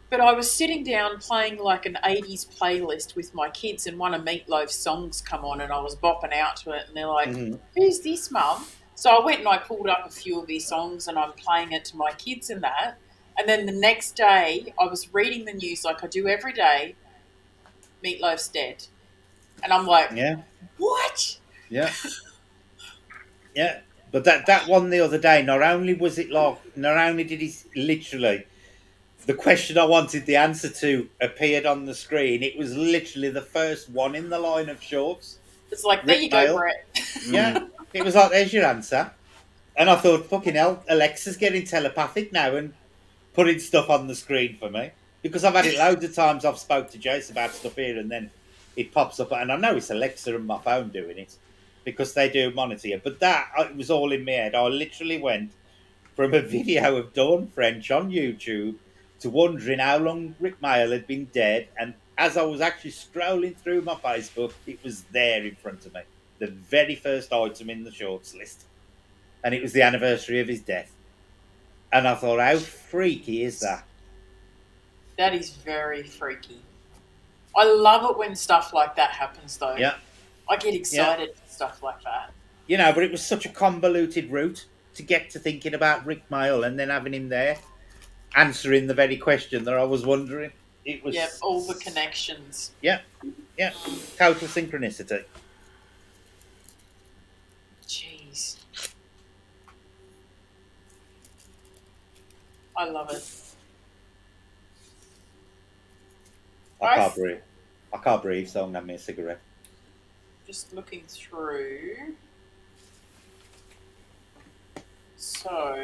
but I was sitting down playing like an 80s playlist with my kids, and one of Meatloaf's songs come on, and I was bopping out to it, and they're like,
Mm-hmm.
"Who's this, Mum?" So I went and I pulled up a few of his songs, and I'm playing it to my kids and that. And then the next day, I was reading the news like I do every day. Meatloaf's dead, and I'm like,
Yeah,
"What?"
yeah, yeah. But that one the other day, not only was it like, not only did he literally, the question I wanted the answer to appeared on the screen. It was literally the first one in the line of shorts.
It's like, there
Rick
you go,
Mail.
Brett.
Yeah,
Mm.
it was like, there's your answer. And I thought, fucking hell, Alexa's getting telepathic now and putting stuff on the screen for me. Because I've had it loads of times. I've spoke to Jace about stuff here, and then it pops up. And I know it's Alexa and my phone doing it because they do monitor you. But it was all in my head. I literally went from a video of Dawn French on YouTube to wondering how long Rick Mail had been dead. And as I was actually scrolling through my Facebook, it was there in front of me. The very first item in the shorts list. And it was the anniversary of his death. And I thought, how freaky is that?
That is very freaky. I love it when stuff like that happens, though.
Yeah,
I get
yeah,
excited for stuff like that.
You know, but it was such a convoluted route to get to thinking about Rick Mail and then having him there answering the very question that I was wondering. It
Yep,
was,
all the connections.
yeah, yeah, total synchronicity.
Jeez, I love it.
I
I
can't breathe. I can't breathe, so I'm gonna have me a cigarette.
just looking through. So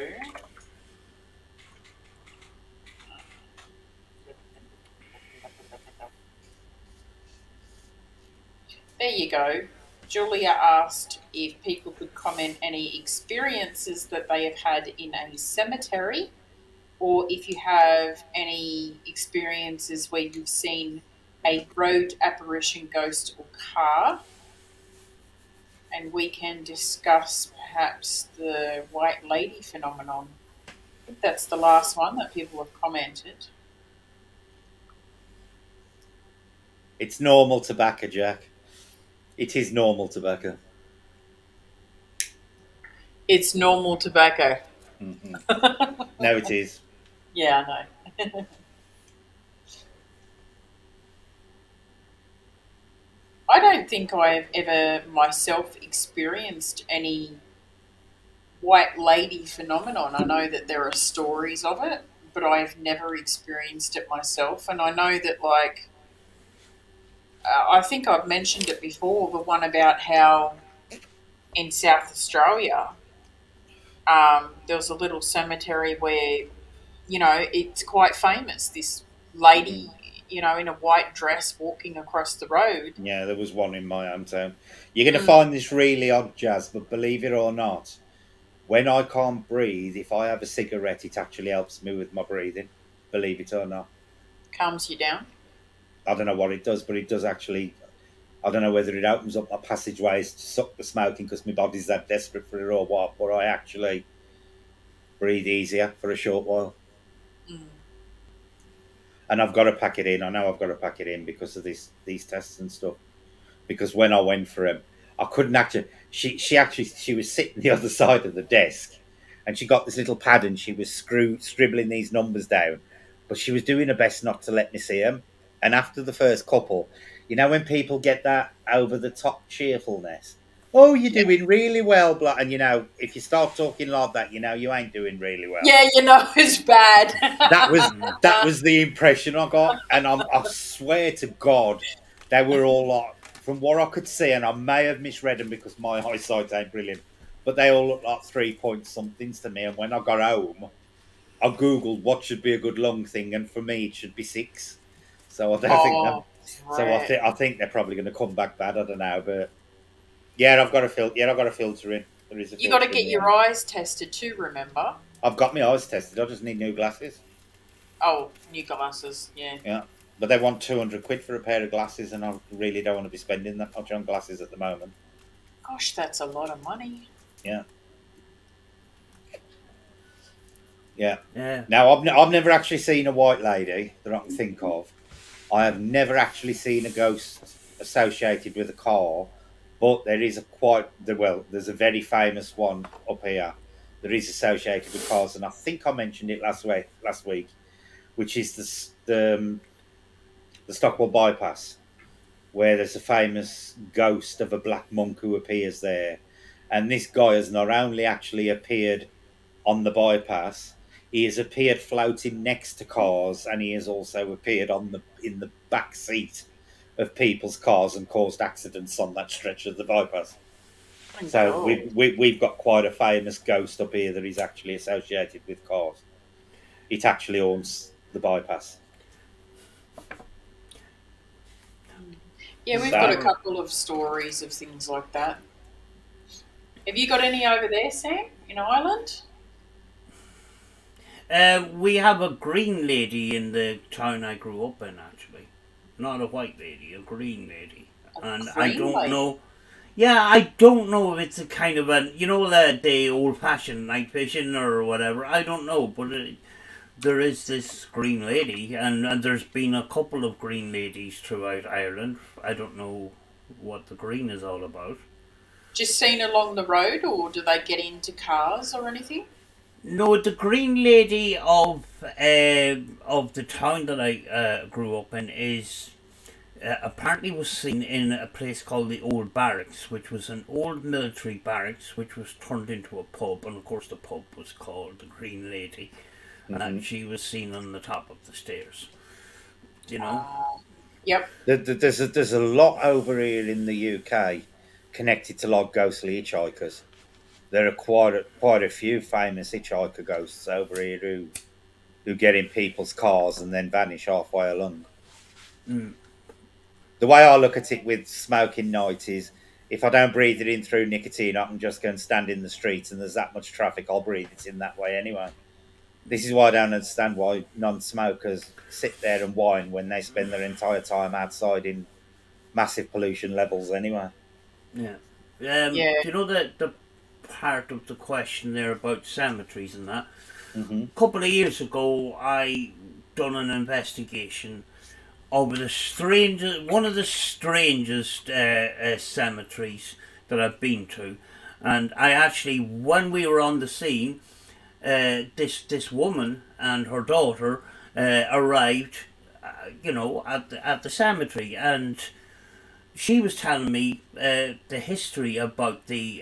there you go. Julia asked if people could comment any experiences that they have had in a cemetery, or if you have any experiences where you've seen a road apparition, ghost, or car, and we can discuss perhaps the white lady phenomenon. I think that's the last one that people have commented.
It's normal tobacco, Jack. It is normal tobacco.
It's normal tobacco.
Hmm. No, it is.
Yeah, I know. I don't think I've ever myself experienced any white lady phenomenon. I know that there are stories of it, but I've never experienced it myself. And I know that, like, I think I've mentioned it before, the one about how in South Australia, there was a little cemetery where, it's quite famous. This
Hmm.
lady, in a white dress walking across the road.
Yeah, there was one in my hometown. You're going to
Mm,
find this really odd, Jazz, but believe it or not, when I can't breathe, if I have a cigarette, it actually helps me with my breathing. Believe it or not.
calms you down.
I don't know what it does, but it does actually. I don't know whether it opens up my passageways to suck the smoking because my body's that desperate for it or what, but I actually breathe easier for a short while.
Mm.
And I've got to pack it in. I know I've got to pack it in because of these tests and stuff. Because when I went for him, I couldn't actually. She was sitting the other side of the desk, and she got this little pad and she was scribbling these numbers down, but she was doing her best not to let me see them. And after the first couple, when people get that over the top cheerfulness, oh, you're
Yeah.
doing really well, blah, and if you start talking like that, you ain't doing really well.
Yeah, it's bad.
That was
Mm.
that was the impression I got, and I swear to God, they were all like, from what I could see, and I may have misread them because my eyesight ain't brilliant, but they all looked like 3 point somethings to me. And when I got home, I googled what should be a good lung thing, and for me, it should be 6. So I don't think that.
Oh,
So I
right.
think I think they're probably going to come back bad. I don't know, but yeah, I've got a filter. Yeah, I've got a filter in. There is a
You got to
filter in
get
the
your
end.
eyes tested too, remember?
I've got my eyes tested. I just need new glasses.
Oh, new glasses. Yeah.
Yeah. But they want 200 quid for a pair of glasses, and I really don't want to be spending that much on glasses at the moment.
Gosh, that's a lot of money.
Yeah. Yeah.
Yeah.
Now, I've never actually seen a white lady that I can think of. I have never actually seen a ghost associated with a car, but there is there's a very famous one up here that is associated with cars, and I think I mentioned it last week, which is the Stockwell bypass, where there's a famous ghost of a black monk who appears there. And this guy has not only actually appeared on the bypass, he has appeared floating next to cars, and he has also appeared in the back seat of people's cars and caused accidents on that stretch of the bypass.
Oh,
So
God.
we've got quite a famous ghost up here that is actually associated with cars. It actually owns the bypass.
Yeah, we've got
So
a
Well,
couple of stories of things like that. Have you got any over there, Sam, in Ireland?
we have a green lady in the town I grew up in, actually. Not a white lady, a green lady.
A
And I
green
don't
lady.
know. Yeah, I don't know if it's a kind of a, the old fashioned night fishing or whatever. I don't know, but there is this green lady, and there's been a couple of green ladies throughout Ireland. I don't know what the green is all about.
just seen along the road, or do they get into cars or anything?
No, the Green Lady of the town that I grew up in is apparently was seen in a place called the Old Barracks, which was an old military barracks which was turned into a pub, and of course the pub was called the Green Lady, and she was seen on the top of the stairs. You know.
Yep.
There's a lot over here in the UK connected to like ghostly hitchhikers. There are quite a few famous hitchhiker ghosts over here who get in people's cars and then vanish halfway along. The way I look at it with smoking night is, if I don't breathe it in through nicotine, I can just go and stand in the streets, and there's that much traffic, I'll breathe it in that way anyway. This is why I don't understand why non-smokers sit there and whine when they spend their entire time outside in massive pollution levels anyway.
Yeah.
Yeah.
Do you know the part of the question there about cemeteries and that?
Mm-hmm.
A couple of years ago, I done an investigation over one of the strangest cemeteries that I've been to, and I actually, when we were on the scene, this woman and her daughter arrived, at the cemetery, and she was telling me the history about the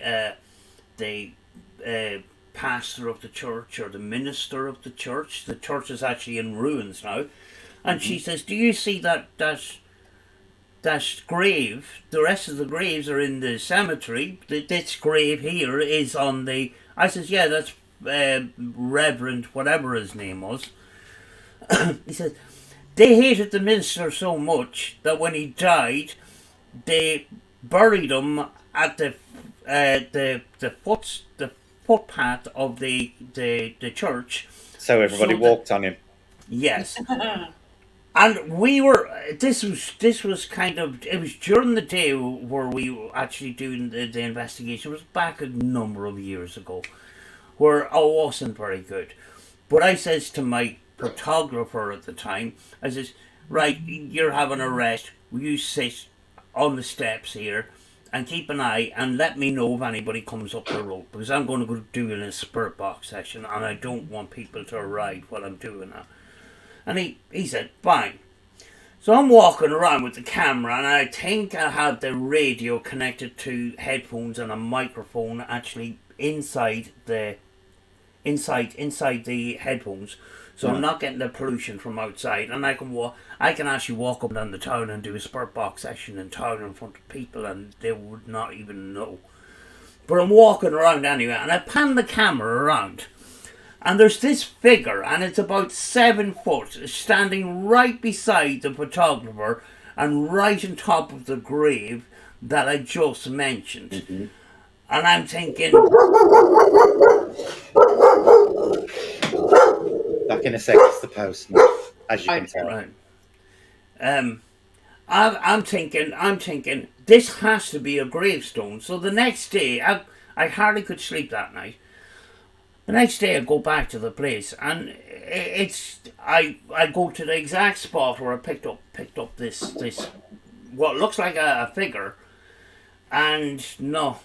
pastor of the church, or the minister of the church. The church is actually in ruins now, and she says, "Do you see that grave? The rest of the graves are in the cemetery. This grave here is on the." I says, "Yeah, that's Reverend whatever his name was." He says they hated the minister so much that when he died, they buried him at the footpath of the church.
So everybody walked on him.
Yes. And we were. This was kind of. It was during the day where we were actually doing the investigation. It was back a number of years ago, where I wasn't very good. But I says to my photographer at the time, I says, "Right, you're having a rest. Will you sit on the steps here and keep an eye and let me know if anybody comes up the road, because I'm going to go doing a spirit box session and I don't want people to arrive while I'm doing that." And he said, "Fine." So I'm walking around with the camera, and I think I had the radio connected to headphones and a microphone actually inside the headphones, so I'm not getting the pollution from outside, and I can actually walk up and down the town and do a spirit box session in town in front of people, and they would not even know. But I'm walking around anyway, and I pan the camera around, and there's this figure, and it's about 7 foot, standing right beside the photographer and right on top of the grave that I just mentioned. Mm-hmm. And I'm thinking,
back in a sec, it's the postman, as you can tell.
Right. I'm thinking, this has to be a gravestone. So the next day, I hardly could sleep that night. The next day I go back to the place, and I go to the exact spot where I picked up this what looks like a figure, and no,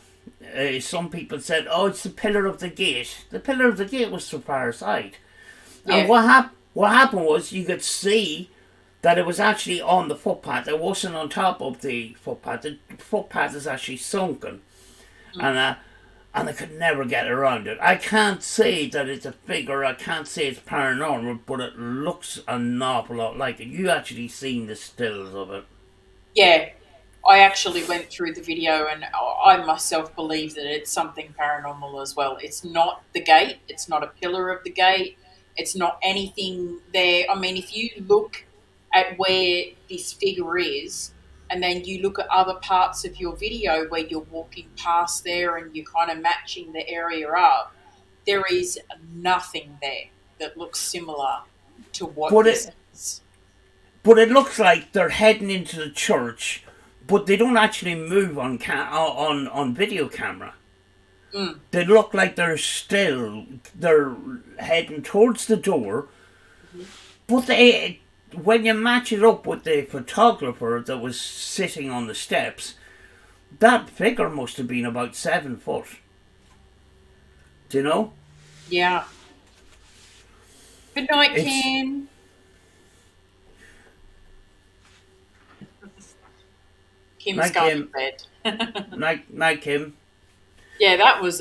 some people said, "Oh, it's the pillar of the gate." The pillar of the gate was the far side, and what happened was you could see that it was actually on the footpath. It wasn't on top of the footpath. The footpath is actually sunken, and I could never get around it. I can't say that it's a figure, I can't say it's paranormal, but it looks an awful lot like it. You actually seen the stills of it.
Yeah, I actually went through the video, and I myself believe that it's something paranormal as well. It's not the gate, it's not a pillar of the gate, it's not anything there. I mean, if you look at where this figure is, and then you look at other parts of your video where you're walking past there and you're kind of matching the area up, there is nothing there that looks similar to what this is.
But it looks like they're heading into the church, but they don't actually move on video camera. Mm. They look like they're heading towards the door, but when you match it up with the photographer that was sitting on the steps, that figure must have been about 7 foot. Do you know?
Yeah. Good night,
It's
Kim. Kim's
like
gone to
him,
bed.
like him.
Yeah, that was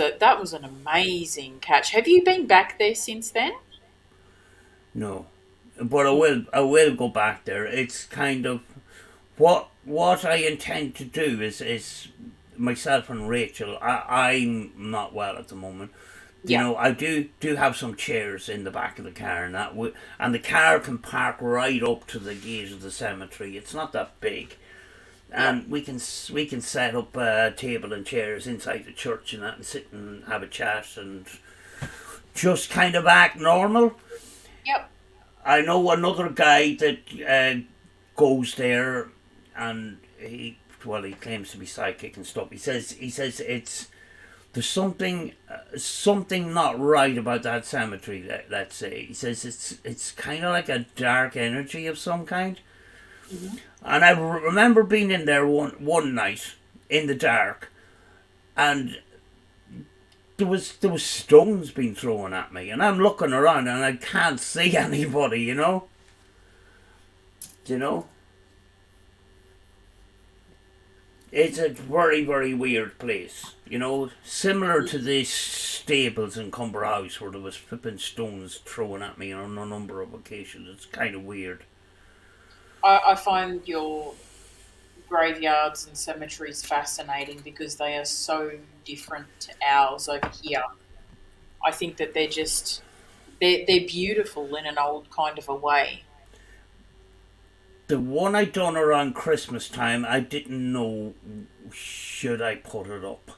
an amazing catch. Have you been back there since then?
No, but I will go back there. It's kind of what I intend to do is myself and Rachel. I'm not well at the moment. You
Yeah.
know, I do have some chairs in the back of the car, and and the car can park right up to the gate of the cemetery. It's not that big,
Yeah.
and we can set up a table and chairs inside the church and that, and sit and have a chat and just kind of act normal.
Yep.
I know another guy that goes there, and he claims to be psychic and stuff. He says it's there's something not right about that cemetery. Let's say he says it's kind of like a dark energy of some kind.
Hmm.
And I remember being in there one night in the dark, and there was stones being thrown at me, and I'm looking around and I can't see anybody. Do you know? It's a very, very weird place. Similar to the stables in Cumber House where there was flipping stones thrown at me on a number of occasions. It's kind of weird.
I find your graveyards and cemeteries fascinating because they are so different to ours over here. I think that they're beautiful in an old kind of a way.
The one I done around Christmas time, I didn't know should I put it up.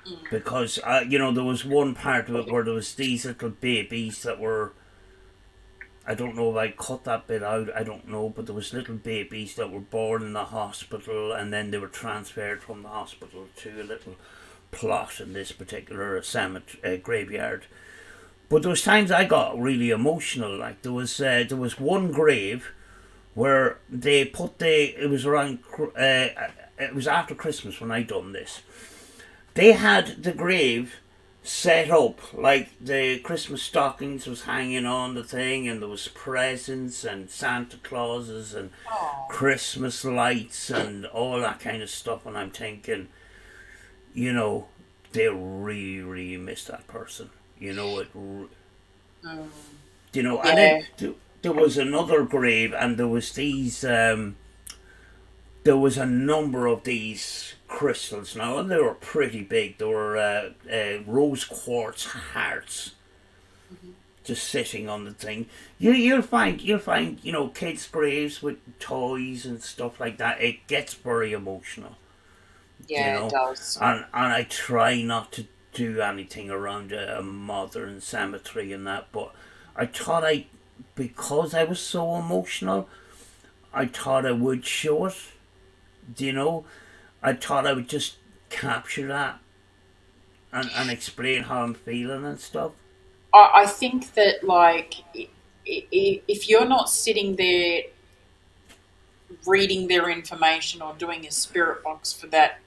Mm.
Because, there was one part of it where there was these little babies that were, I don't know if I cut that bit out, I don't know, but there was little babies that were born in the hospital, and then they were transferred from the hospital to a little plot in this particular cemetery, graveyard. But there was times I got really emotional. Like there was one grave where they put it was around it was after Christmas when I done this. They had the grave set up like the Christmas stockings was hanging on the thing, and there was presents and Santa Clauses and
Oh.
Christmas lights and all that kind of stuff. And I'm thinking, you know, they really, really miss that person.
Mm.
And then
Yeah.
there was another grave, and there was these. There was a number of these crystals now, and they were pretty big. They were rose quartz hearts
Mhm.
just sitting on the thing. You'll find kids' graves with toys and stuff like that. It gets very emotional, you
Yeah, it
know,
does.
and I try not to do anything around a modern cemetery and that, but I thought because I was so emotional, I thought I would show it. Do you know? I thought I would just capture that and explain how I'm feeling and stuff.
I think that like if you're not sitting there reading their information or doing a spirit box for that,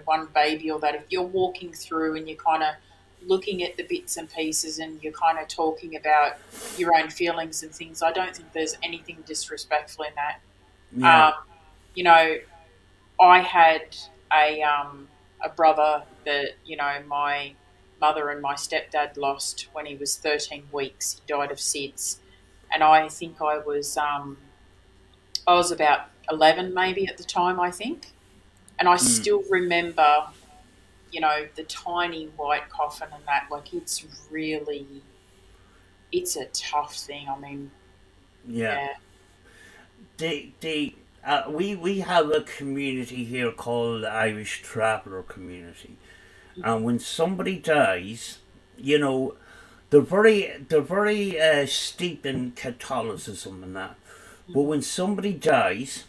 one baby or that, if you're walking through and you're kind of looking at the bits and pieces and you're kind of talking about your own feelings and things, I don't think there's anything disrespectful in that.
Yeah.
You know, I had a brother that my mother and my stepdad lost when he was 13 weeks. He died of SIDS, and I think I was about 11 maybe at the time, I think. And I
Mm,
still remember, the tiny white coffin and that. Like, it's a tough thing. I mean,
yeah.
yeah.
We have a community here called the Irish Traveller Community,
Mhm.
and when somebody dies, you know, they're very steep in Catholicism and that. But
Mhm.
when somebody dies,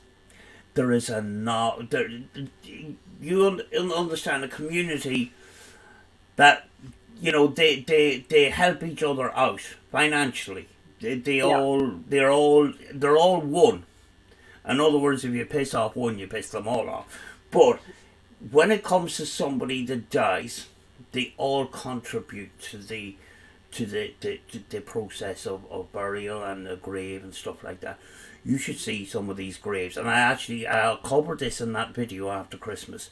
there is a no there. You'll understand a community that they help each other out financially.
Yeah.
They're all one. In other words, if you piss off one, you piss them all off. But when it comes to somebody that dies, they all contribute to the process of burial and the grave and stuff like that. You should see some of these graves, and I'll cover this in that video after Christmas.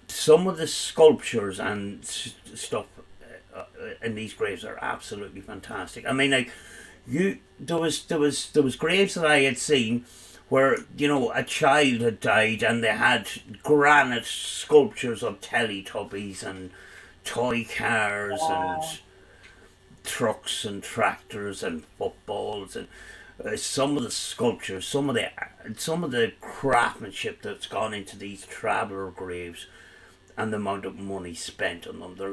Some of the sculptures and stuff in these graves are absolutely fantastic. I mean, like there was graves that I had seen where a child had died and they had granite sculptures of Teletubbies and toy cars and
Wow.
trucks and tractors and footballs and some of the sculptures, some of the craftsmanship that's gone into these traveller graves and the amount of money spent on them. They're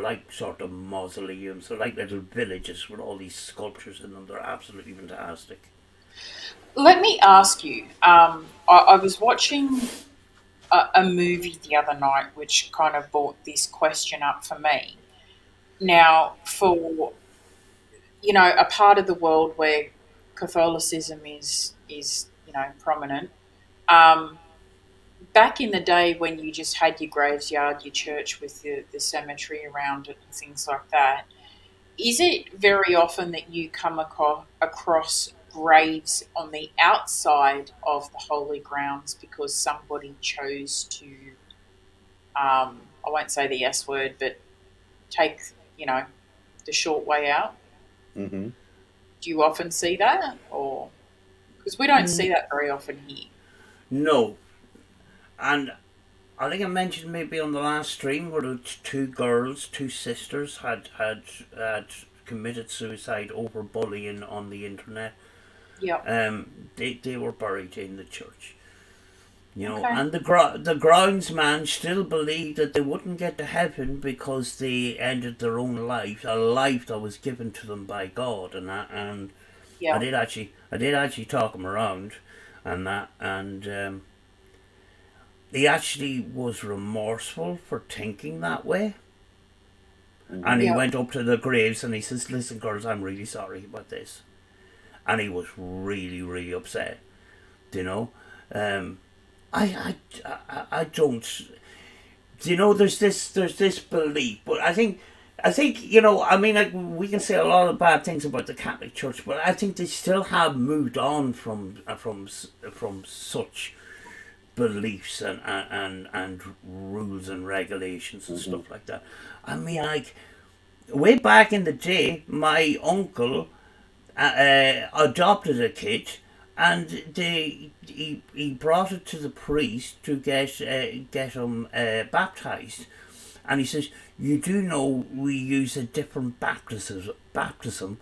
like sort of mausoleums. They're like little villages with all these sculptures in them. They're absolutely fantastic.
Let me ask you. I was watching a movie the other night, which kind of brought this question up for me. Now, for a part of the world where Catholicism is prominent. Um, Back in the day when you just had your graveyard, your church with the cemetery around it and things like that, is it very often that you come across graves on the outside of the holy grounds because somebody chose to, I won't say the S word, but take, you know, the short way out?
Hmm.
Do you often see that? Or because we don't see that very often here.
No, and I think I mentioned maybe on the last stream where the two girls, two sisters, had committed suicide over bullying on the internet.
Yep.
They were buried in the church.
Okay.
And the groundsman still believed that they wouldn't get to heaven because they ended their own life, a life that was given to them by God, and I
Yep.
did actually talk him around, and that, and he actually was remorseful for thinking that way, and he
Hmm.
Yep.
went up to the graves and he says, "Listen, girls, I'm really sorry about this," and he was really, really upset. You know, um, I don't. There's this belief, but I think I mean, like, we can say a lot of bad things about the Catholic Church, but I think they still have moved on from such beliefs and rules and regulations and
Hmm.
stuff like that. I mean, like, way back in the day, my uncle adopted a kid, and he brought it to the priest to get him baptized, and he says, "You do know we use a different baptism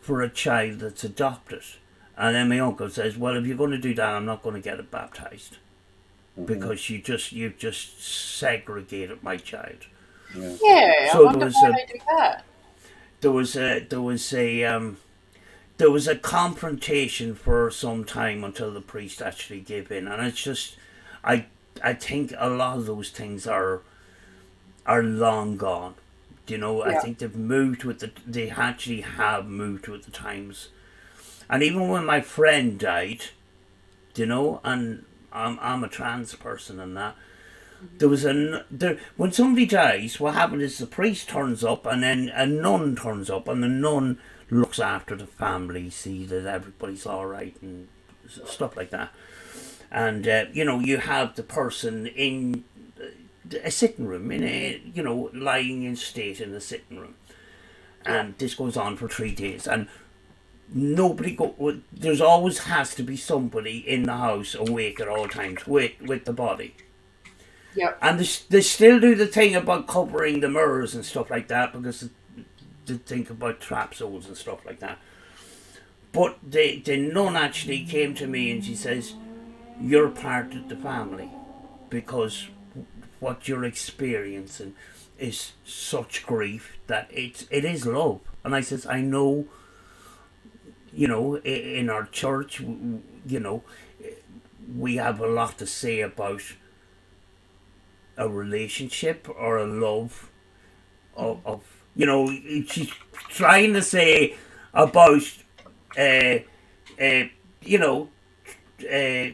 for a child that's adopted." And then my uncle says, "Well, if you're going to do that, I'm not going to get it baptized
Hmm.
because you've just segregated my child."
Yeah.
Yeah, I
So
wonder why they do that.
there was a there was a there was a confrontation for some time until the priest actually gave in, and it's just, I I think a lot of those things are long gone. I
Yeah.
think they actually have moved with the times. And even when my friend died, and I'm a trans person and that,
Mhm.
there was when somebody dies, what happened is the priest turns up and then a nun turns up, and the nun looks after the family, see that everybody's all right and stuff like that. And you have the person in a sitting room, in a lying in state in a sitting room,
Yeah.
and this goes on for 3 days, and there's always has to be somebody in the house awake at all times with the body.
Yep.
And they still do the thing about covering the mirrors and stuff like that, because they think about trap souls and stuff like that. But the nun actually came to me and she says, "You're part of the family because what you're experiencing is such grief that it is love." And I says, "I know, in our church, we have a lot to say about a relationship or a love of she's trying to say about uh, uh, you know uh,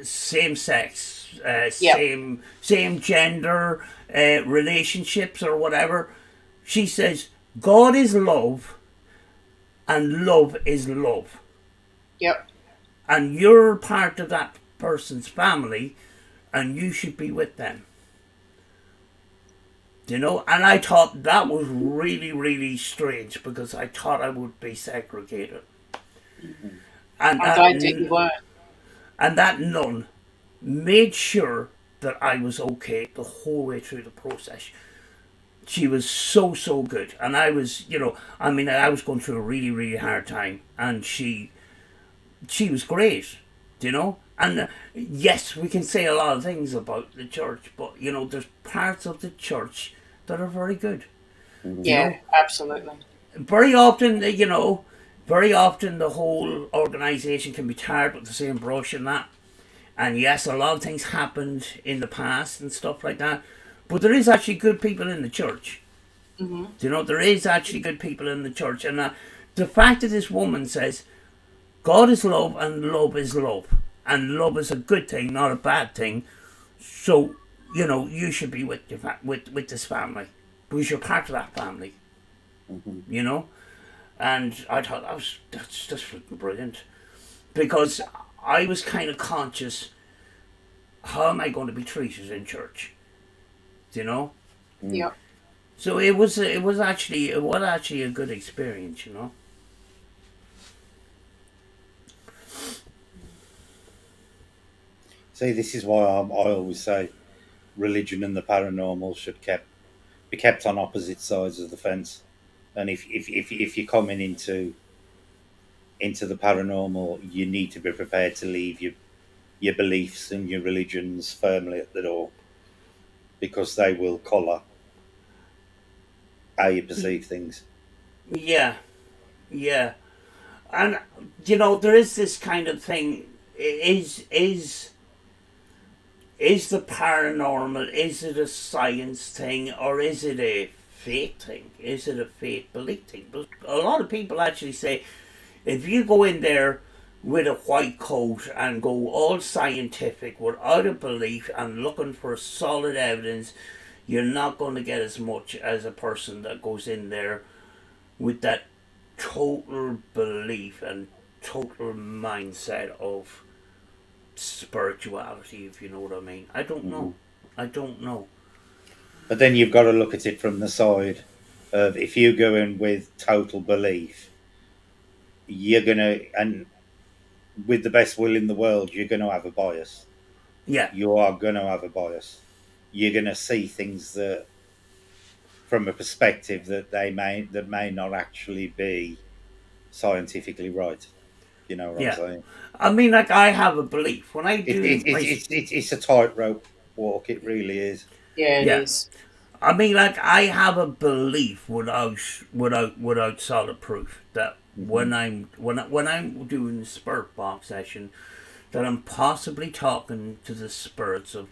same sex
Yep.
same gender relationships or whatever. She says God is love, and love is love,
Yep.
and you're part of that person's family, and you should be with them. And I thought that was really, really strange because I thought I would be segregated. And
I'm glad that you weren't.
that nun made sure that I was okay the whole way through the process. She was so good, and I was, I was going through a really, really hard time, and she was great, And yes, we can say a lot of things about the church, but there's parts of the church that are very good.
Yeah, absolutely.
Very often, very often the whole organisation can be tarred with the same brush and that. And yes, a lot of things happened in the past and stuff like that. But there is actually good people in the church. There is actually good people in the church. And the fact that this woman says, God is love and love is love. And love is a good thing, not a bad thing. So, you should be with with this family. Because you're part of that family. And I thought that's just freaking brilliant. Because I was kind of conscious, how am I going to be treated in church?
Yep.
So it was actually a good experience.
See, this is why I always say religion and the paranormal should be kept on opposite sides of the fence. And if you're coming into the paranormal, you need to be prepared to leave your beliefs and your religions firmly at the door, because they will colour how you perceive things.
Yeah, yeah, and there is this kind of thing. Is the paranormal? Is it a science thing, or is it a faith thing? Is it a faith belief thing? But a lot of people actually say, if you go in there with a white coat and go all scientific without a belief and looking for solid evidence, you're not going to get as much as a person that goes in there with that total belief and total mindset of spirituality, if you know what I mean. I don't know. I don't know.
But then you've got to look at it from the side of, if you go in with total belief, you're gonna, and with the best will in the world, you're gonna have a bias.
Yeah.
You are gonna have a bias. You're gonna see things that, from a perspective that may not actually be scientifically right. You know what I'm
Yeah.
saying?
I mean, like, I have a belief when I do.
It's a tightrope walk. It really is.
Yeah, it
Yeah.
is.
I mean, like, I have a belief without solid proof that when I'm doing the spirit box session, that I'm possibly talking to the spirits of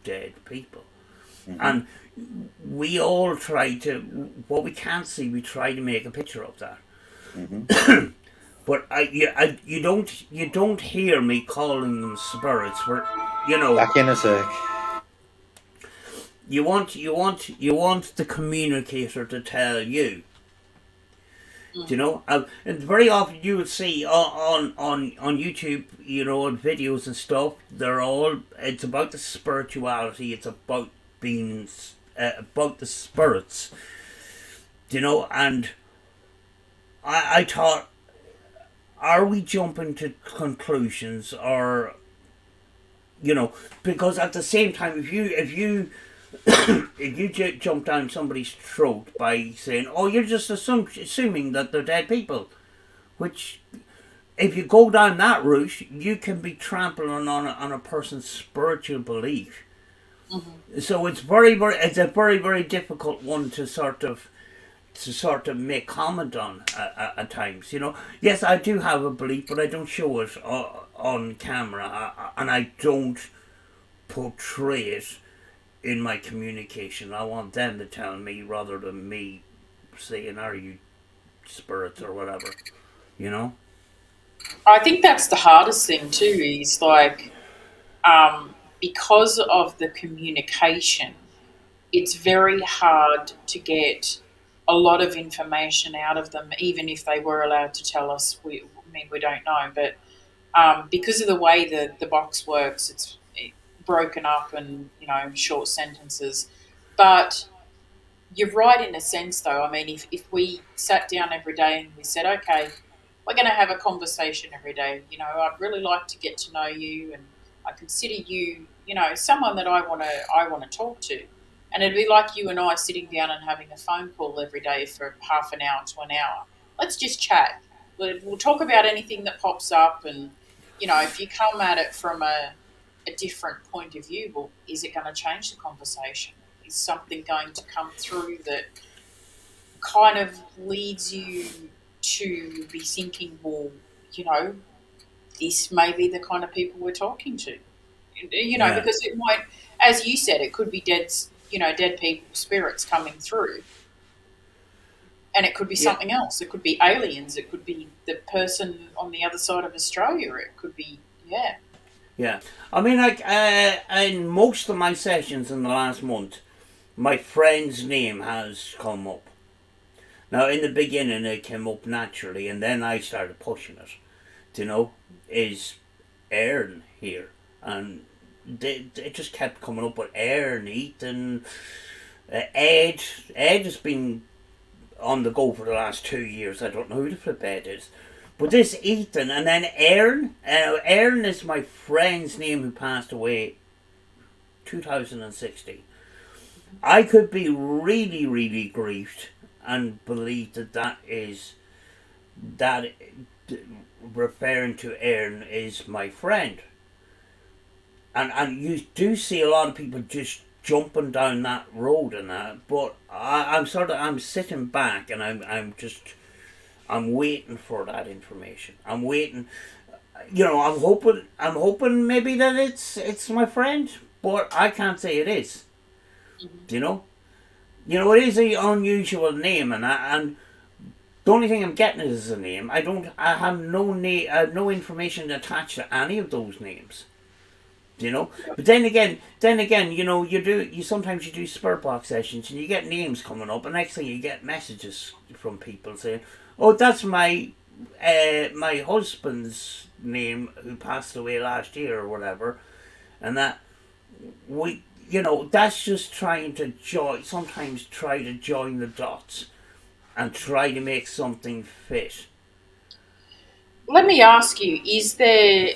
dead people. And we all try to, what we can't see, we try to make a picture of that. But you don't hear me calling them spirits. Where,
Back in a sec.
you want the communicator to tell you. And very often you would see on YouTube, videos and stuff. It's about the spirituality. It's about being about the spirits. And I thought, are we jumping to conclusions, or because at the same time, if you if you jump down somebody's throat by saying, "Oh, you're just assuming that they're dead people," which, if you go down that route, you can be trampling on a person's spiritual belief. So it's it's a very, very difficult one to sort of make comment on at times. Yes, I do have a belief, but I don't show it on camera, and I don't portray it in my communication. I want them to tell me rather than me saying, "Are you spirits?" or whatever.
I think that's the hardest thing too. Is like, because of the communication, it's very hard to get a lot of information out of them, even if they were allowed to tell us. I mean, we don't know, but because of the way the box works, it's broken up and short sentences. But you're right in a sense, though. I mean, if we sat down every day and we said, okay, we're going to have a conversation every day. I'd really like to get to know you, and I consider you, someone that I want to talk to, and it'd be like you and I sitting down and having a phone call every day for half an hour to an hour. Let's just chat. We'll talk about anything that pops up, and if you come at it from a different point of view, well, is it going to change the conversation? Is something going to come through that kind of leads you to be thinking, well, this may be the kind of people we're talking to,
Yeah.
because it might, as you said, it could be dead people, spirits coming through, and it could be
Yeah.
something else. It could be aliens. It could be the person on the other side of Australia. It could be, yeah.
Yeah. I mean, like, in most of my sessions in the last month, my friend's name has come up. Now, in the beginning, it came up naturally, and then I started pushing it. Is Aaron here? And it just kept coming up with Aaron, Ethan, Ed. Ed has been on the go for the last 2 years. I don't know who the flip Ed is. But this Ethan, and then Aaron. Aaron is my friend's name who passed away 2016. I could be really, really grieved and believe that is that referring to Aaron is my friend. And you do see a lot of people just jumping down that road and that, but I'm sitting back and I'm waiting for that information. I'm waiting. I'm hoping maybe that it's my friend, but I can't say it is.
Mm-hmm.
You know, it is an unusual name, and the only thing I'm getting is a name. I have no no information attached to any of those names. But then again, you sometimes you do spirit box sessions and you get names coming up, and next thing you get messages from people saying, "Oh, that's my husband's name who passed away last year or whatever," and that that's just trying to sometimes try to join the dots and try to make something fit.
Let me ask you: is there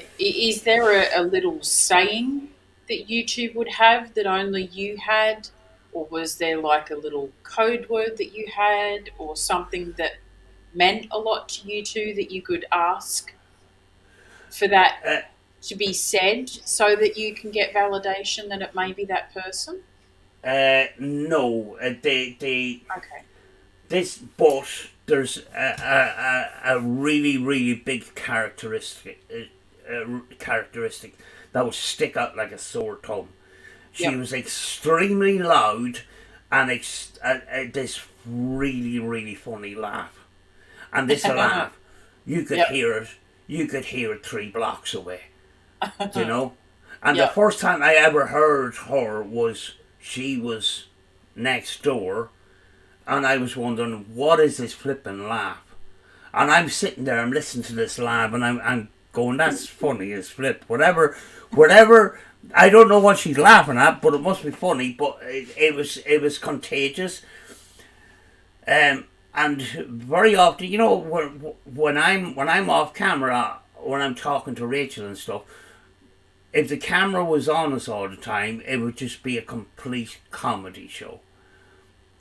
a little saying that YouTube would have that only you had, or was there like a little code word that you had, or something that meant a lot to you two that you could ask for that
Uh,
to be said, so that you can get validation that it may be that person?
no, they
Okay.
this but there's a really really big characteristic that would stick out like a sore thumb. She
Yep.
was extremely loud and this really really funny laugh, and this laugh you could
Yep.
hear it you could hear it 3 blocks away. you know and the
Yep.
first time I ever heard her was she was next door, and I was wondering, what is this flipping laugh? And I'm sitting there, I'm listening to this laugh, and I'm going, that's funny as flip. Whatever. I don't know what she's laughing at, but it must be funny. But it was contagious. And very often, when I'm off camera, when I'm talking to Rachel and stuff, if the camera was on us all the time, it would just be a complete comedy show.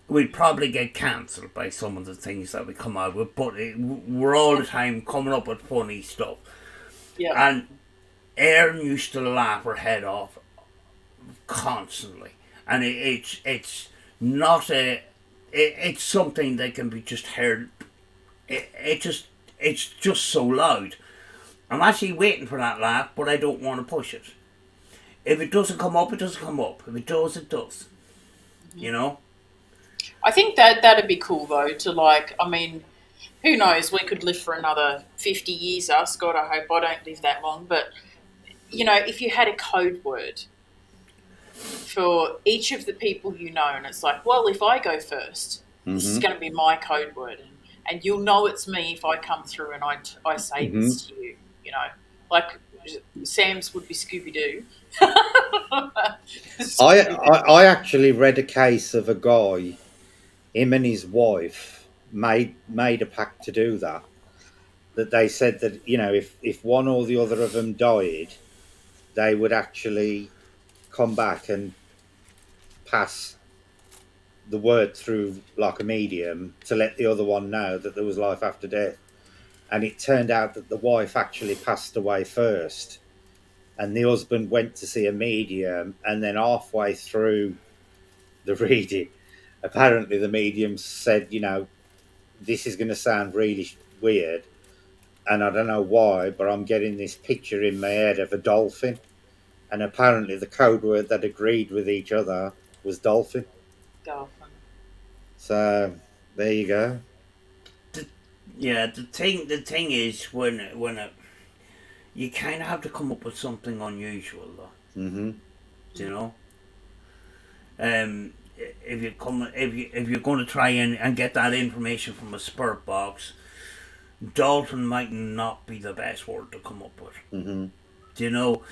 We'd probably get cancelled by some of the things that we come out with, but we're all the time coming up with funny stuff.
Yep.
And Erin used to laugh her head off constantly, and it's not it's something that can be just heard. It's just so loud. I'm actually waiting for that laugh, but I don't want to push it. If it doesn't come up, it doesn't come up. If it does, it does. You know.
I think that'd be cool though. To like, I mean, who knows? We could live for another 50 years. Us, God, I hope I don't live that long. But if you had a code word, for each of the people you know, and it's like, well, if I go first, this is
Mm-hmm.
going to be my code word, and you'll know it's me if I come through and I say
Mm-hmm.
this to you, you know, like Sam's would be Scooby Doo.
I actually read a case of a guy, him and his wife made a pact to do that. That they said that, if one or the other of them died, they would actually come back and pass the word through like a medium to let the other one know that there was life after death. And it turned out that the wife actually passed away first, and the husband went to see a medium, and then halfway through the reading, apparently the medium said, this is going to sound really weird, and I don't know why, but I'm getting this picture in my head of a dolphin. And apparently the code word that agreed with each other was dolphin.
Dolphin.
So there you go.
The, yeah, the thing is you kind of have to come up with something unusual, though.
Mm-hmm.
You know, if you're going to try and get that information from a spirit box, dolphin might not be the best word to come up with.
Mm-hmm.
You know,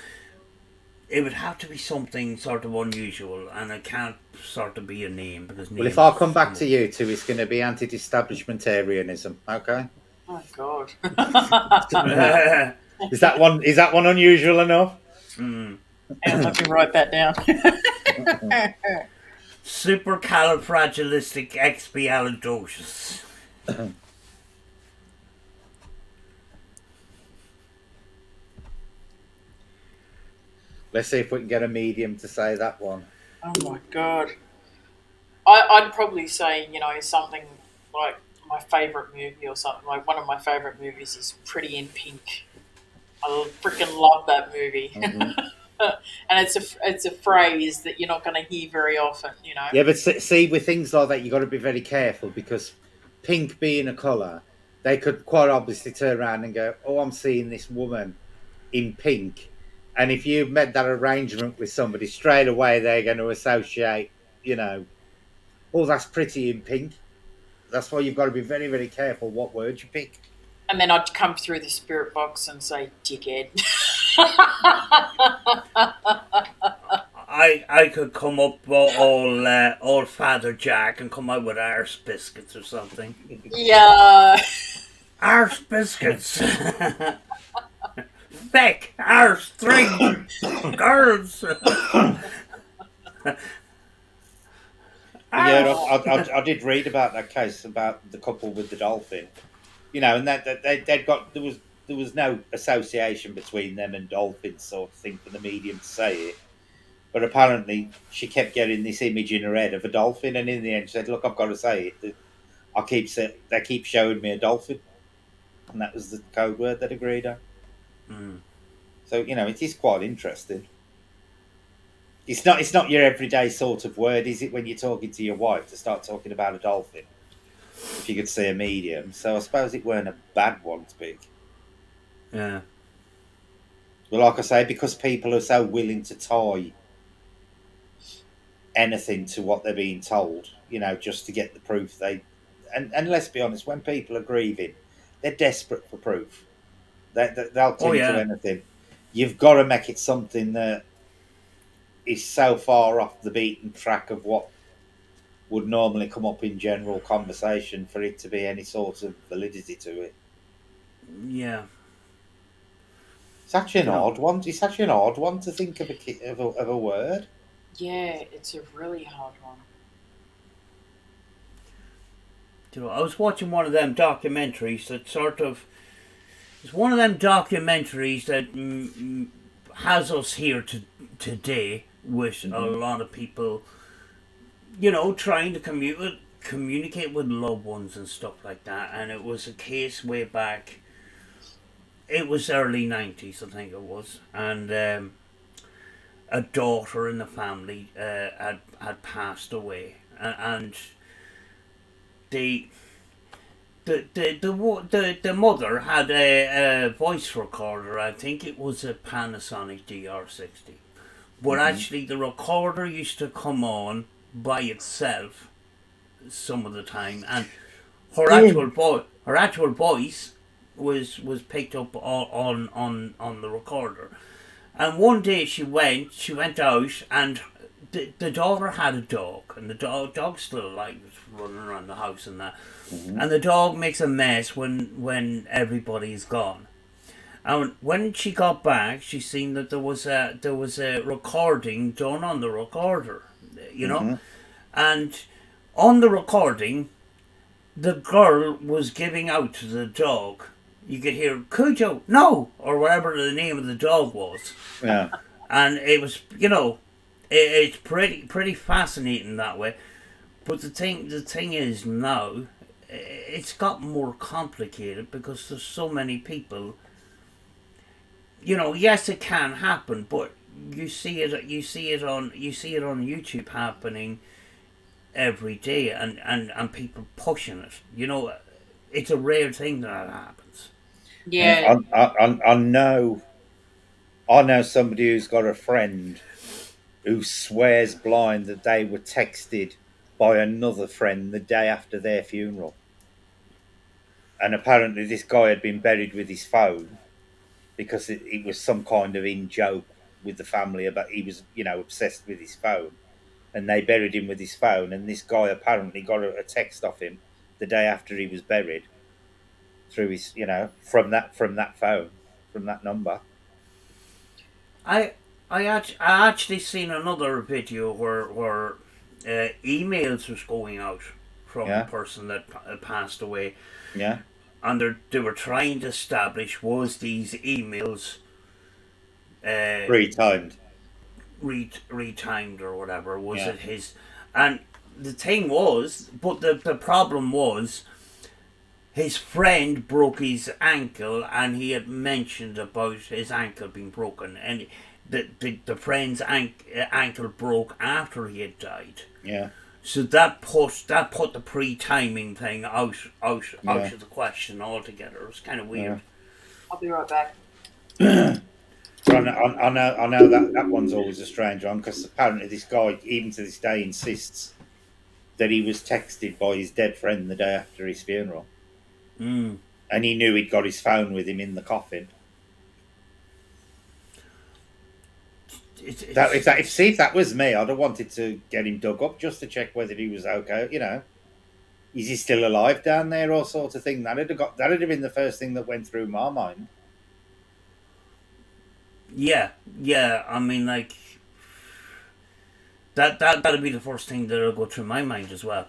it would have to be something sort of unusual, and it can't sort of be a name because
Well, if
names
I come
come
back
up.
to you two, it's going to be anti-establishmentarianism. Okay.
Oh God.
Is that one unusual enough?
mm.
And let me write that down.
Supercalifragilisticexpialidocious.
Let's see if we can get a medium to say that one.
Oh my God. I'd probably say, something like my favorite movie or something. Like one of my favorite movies is Pretty in Pink. I freaking love that movie.
Mm-hmm.
And it's a phrase that you're not going to hear very often, you know.
Yeah, but see, with things like that, you got to be very careful because pink being a colour, they could quite obviously turn around and go, "Oh, I'm seeing this woman in pink," and if you've made that arrangement with somebody straight away, they're going to associate, "Oh, that's pretty in pink." That's why you've got to be very, very careful what words you pick.
And then I'd come through the spirit box and say, "Dickhead."
I could come up all Father Jack and come out with arse biscuits or something.
Yeah.
Arse biscuits. Feck, arse, string, girls.
Yeah, I did read about that case about the couple with the dolphin, and that they'd got there was no association between them and dolphins sort of thing for the medium to say it, but apparently she kept getting this image in her head of a dolphin, and in the end she said, "Look, I've got to say it. They keep showing me a dolphin," and that was the code word that agreed on.
Mm.
So it is quite interesting. It's not your everyday sort of word, is it? When you're talking to your wife to start talking about a dolphin, if you could see a medium. So I suppose it weren't a bad one to pick.
Yeah.
Well, like I say, because people are so willing to tie anything to what they're being told, just to get the proof and let's be honest, when people are grieving, they're desperate for proof. They'll
Oh
cling to
yeah.
anything. You've got to make it something that is so far off the beaten track of what would normally come up in general conversation for it to be any sort of validity to it.
Yeah.
It's actually an
You know.
odd one. It's actually an odd one to think of a word.
Yeah, it's a really hard one.
You know, I was watching one of them documentaries that sort of. It's one of them documentaries that has us here today with a lot of people, trying to communicate with loved ones and stuff like that. And it was a case way back. It was early 90s, I think it was, and a daughter in the family had passed away, and the the mother had a voice recorder. I think it was a Panasonic DR60, but actually the recorder used to come on by itself some of the time, and her actual voice was picked up on the recorder. And one day she went out, and the daughter had a dog, and the dog's still alive, running around the house and that. And the dog makes a mess when everybody's gone. And when she got back, she seen that there was a recording done on the recorder, and on the recording, the girl was giving out to the dog. You could hear Cujo, no, or whatever the name of the dog was.
Yeah.
And it was, it's pretty fascinating that way. But the thing is now, it's got more complicated because there's so many people. Yes, it can happen, but you see it on YouTube happening every day, and people pushing it. It's a rare thing that happens.
Yeah.
I know somebody who's got a friend who swears blind that they were texted by another friend the day after their funeral. And apparently this guy had been buried with his phone because it was some kind of in joke with the family about he was, obsessed with his phone. And they buried him with his phone. And this guy apparently got a text off him the day after he was buried through his, from that phone, from that number.
I actually seen another video where emails was going out from the person that passed away.
Yeah.
And they were trying to establish, was these emails
retimed
or whatever, was it his? And the thing was, but the problem was, his friend broke his ankle, and he had mentioned about his ankle being broken, and the friend's ankle broke after he had died.
Yeah.
So that put the pre-timing thing out of the question altogether. It was kind of weird.
I'll be right back.
I know that one's always a strange one, because apparently this guy, even to this day, insists that he was texted by his dead friend the day after his funeral.
Mm.
And he knew he'd got his phone with him in the coffin. If that was me, I'd have wanted to get him dug up just to check whether he was okay. Is he still alive down there, or sort of thing? That'd have been the first thing that went through my mind.
Yeah. I mean, like that'd be the first thing that'll go through my mind as well.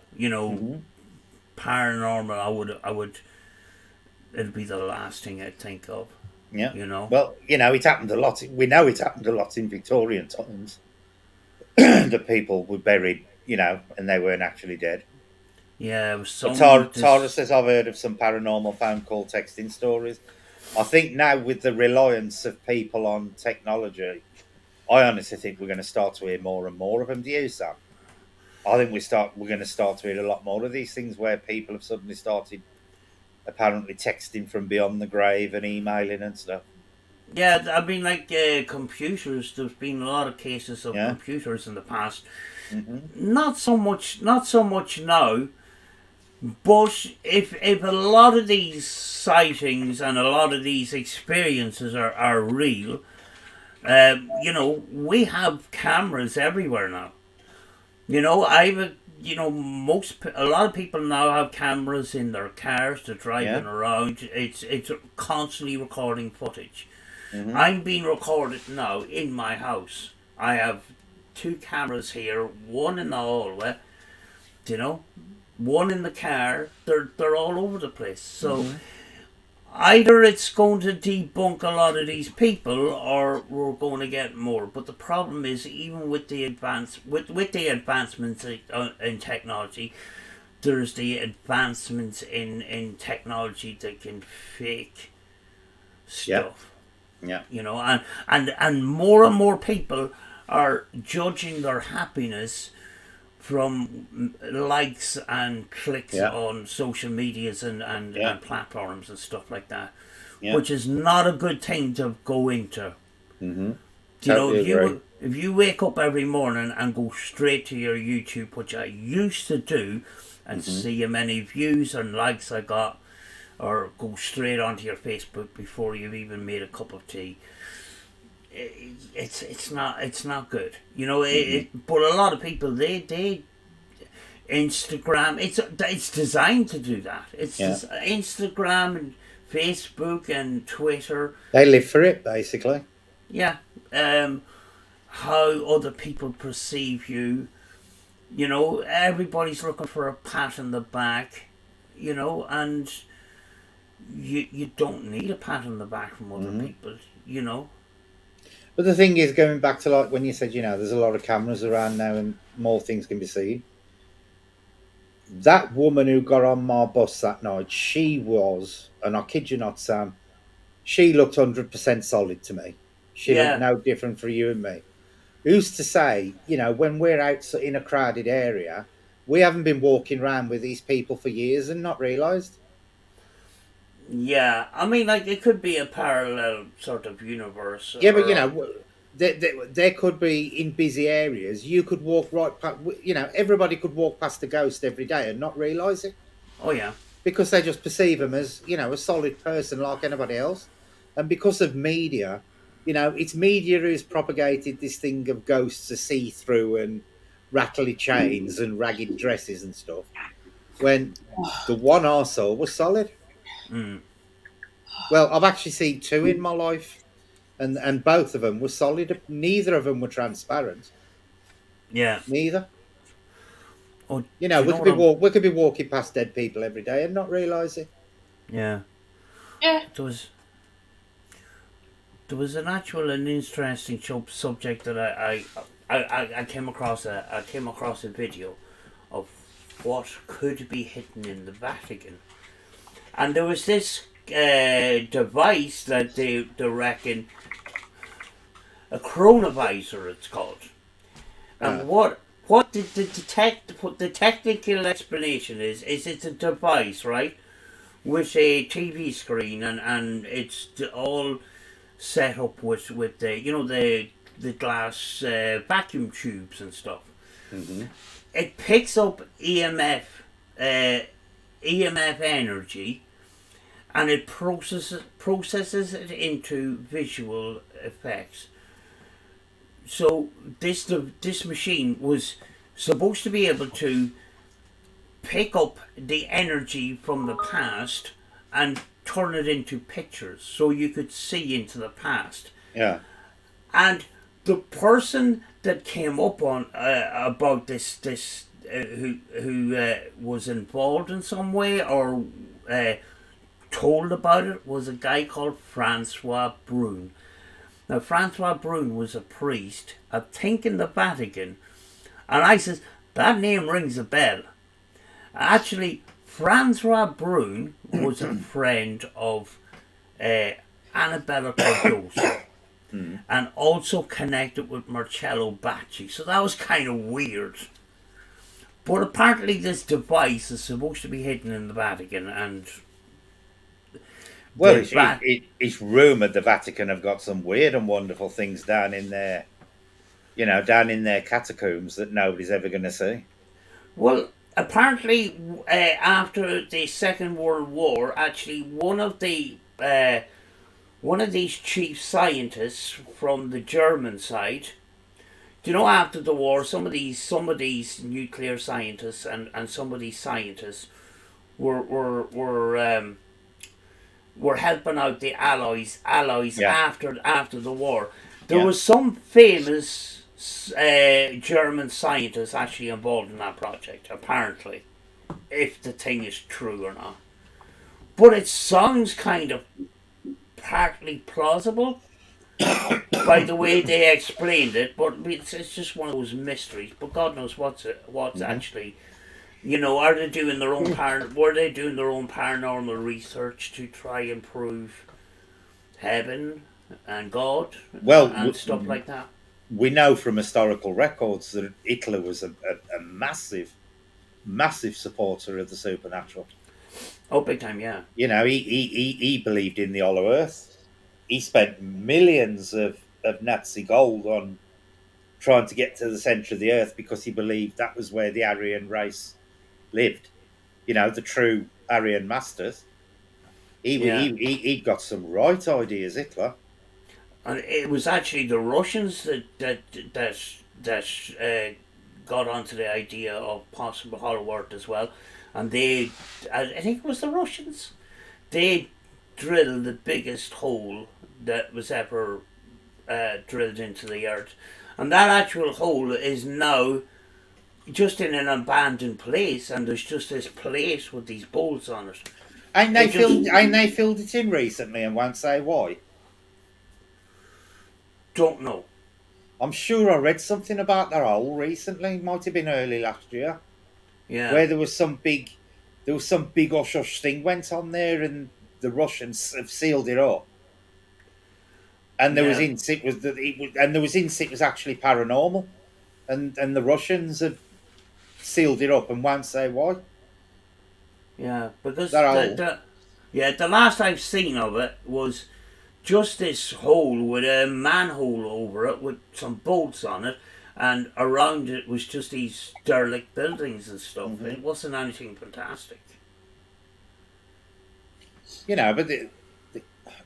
Paranormal. I would. It'd be the last thing I'd think of.
Yeah.
Well,
it happened a lot. We know it happened a lot in Victorian times. The people were buried, and they weren't actually dead.
Yeah, it was so.
Tara says, I've heard of some paranormal phone call texting stories. I think now, with the reliance of people on technology, I honestly think we're going to start to hear more and more of them. Do you, Sam? I think we're going to start to hear a lot more of these things where people have suddenly started apparently texting from beyond the grave and emailing and stuff.
Yeah, I mean, like computers. There's been a lot of cases of computers in the past. Mm-hmm. Not so much now. But if a lot of these sightings and a lot of these experiences are real, we have cameras everywhere now. A lot of people now have cameras in their cars. They're driving around. It's constantly recording footage. Mm-hmm. I'm being recorded now in my house. I have 2 cameras here, one in the hallway, one in the car. They're all over the place. So either it's going to debunk a lot of these people, or we're going to get more. But the problem is, even with the advancements in technology, there's the advancements in technology that can fake stuff.
Yeah.
And more and more people are judging their happiness from likes and clicks on social medias and platforms and stuff like that, which is not a good thing to go into.
Mm-hmm. Totally agree.
If you wake up every morning and go straight to your YouTube, which I used to do, and see how many views and likes I got, or go straight onto your Facebook before you've even made a cup of tea, it's not good. But a lot of people they Instagram, it's designed to do that. It's
Yeah.
Instagram and Facebook and Twitter.
They live for it, basically.
Yeah. How other people perceive you. Everybody's looking for a pat on the back, and you don't need a pat on the back from other people.
But the thing is, going back to like when you said, there's a lot of cameras around now and more things can be seen. That woman who got on my bus that night, she was, and I kid you not, Sam, she looked 100% solid to me. She looked no different for you and me. Who's to say, when we're out in a crowded area, we haven't been walking around with these people for years and not realised?
Yeah, I mean, like, it could be a parallel sort of universe.
Yeah, but there could be in busy areas. You could walk right past. Everybody could walk past a ghost every day and not realise it
Oh yeah,
because they just perceive them as a solid person like anybody else. And because of media, it's media who's propagated this thing of ghosts are see through and rattly chains and ragged dresses and stuff. When the one I saw was solid. Well, I've actually seen two in my life. And both of them were solid. Neither of them were transparent.
yeah.
Neither.
Oh,
We
do you know
could
what I'm?
we could be walking past dead people every day and not realise it.
Yeah,
Yeah.
there was an interesting subject that I came across a video of what could be hidden in the Vatican, and there was this device that they reckon a chronovisor it's called. And what the technical explanation is it's a device, right, with a TV screen, and it's all set up with the glass vacuum tubes and stuff. It picks up EMF energy, and it processes it into visual effects. So this machine was supposed to be able to pick up the energy from the past and turn it into pictures, so you could see into the past.
Yeah.
And the person that came up on about this who was involved in some way or told about it was a guy called Francois Brune. Now, Francois Brune was a priest, I think in the Vatican, and I says, that name rings a bell. Actually, Francois Brune was a friend of Annabella Cardoso, and also connected with Marcello Bacci, so that was kind of weird. But apparently this device is supposed to be hidden in the Vatican, and
Well, it's rumoured the Vatican have got some weird and wonderful things down in their catacombs that nobody's ever going to see.
Well, apparently, after the Second World War, actually one of these chief scientists from the German side, after the war, some of these nuclear scientists and some of these scientists were helping out the Allies after the war. There was some famous German scientists actually involved in that project, apparently, if the thing is true or not. But it sounds kind of partly plausible by the way they explained it, but it's just one of those mysteries. But God knows what's actually. Are they doing their own were they doing their own paranormal research to try and prove heaven and God and stuff like that?
We know from historical records that Hitler was a massive, massive supporter of the supernatural.
Oh, big time, yeah.
He believed in the Hollow Earth. He spent millions of Nazi gold on trying to get to the centre of the earth because he believed that was where the Aryan race lived. The true Aryan masters.
Yeah.
He got some right ideas, Hitler.
And it was actually the Russians that got onto the idea of possible Hollow Earth as well, and I think it was the Russians. They drilled the biggest hole that was ever drilled into the earth, and that actual hole is now just in an abandoned place, and there's just this place with these bolts on it.
And they filled it in recently and won't say why.
Don't know.
I'm sure I read something about that hole recently. Might have been early last year,
Yeah.
where there was some big hush hush thing went on there, and the Russians have sealed it up. And there was it was actually paranormal, and the Russians have sealed it up and won't say why.
Yeah, because
That hole.
the last I've seen of it was just this hole with a manhole over it with some bolts on it, and around it was just these derelict buildings and stuff.
Mm-hmm.
It wasn't anything fantastic.
But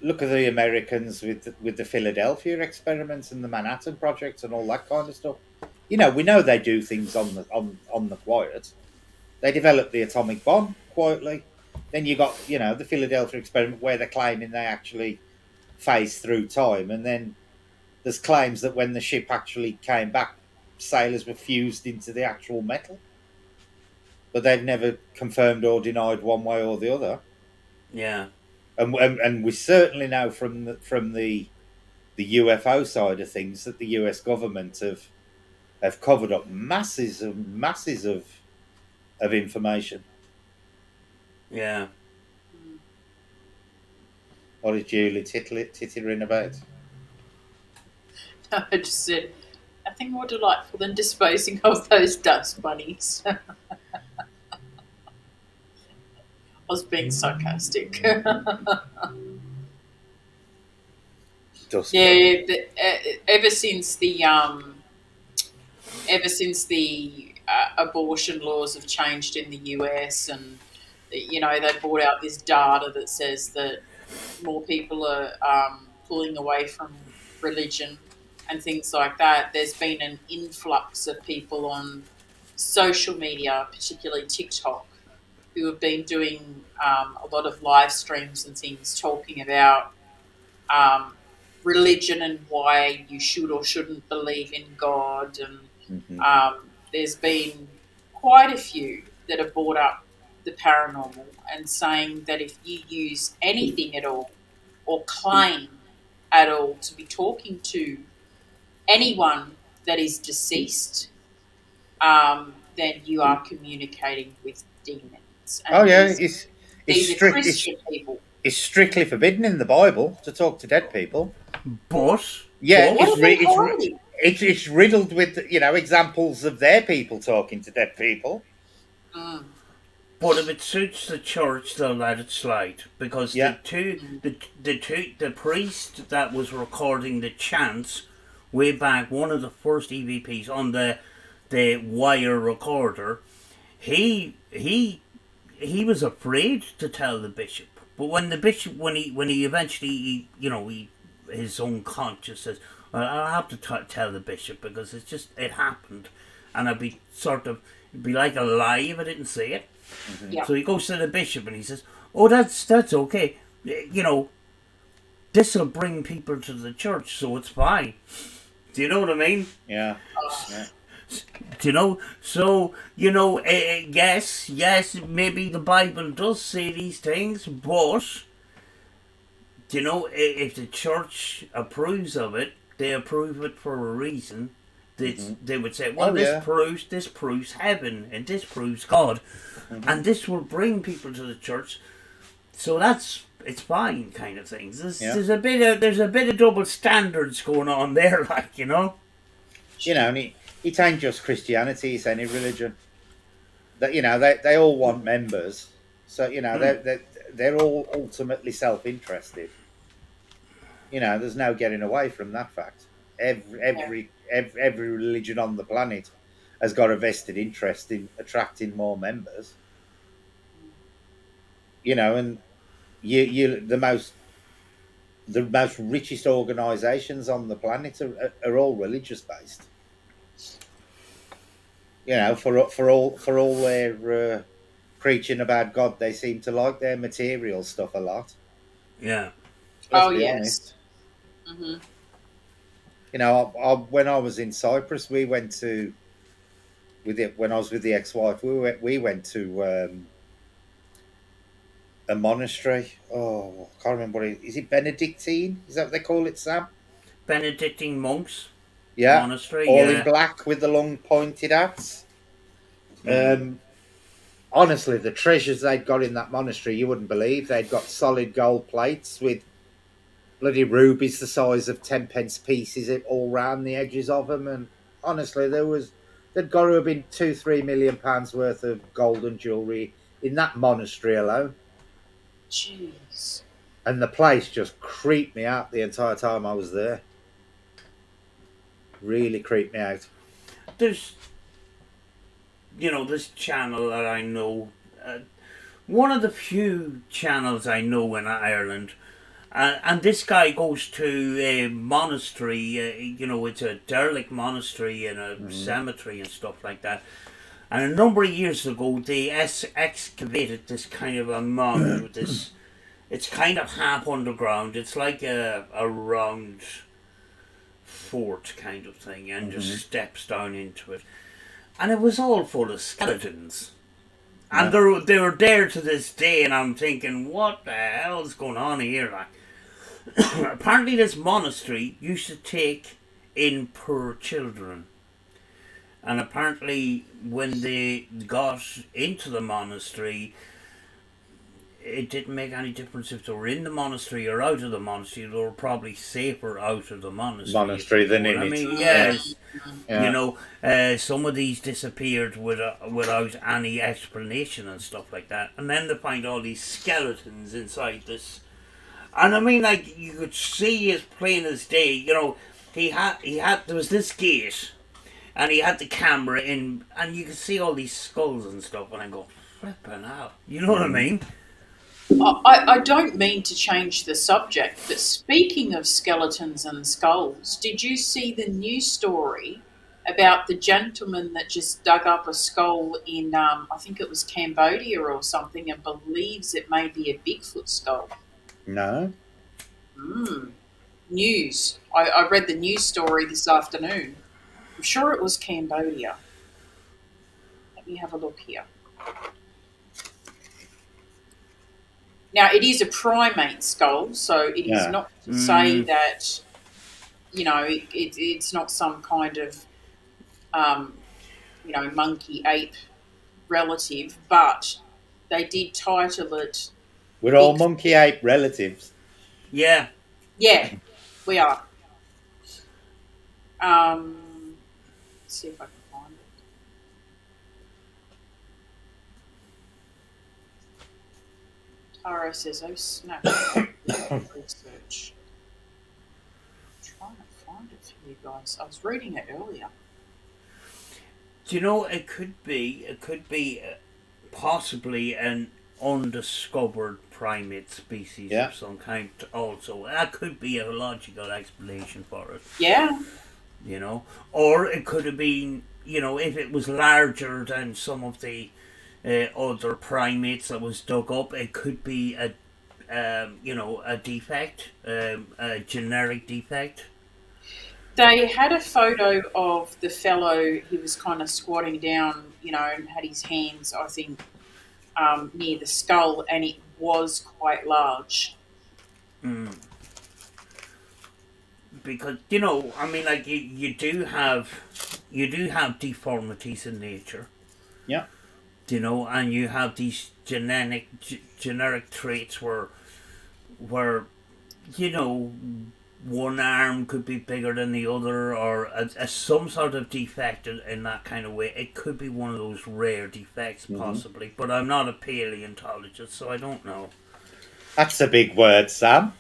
look at the Americans with the Philadelphia experiments and the Manhattan Project and all that kind of stuff. We know they do things on the quiet. They developed the atomic bomb quietly. Then you got the Philadelphia experiment where they're claiming they actually phased through time, and then there's claims that when the ship actually came back, sailors were fused into the actual metal. But they've never confirmed or denied one way or the other.
Yeah.
And we certainly know from the UFO side of things that the US government have covered up masses of information.
Yeah.
What is Julie tittering about?
I just said, nothing more delightful than disposing of those dust bunnies. I was being sarcastic.
Dust
Yeah, ever since the abortion laws have changed in the US, and they brought out this data that says that more people are pulling away from religion and things like that. There's been an influx of people on social media, particularly TikTok, who have been doing a lot of live streams and things talking about religion and why you should or shouldn't believe in God. And there's been quite a few that have brought up the paranormal and saying that if you use anything at all or claim at all to be talking to anyone that is deceased, then you are communicating with demons. And these are Christian people.
It's strictly forbidden in the Bible to talk to dead people.
But
Yeah,
What are they hiding?
it's riddled with examples of their people talking to dead people.
But if it suits the church, they'll let it slide, because the priest that was recording the chants way back, one of the first EVPs on the wire recorder, he was afraid to tell the bishop. But when the bishop, when he eventually, his own conscience says, well, I'll have to tell the bishop because it happened, and it'd be like a lie if I didn't say it.
Mm-hmm. Yeah.
So he goes to the bishop and he says, "Oh, that's okay. This will bring people to the church, so it's fine." Do you know what I mean?
Yeah. Yeah.
Do you know? So yes, maybe the Bible does say these things, but if the church approves of it, they approve it for a reason. They would say, well, this proves heaven, and this proves God, and this will bring people to the church. So it's fine, kind of things. There's a bit of double standards going on there,
And it ain't just Christianity; it's any religion. That they all want members, so they're all ultimately self-interested. There's no getting away from that fact.
Yeah.
Every religion on the planet has got a vested interest in attracting more members. And you the most richest organisations on the planet are all religious based. For all their preaching about God, they seem to like their material stuff a lot.
Yeah.
Let's
Oh
be
yes.
honest.
Hmm.
When I was in Cyprus, we went to with it when I was with the ex-wife. We went to a monastery. Oh, I can't remember is it Benedictine? Is that what they call it, Sam?
Benedictine monks
Yeah,
monastery.
all in
Yeah.
black with the long pointed hats.
Mm.
Honestly, the treasures they'd got in that monastery, you wouldn't believe. They'd got solid gold plates with bloody rubies the size of 10 pence pieces all round the edges of them. And honestly, there'd got to have been 2-3 million pounds worth of gold and jewellery in that monastery alone.
Jeez.
And the place just creeped me out the entire time I was there. Really creeped me out.
There's this channel that I know. One of the few channels I know in Ireland. And this guy goes to a monastery, it's a derelict monastery in a cemetery and stuff like that. And a number of years ago, they excavated this kind of a mound with this. It's kind of half underground. It's like a round fort kind of thing, and just steps down into it. And it was all full of skeletons. And they were there to this day, and I'm thinking, what the hell is going on here? Like, apparently this monastery used to take in poor children, and apparently when they got into the monastery, it didn't make any difference if they were in the monastery or out of the monastery. They were probably safer out of the monastery
Than in
I
it.
mean, yes.
Yeah.
Some of these disappeared without any explanation and stuff like that, and then they find all these skeletons inside this. And I mean, like, you could see as plain as day. He had there was this gate, and he had the camera in, and you could see all these skulls and stuff. And I go, flipping out. You know what I mean?
I don't mean to change the subject, but speaking of skeletons and skulls, did you see the news story about the gentleman that just dug up a skull in, I think it was Cambodia or something, and believes it may be a Bigfoot skull?
No.
News. I read the news story this afternoon. I'm sure it was Cambodia. Let me have a look here. Now, it is a primate skull, so it is not to say that, it's not some kind of, monkey ape relative, but they did title it.
We're all monkey ape relatives.
Yeah.
Yeah, we are. Let's see if I can find it. Taro says, "Oh snap!" Research. I'm trying to find it for you guys. I was reading it earlier.
Do you know it could be possibly an undiscovered primate species of some kind also. That could be a logical explanation for it.
Yeah.
Or it could have been, if it was larger than some of the other primates that was dug up, it could be a defect, a generic defect.
They had a photo of the fellow. He was kind of squatting down, and had his hands, I think, near the skull, and it was quite large.
Because I mean, like you do have deformities in nature.
Yeah.
And you have these generic traits where one arm could be bigger than the other, or some sort of defect in that kind of way. It could be one of those rare defects, possibly. But I'm not a paleontologist, so I don't know.
That's a big word, Sam.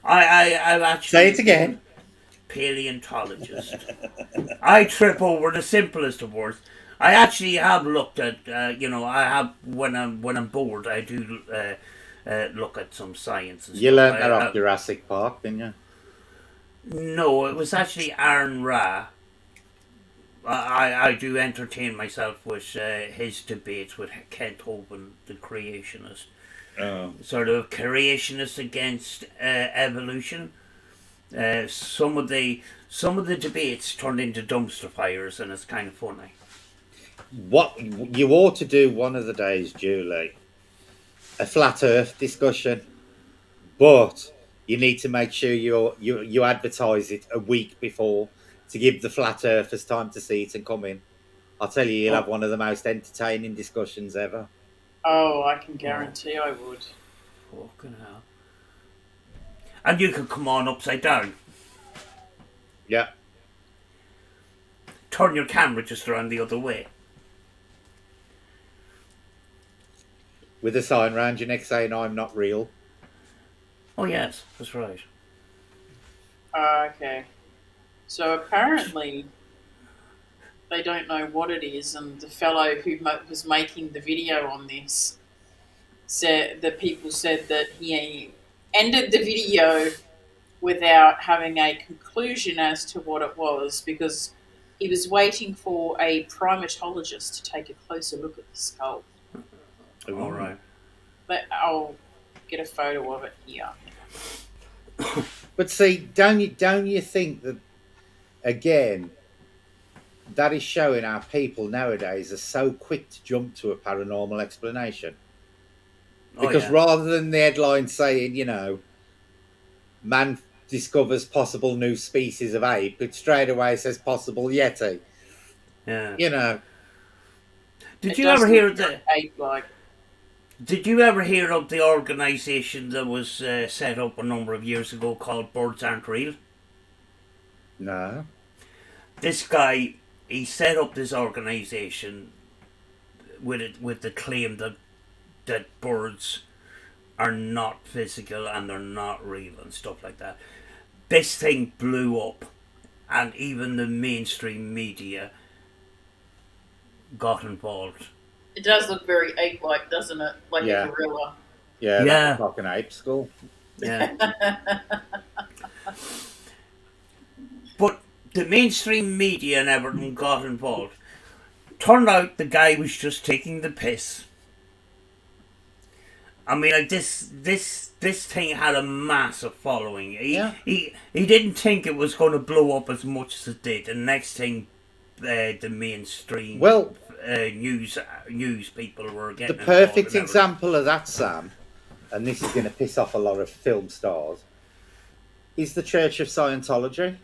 I've actually
say it again.
paleontologist. I trip over the simplest of words. I actually have looked at, I have when I'm bored, I do look at some science and
You
stuff.
learnt that off Jurassic Park, didn't you?
No, it was actually Aaron Ra. I do entertain myself with his debates with Kent Hovind, the creationist.
Oh.
Sort of creationist against evolution. Some of the debates turned into dumpster fires, and it's kind of funny.
What you ought to do one of the days, Julie, a flat Earth discussion, but you need to make sure you advertise it a week before to give the flat earthers time to see it and come in. I'll tell you, you'll have one of the most entertaining discussions ever.
Oh, I can guarantee I would.
Fucking hell. And you could come on upside down.
Yeah.
Turn your camera just around the other way.
With a sign round your neck saying, "I'm not real."
Oh yes, that's right.
Okay. So apparently they don't know what it is, and the fellow who was making the video on this said the people said that he ended the video without having a conclusion as to what it was because he was waiting for a primatologist to take a closer look at the skull.
All right.
But I'll get a photo of it here.
But see, don't you think that again? That is showing our people nowadays are so quick to jump to a paranormal explanation. Because rather than the headline saying, man discovers possible new species of ape, it straight away says possible Yeti.
Yeah. Did
It
you ever hear
the ape-like?
Did you ever hear of the organisation that was set up a number of years ago called Birds Aren't Real?
No.
This guy, he set up this organisation with the claim that birds are not physical and they're not real and stuff like that. This thing blew up, and even the mainstream media got involved.
It does look very ape-like, doesn't it? Like a gorilla.
Yeah, that's like an ape skull.
Yeah. But the mainstream media and everything got involved. Turned out the guy was just taking the piss. I mean, like this thing had a massive following. He didn't think it was going to blow up as much as it did. And next thing, the mainstream news people were getting
the perfect example of that, Sam, and this is going to piss off a lot of film stars, is the Church of Scientology.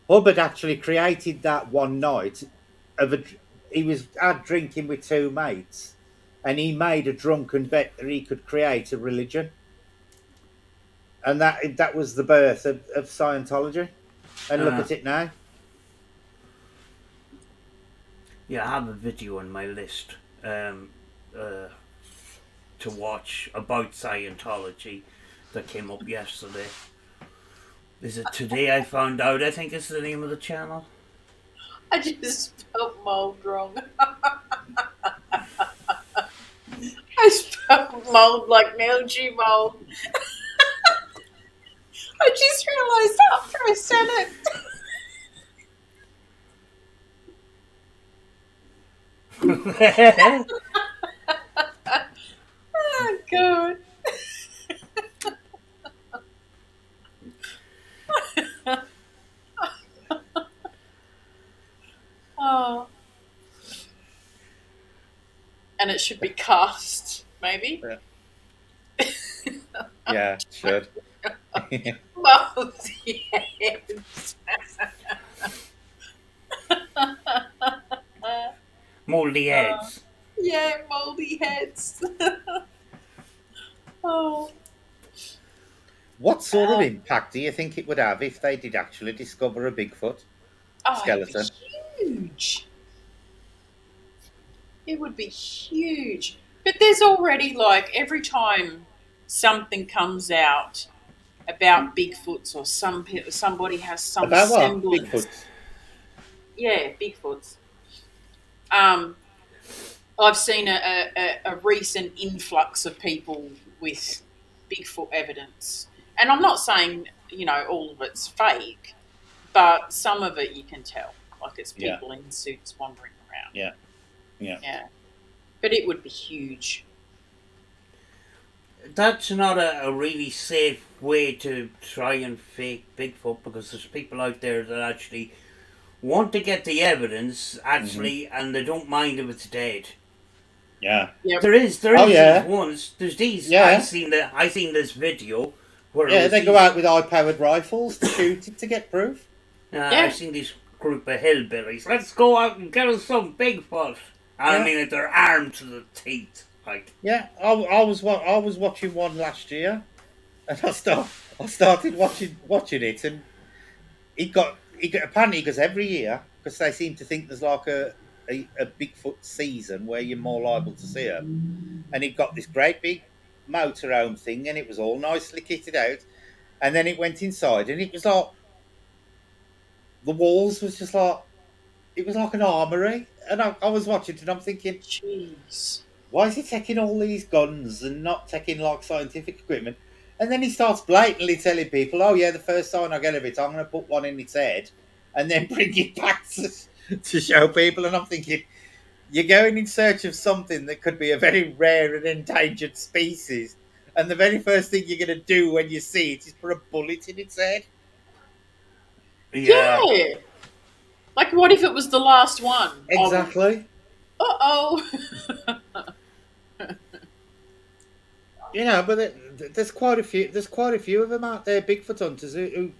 Hubbard actually created that one night. He was out drinking with two mates, and he made a drunken bet that he could create a religion, and that was the birth of Scientology. And look at it now.
Yeah, I have a video on my list to watch about Scientology that came up yesterday. Is it Today I Found Out, I think is the name of the channel?
I just spelled mold wrong. I spelled mold like mildew mold. I just realised after I said it. Oh, God. Oh. And it should be cast, maybe?
Yeah, it should.
Moldy heads.
Moldy heads.
Yeah, moldy heads. Oh.
What sort of impact do you think it would have if they did actually discover a Bigfoot skeleton?
It'd be huge. It would be huge. But there's already, like, every time something comes out about Bigfoots, or somebody has some
About what?
semblance.
Bigfoots.
Yeah, Bigfoots. Um, I've seen a recent influx of people with Bigfoot evidence, and I'm not saying all of it's fake, but some of it you can tell, like it's
Yeah,
people in suits wandering around.
yeah, yeah.
Yeah, but it would be huge.
That's not a really safe way to try and fake Bigfoot, because there's people out there that actually want to get the evidence,
Hmm.
actually, and they don't mind if it's dead.
Yeah.
Yep.
There
Oh
is these
yeah,
ones. There's these.
yeah,
I seen this video where it
yeah.
was
They go
these.
out with high-powered rifles to shoot it to get proof.
I
Yeah.
seen this group of hillbillies. Let's go out and get us some Bigfoot. And I
Yeah,
mean, they're armed to the teeth. Like,
yeah. I was watching one last year, and I started watching it, and apparently, because every year, because they seem to think there's like a Bigfoot season where you're more liable to see them, and he got this great big motorhome thing, and it was all nicely kitted out, and then it went inside, and it was like the walls was just like it was like an armory, and I was watching it, and I'm thinking,
Jeez.
why is he taking all these guns and not taking like scientific equipment? And then he starts blatantly telling people, "Oh yeah, the first sign I get of it, I'm going to put one in its head, and then bring it back to show people." And I'm thinking, you're going in search of something that could be a very rare and endangered species, and the very first thing you're going to do when you see it is put a bullet in its head.
yeah.
Yeah. Like, what if it was the last one?
Exactly.
Oh.
You know, but there's quite a few. There's quite a few of them out there, Bigfoot hunters, who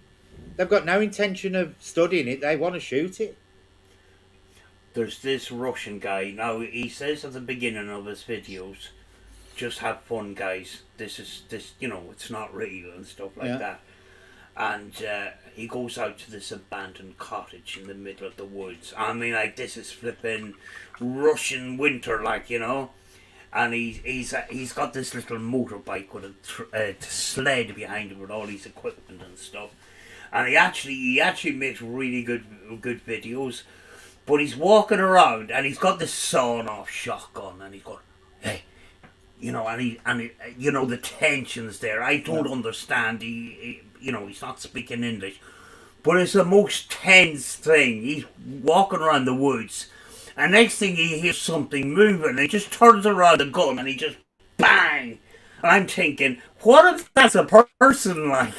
they've got no intention of studying it. They want to shoot it.
There's this Russian guy. Now, he says at the beginning of his videos, just have fun, guys. It's not real and stuff like
Yeah.
that. And he goes out to this abandoned cottage in the middle of the woods. I mean, like, this is flipping Russian winter, like, And he's got this little motorbike with a sled behind him with all his equipment and stuff. And he actually makes really good videos. But he's walking around and he's got this sawn off shotgun, and he's going, hey, the tension's there. I don't understand. He's not speaking English, but it's the most tense thing. He's walking around the woods, and next thing he hears something moving, and he just turns around the gun and he just bang. And I'm thinking, what if that's a person, like?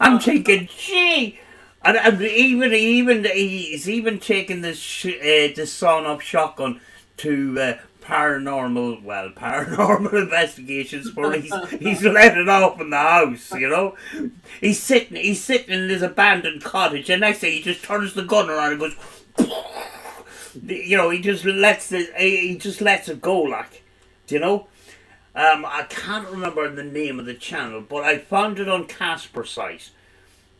I'm thinking, gee. And he's even taken this sawn off shotgun to paranormal investigations, where he's let it off in the house. He's sitting in this abandoned cottage, and next thing he just turns the gun around and goes, he just lets it go, like, I can't remember the name of the channel, but I found it on Casper site.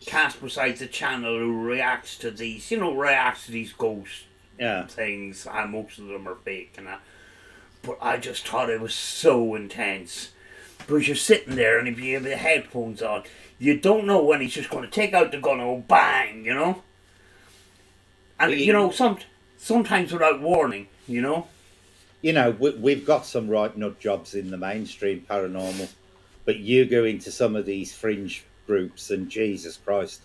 Casper site's a channel who reacts to these ghost
Yeah.
things, and most of them are fake and that. But I just thought it was so intense. Because you're sitting there, and if you have the headphones on, you don't know when he's just going to take out the gun and go bang, And sometimes without warning.
We've got some right nut jobs in the mainstream paranormal, but you go into some of these fringe groups, and Jesus Christ,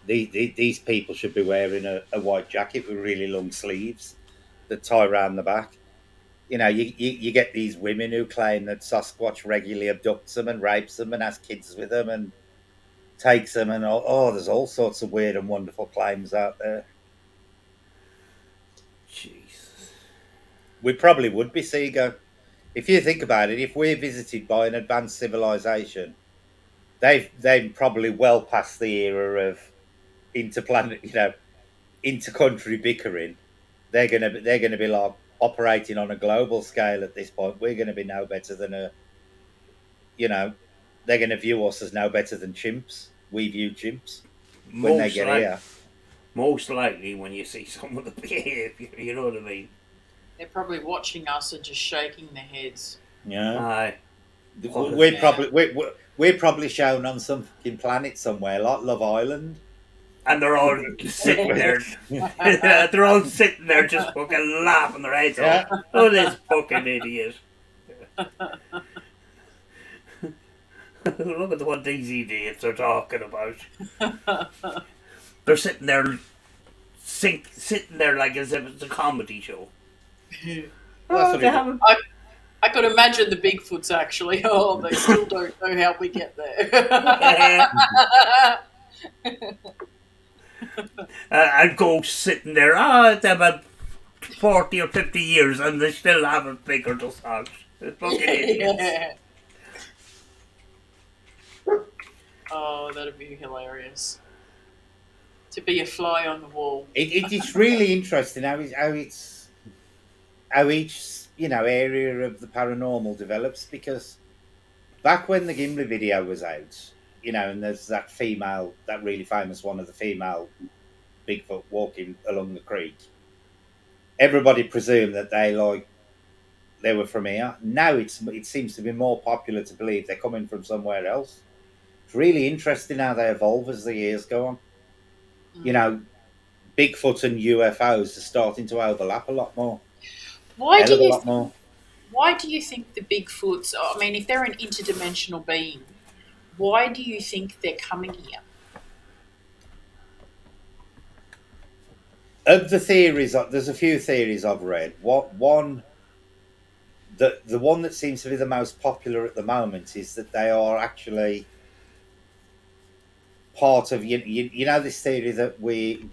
these people should be wearing a white jacket with really long sleeves that tie around the back. You get these women who claim that Sasquatch regularly abducts them and rapes them and has kids with them and takes them, and there's all sorts of weird and wonderful claims out there.
Jesus.
We probably would be, Seago. If you think about it, if we're visited by an advanced civilization, they've probably well past the era of interplanet, intercountry bickering. They're gonna be like operating on a global scale at this point. We're gonna be no better than they're gonna view us as no better than chimps. We view chimps when they get here.
Most likely, when you see some of the behaviour, you know what I mean?
They're probably watching us and just shaking their heads.
Yeah.
Aye. What is
We're
it?
Yeah.
probably we're probably shown on some fucking planet somewhere like Love Island.
And they're all sitting there. They're all sitting there just fucking laughing their heads off.
Yeah,
Oh, this fucking idiot. Look at what these idiots are talking about. They're sitting there, sitting there like as if it's a comedy show.
well, that's
Oh,
what
they
it.
haven't.
I could imagine the Bigfoots actually. Oh, they still don't know how we get there.
And ghosts sitting there. Ah, it's about 40 or 50 years and they still haven't figured us out. They're fucking idiots.
Yeah. Oh, that'd be hilarious. To be a fly on the wall.
It's really interesting how each area of the paranormal develops, because back when the Gimli video was out, and there's that really famous one of the female Bigfoot walking along the creek, everybody presumed that they were from here. Now it seems to be more popular to believe they're coming from somewhere else. It's really interesting how they evolve as the years go on. You know, Bigfoot and UFOs are starting to overlap a lot more.
Why
Hell
do
of a
you
lot more.
why do you think the Bigfoots, I mean, if they're an interdimensional being, why do you think they're coming here?
Of the theories, there's a few theories I've read. The one that seems to be the most popular at the moment is that they are actually part of this theory that we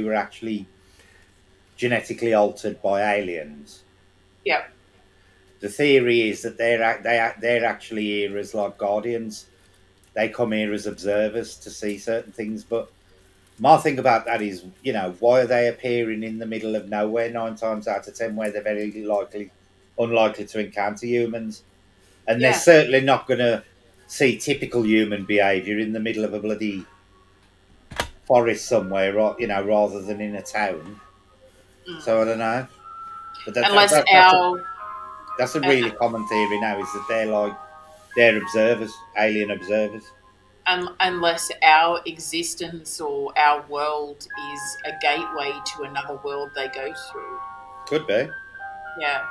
were actually genetically altered by aliens.
Yeah.
The theory is that they're actually here as like guardians. They come here as observers to see certain things. But my thing about that is, why are they appearing in the middle of nowhere 9 times out of 10, where they're very unlikely to encounter humans, and they're
Yeah.
certainly not going to see typical human behaviour in the middle of a bloody forest somewhere, right? Rather than in a town. So I don't know, but
Unless our
that's a
uh,
really common theory now, is that they're observers, alien observers.
unless our existence or our world is a gateway to another world they go through.
Could be.
Yeah.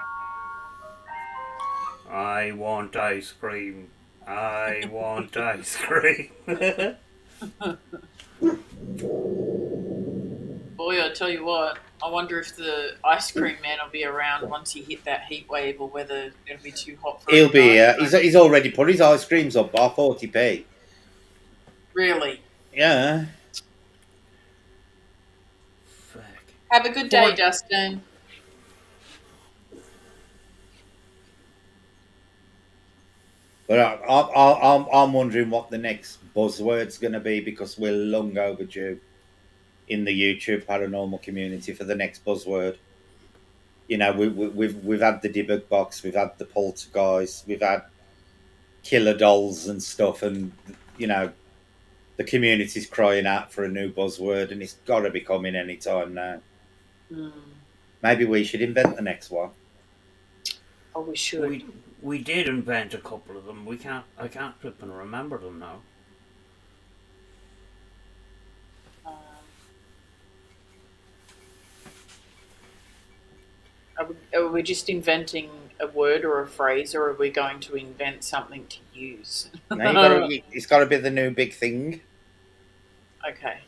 I want ice cream. I want ice cream.
Boy, I tell you what, I wonder if the ice cream man will be around once you hit that heat wave, or whether it'll be too hot for
He'll
him.
be. He's already put his ice creams up by 40p.
Really.
Yeah.
Fuck.
Have a good day,
For,
Dustin.
But I'm wondering what the next buzzword's going to be, because we're long overdue in the YouTube paranormal community for the next buzzword. We've had the debug box, we've had the poltergeist, we've had killer dolls and stuff, and the community's crying out for a new buzzword, and it's got to be coming any time now.
Mm.
Maybe we should invent the next one.
Oh, we should.
we did invent a couple of them. I can't flip and remember them now.
Um, are we just inventing a word or a phrase, or are we going to invent something to use?
Now it's got to be the new big thing.
Okay.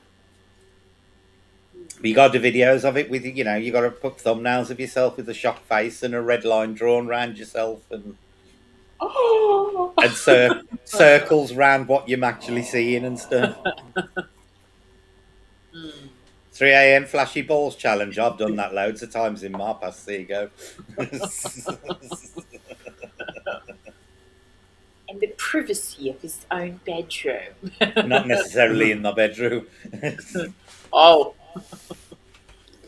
You got the videos of it with you got to put thumbnails of yourself with a shocked face and a red line drawn around yourself, and
Oh.
circles round what you're actually seeing and stuff. 3 a.m. flashy balls challenge. I've done that loads of times in my past. There you go.
In the privacy of his own bedroom.
Not necessarily in the bedroom.
Oh.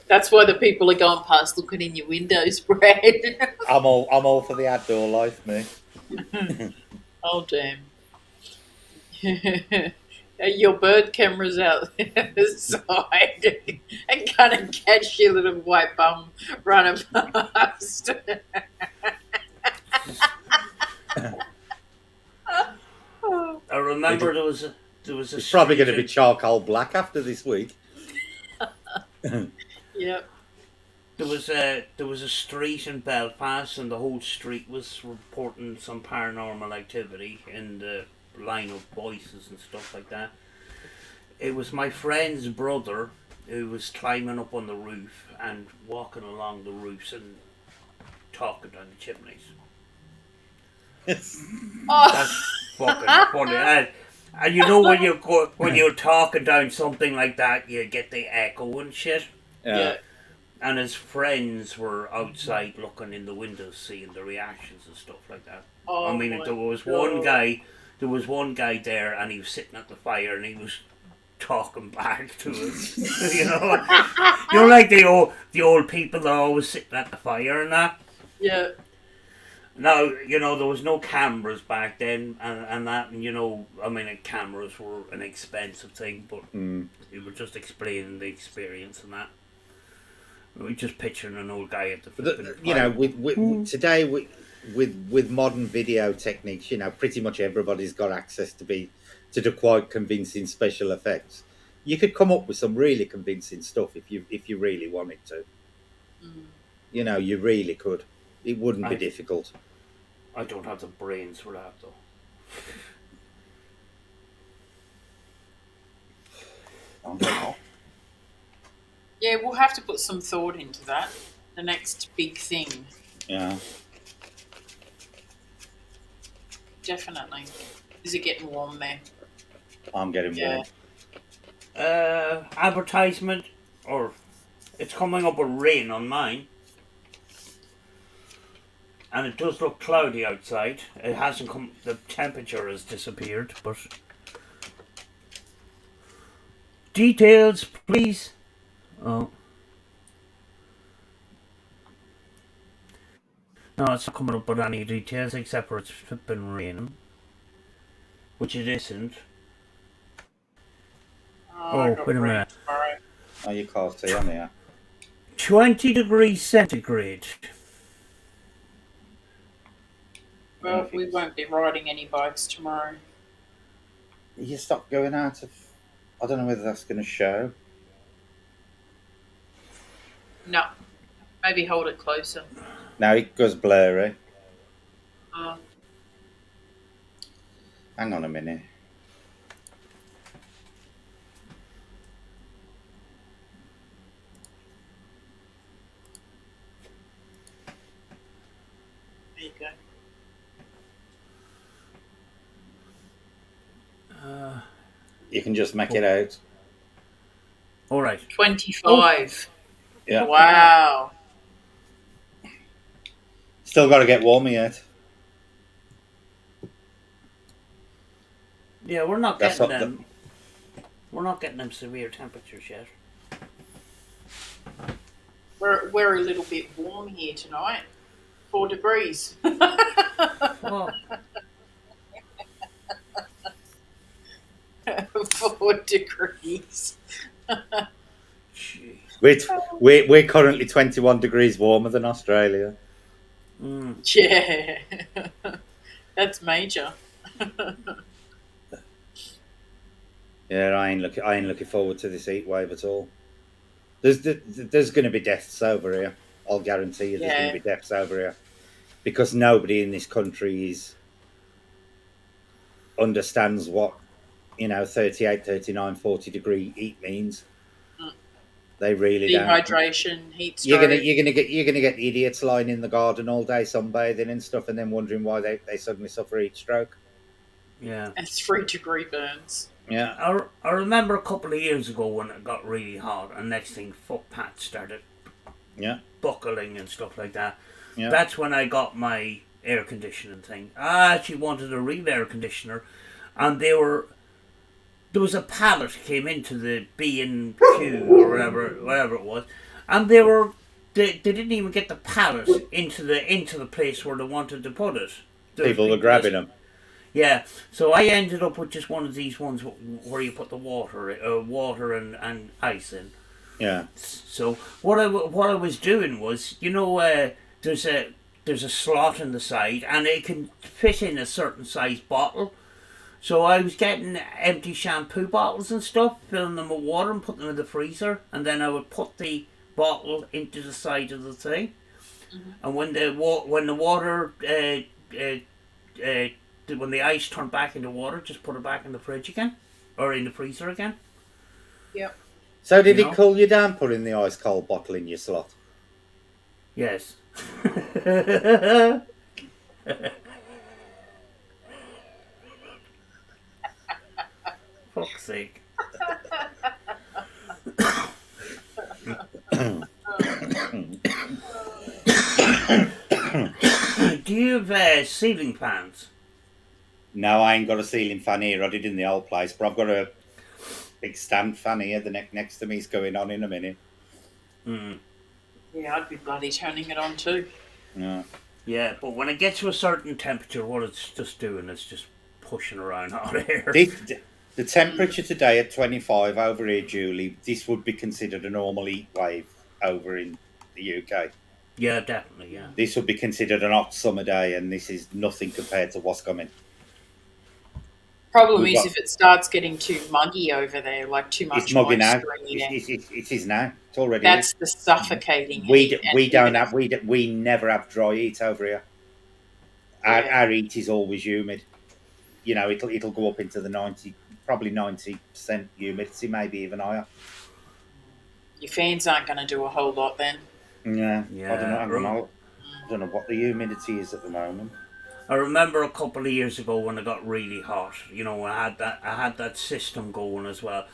That's why the people are going past looking in your windows, Brad.
I'm all for the outdoor life, mate.
Oh, damn. Your bird camera's out the side and gonna catch your little white bum running past.
remember there was a
It's probably
street
going to be charcoal black after this week.
Yep.
there was a street in Belfast, and the whole street was reporting some paranormal activity in the line of voices and stuff like that. It was my friend's brother who was climbing up on the roof and walking along the roofs and talking down the chimneys.
Oh,
That's fucking funny. And you know when you're talking down something like that, you get the echo and shit.
yeah.
And his friends were outside looking in the windows, seeing the reactions and stuff like that.
Oh,
I mean,
my
there was
God.
one guy there, and he was sitting at the fire, and he was talking back to us. you know, like the old people that are always sitting at the fire and that.
Yeah.
Now, there was no cameras back then, and that, and I mean, cameras were an expensive thing, but we were just explaining the experience and that. We were just picturing an old guy at the fire.
with today with modern video techniques, pretty much everybody's got access to do quite convincing special effects. You could come up with some really convincing stuff if you really wanted to. You really could. It wouldn't be difficult.
I don't have the brains for that, though.
Yeah, we'll have to put some thought into that. The next big thing.
Yeah.
Definitely. Is it getting warm there?
I'm getting warm.
Advertisement, or it's coming up with rain on mine. And it does look cloudy outside. It hasn't come. The temperature has disappeared, but details, please. Oh, no, it's not coming up with any details except for it's been raining, which it isn't. Oh, wait a minute.
Oh, you can't see on here.
20 degrees centigrade.
Well, we won't be riding any bikes tomorrow.
You stop going out of. I don't know whether that's going to show.
No. Maybe hold it closer.
Now it goes blurry.
Oh.
Hang on a minute.
There you go.
You can just make it out.
All right.
25.
Yeah.
Wow.
Still got to get warmer yet.
Yeah, we're not
That's
getting
what
them. We're not getting them severe temperatures yet.
We're a little bit warm here tonight. 4 degrees.
Well,
4 degrees.
gee.
We're currently 21 degrees warmer than Australia.
Yeah. That's major.
Yeah, I ain't looking forward to this heat wave at all. There's going to be deaths over here. I'll guarantee you there's going to be deaths over here. Because nobody in this country understands what 38, 39, 40 degree heat means. They really
Dehydration,
don't.
heat stroke.
You're gonna get idiots lying in the garden all day sunbathing and stuff, and then wondering why they suddenly suffer heat stroke.
Yeah.
And 3-degree burns.
Yeah.
I remember a couple of years ago when it got really hot, and next thing footpaths started buckling and stuff like that.
Yeah.
That's when I got my air conditioning thing. I actually wanted a real air conditioner, and there was a pallet came into the B&Q or whatever it was, and they didn't even get the pallet into the place where they wanted to put it.
People were grabbing them.
Yeah, so I ended up with just one of these ones where you put the water and ice in.
Yeah.
So what I was doing was, there's a slot in the side, and it can fit in a certain size bottle. So I was getting empty shampoo bottles and stuff, filling them with water and putting them in the freezer, and then I would put the bottle into the side of the thing.
Mhm.
And when the water when the ice turned back into water, just put it back in the fridge again, or in the freezer again.
Yep.
So did
You
it
know?
cool you down putting the ice cold bottle in your slot?
Yes. Fuck's sake. Do you have ceiling fans?
No, I ain't got a ceiling fan here. I did in the old place, but I've got a big stand fan here. The next to me's going on in a minute.
Mm.
Yeah, I'd be bloody turning it on too.
Yeah.
Yeah, but when it gets to a certain temperature, what it's just doing is just pushing around hot air.
The temperature today at 25 over here, Julie, this would be considered a normal heat wave over in the UK.
Yeah, definitely, yeah.
This would be considered an hot summer day, and this is nothing compared to what's coming.
Problem
We've
is
got,
if it starts getting too muggy over there, like too
it's
much
muggy now.
moisture in the air.
It is now. It's already.
That's the suffocating
We
heat.
we
And
don't
even
have we never have dry heat over here.
Yeah.
Our heat is always humid. You know, it'll go up into the 90% humidity, maybe even higher.
your fans aren't going to do a whole lot then.
Yeah,
Yeah,
I don't know. I don't know what the humidity is at the moment.
I remember a couple of years ago when it got really hot. You know, I had that system going as well,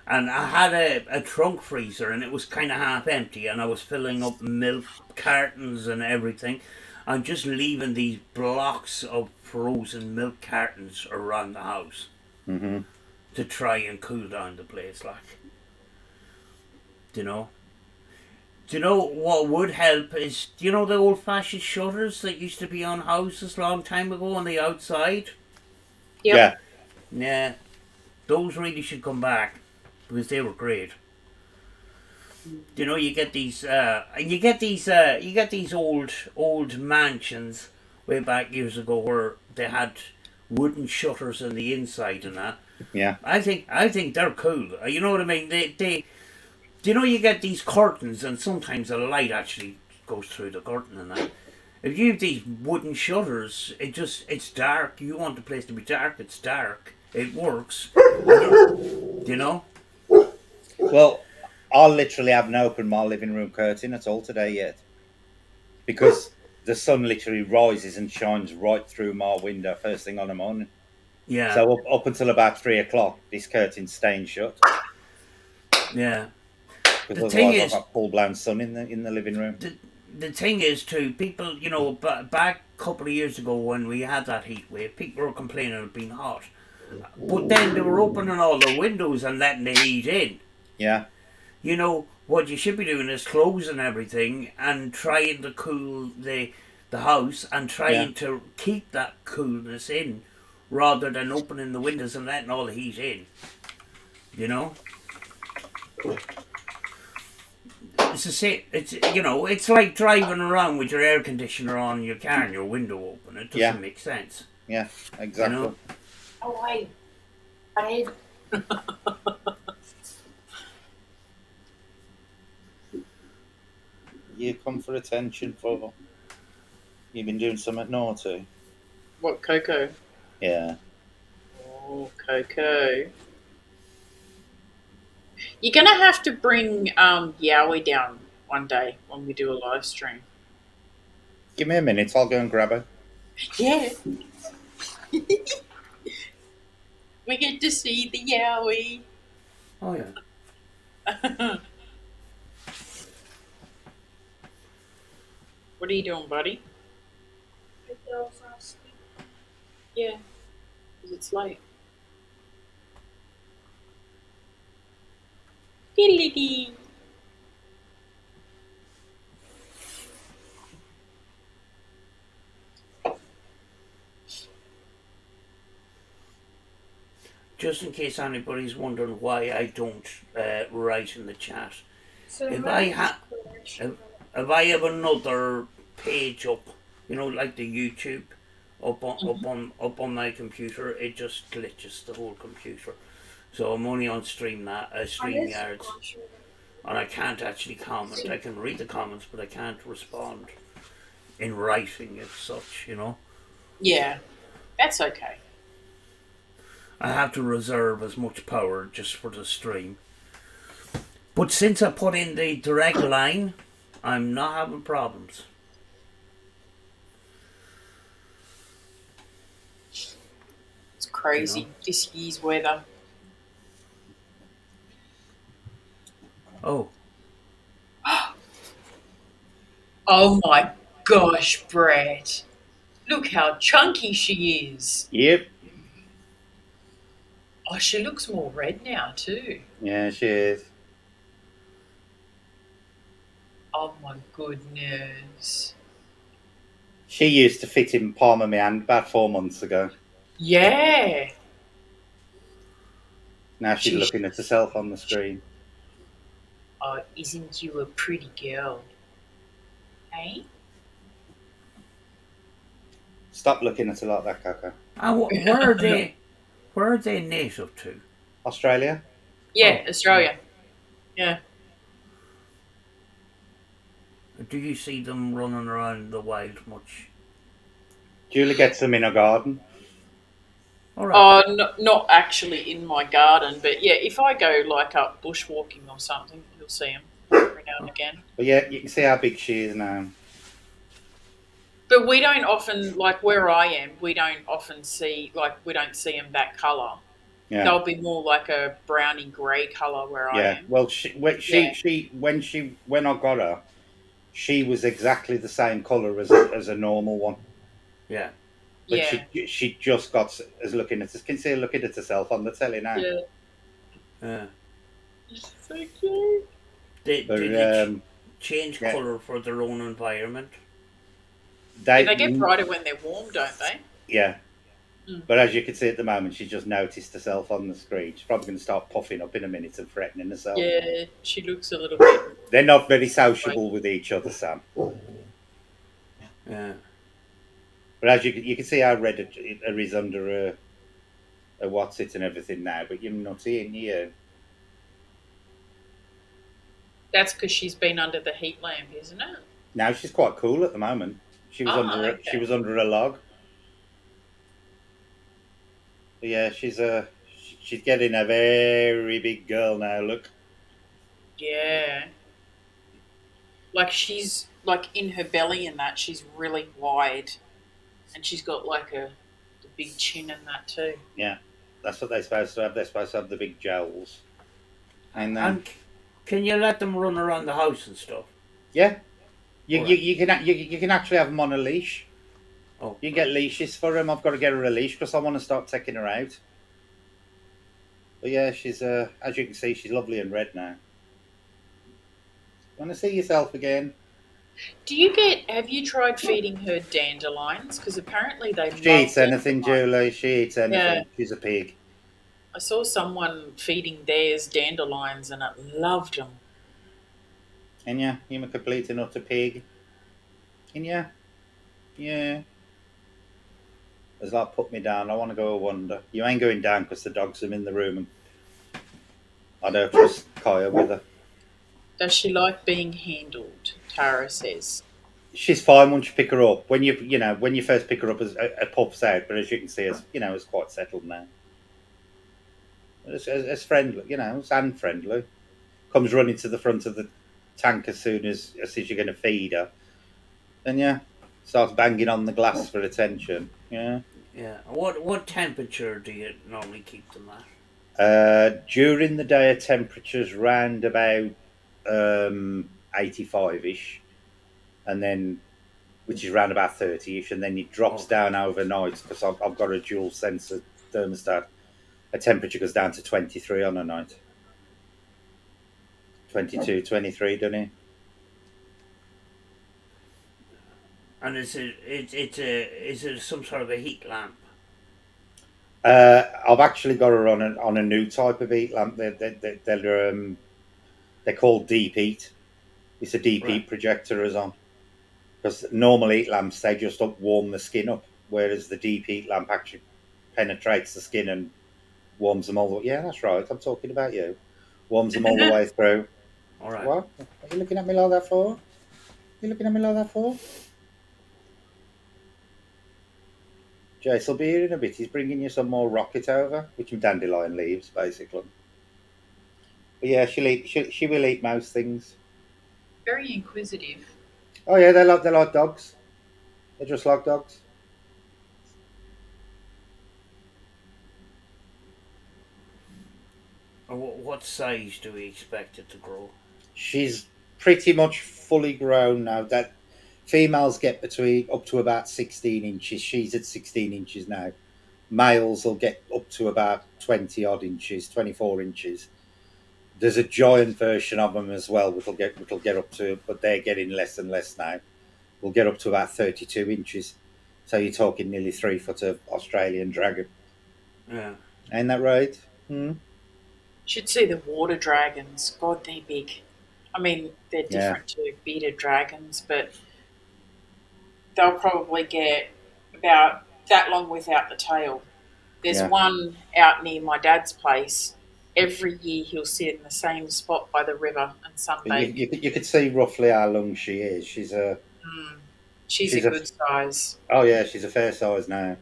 and I had a trunk freezer, and it was kind of half empty, and I was filling up milk cartons and everything, and just leaving these blocks of frozen milk cartons around the house
Mm-hmm.
to try and cool down the place, like. Do you know? Do you know what would help is, do you know the old fashioned shutters that used to be on houses a long time ago on the outside?
Yep.
Yeah,
Yeah, those really should come back because they were great. You know, you get these, and you get these old mansions way back years ago where they had wooden shutters on the inside and that.
yeah,
I think they're cool. You know what I mean? They do you know you get these curtains and sometimes the light actually goes through the curtain and that. If you have these wooden shutters, it's dark. You want the place to be dark, it's dark. It works. You know?
Well, I literally haven't opened my living room curtain at all today yet because the sun literally rises and shines right through my window first thing on the morning.
Yeah.
So up until about 3 o'clock, this curtain's staying shut
Yeah.
because
The thing
otherwise I've
is,
got full blown sun in the living room.
the thing is too, people, you know, back a couple of years ago when we had that heat wave, people were complaining of being hot. But then they were opening all the windows and letting the heat in.
Yeah,
You know, what you should be doing is closing everything and trying to cool the house and trying
yeah.
to keep that coolness in rather than opening the windows and letting all the heat in. You know? It's the same, it's, you know, it's like driving around with your air conditioner on in your car and your window open. It doesn't
Yeah.
make sense.
Yeah, exactly.
You know?
Oh, wait. Babe.
You come for attention for you've been doing something naughty.
What, Coco?
Yeah.
Oh, Coco. You're going to have to bring Yowie down one day when we do a live stream.
Give me a minute, I'll go and grab her.
Yeah. We get to see the Yowie.
Oh, yeah.
What are you doing, buddy? Yeah, because it's late. Diddly-dee.
Just in case anybody's wondering why I don't write in the chat.
So
If
mine
I
is
ha-
collection.
If I have another page up, you know, like the YouTube up on my computer, it just glitches the whole computer. So I'm only on StreamYards, and I can't actually comment. I can read the comments, but I can't respond in writing as such.
Yeah, that's okay.
I have to reserve as much power just for the stream. But since I put in the direct line, I'm not having problems.
It's
You know.
crazy this year's weather.
Oh,
Oh my gosh, Brett. Look how chunky she is.
Yep.
Oh, she looks more red now too.
Yeah, she is.
Oh my goodness.
She used to fit in palm of my hand about 4 months ago.
Yeah.
Now she's
She,
looking at herself on the screen.
oh, isn't you a pretty girl? Hey?
Stop looking at her like that, Coco.
where are they? Where are they native to?
Australia?
Yeah,
Oh, right.
Australia. Yeah.
Do you see them running around the wild much?
Julie gets them in her garden.
All right.
Oh, not actually in my garden, but yeah, if I go like up bushwalking or something, you'll see them every now and again.
But yeah, you can see how big she is now.
But we don't often, like where I am, we don't often see, like, we don't see them that colour.
Yeah,
They'll be more like a browny grey colour where I
yeah.
am.
Well, when I got her, she was exactly the same colour as a normal one.
Yeah.
But
Yeah.
she just got as looking at us. Can see her looking at herself on the telly now.
Yeah.
Yeah.
So cute.
Did
But
they change
yeah,
colour for their own environment?
Yeah, they get brighter when they're warm, don't they?
yeah.
Mm.
But as you can see at the moment, she just noticed herself on the screen. She's probably going to start puffing up in a minute and threatening herself.
Yeah, she looks a little bit.
They're not very sociable with each other, Sam.
Yeah.
But as you can see how red it is under a what's it and everything now. But you're not seeing you.
That's because she's been under the heat lamp, isn't it?
Now she's quite cool at the moment. She was
Ah,
she
okay.
was under a log. But yeah, she's getting a very big girl now. Look.
Yeah. Like she's like in her belly and that she's really wide, and she's got like the big chin and that too.
Yeah, that's what they're supposed to have. They're supposed to have the big jowls. And
And can you let them run around the house and stuff?
yeah,
Right.
you can actually have them on a leash.
Oh,
You can
right.
get leashes for them. I've got to get her a leash because I want to start taking her out. But yeah, she's as you can see, she's lovely and red now. Want to see yourself again?
Have you tried feeding her dandelions? Because apparently they
She
love
eats anything,
dandelions.
Julie. She eats
Yeah.
anything. She's a pig.
I saw someone feeding theirs dandelions and it loved them.
And yeah, you're a complete and utter pig. And yeah, yeah. As like put me down, I want to go a wander. You ain't going down because the dogs are in the room and I don't trust Kaya with her.
Does she like being handled? Tara says.
She's fine once you pick her up. When when you first pick her up, as a pup's out, but as you can see, it's quite settled now. It's friendly, it's and friendly. Comes running to the front of the tank as soon as you're going to feed her, and yeah, starts banging on the glass for attention. Yeah.
Yeah. What temperature do you normally keep them at?
During the day, temperatures round about 85-ish, and then which is around about 30-ish, and then it drops down overnight because I've got a dual sensor thermostat. A temperature goes down to 23 on a night. 22, 23, doesn't it?
And is it some sort of a heat lamp?
I've actually got her on a new type of heat lamp. They're called deep heat. It's a deep heat projector is on. Because normal heat lamps, they just warm the skin up. whereas the deep heat lamp actually penetrates the skin and warms them all the way. Yeah, that's right. I'm talking about you. Warms them all the way through.
All right.
What? Are you looking at me like that for? You looking at me like that for? Jace will be here in a bit. He's bringing you some more rocket over, which are dandelion leaves, basically. But yeah, she will eat most things.
Very inquisitive.
Oh yeah, they're like dogs. They're just like dogs.
What size do we expect it to grow?
She's pretty much fully grown now. That females get between up to about 16 inches. She's at 16 inches now. Males will get up to about 20 odd inches, 24 inches. There's a giant version of them as well, which'll get up to, but they're getting less and less now. We'll get up to about 32 inches. So you're talking nearly 3 foot of Australian dragon.
Yeah.
Ain't that right? Hmm?
Should see the water dragons. God, they're big. I mean, they're
Yeah,
different to bearded dragons, but they'll probably get about that long without the tail. There's
yeah.
one out near my dad's place. Every year he'll sit in the same spot by the river and
But you,
sunbathe.
you could see roughly how long she is.
Mm. She's a
She's a
good size.
oh yeah, she's a fair size now.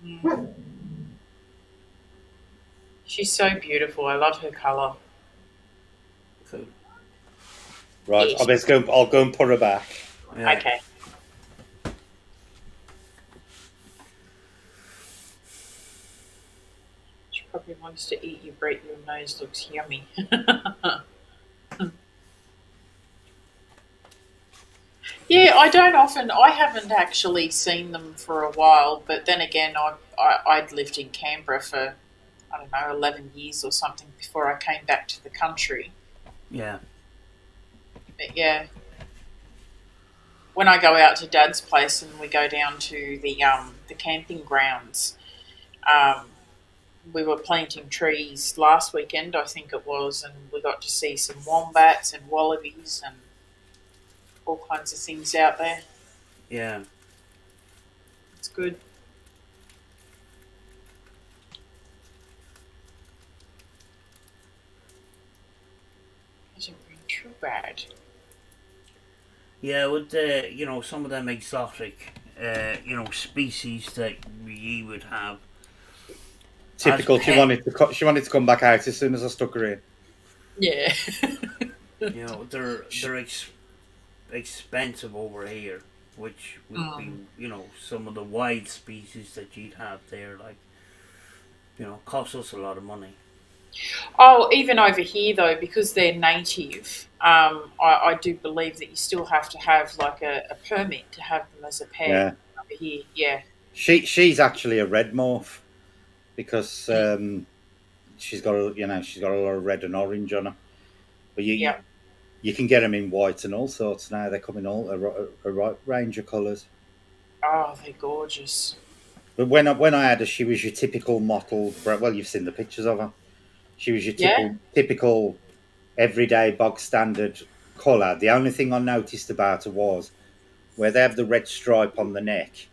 Mm. She's so beautiful. I love her colour.
Food.
Right,
Yes.
I'll go and put her back.
Yeah.
Okay. She probably wants to eat you, Brett. Your nose looks yummy. Yeah, I haven't actually seen them for a while, but then again, I'd lived in Canberra for, I don't know, 11 years or something before I came back to the country.
Yeah.
But yeah, when I go out to Dad's place and we go down to the camping grounds, um, we were planting trees last weekend, I think it was, and we got to see some wombats and wallabies and all kinds of things out there.
Yeah.
It's good. Hasn't been too bad.
Yeah, with some of them exotic, species that we would have as
Typical.
pet.
She wanted to come back out as soon as I stuck her in.
Yeah.
They're expensive over here, which would be
Mm.
some of the wild species that you'd have there, like cost us a lot of money.
Oh, even over here though, because they're native, I do believe that you still have to have like a permit to have them as a pet
Yeah,
over here. Yeah.
she's actually a red morph because
Mm.
she's got a lot of red and orange on her. But
Yeah.
you can get them in white and all sorts now. They come in all a right range of colours.
Oh, they're gorgeous.
But when I had her, she was your typical mottled. Well, you've seen the pictures of her. She was your
Yeah.
typical everyday bog standard colour. The only thing I noticed about her was where they have the red stripe on the neck.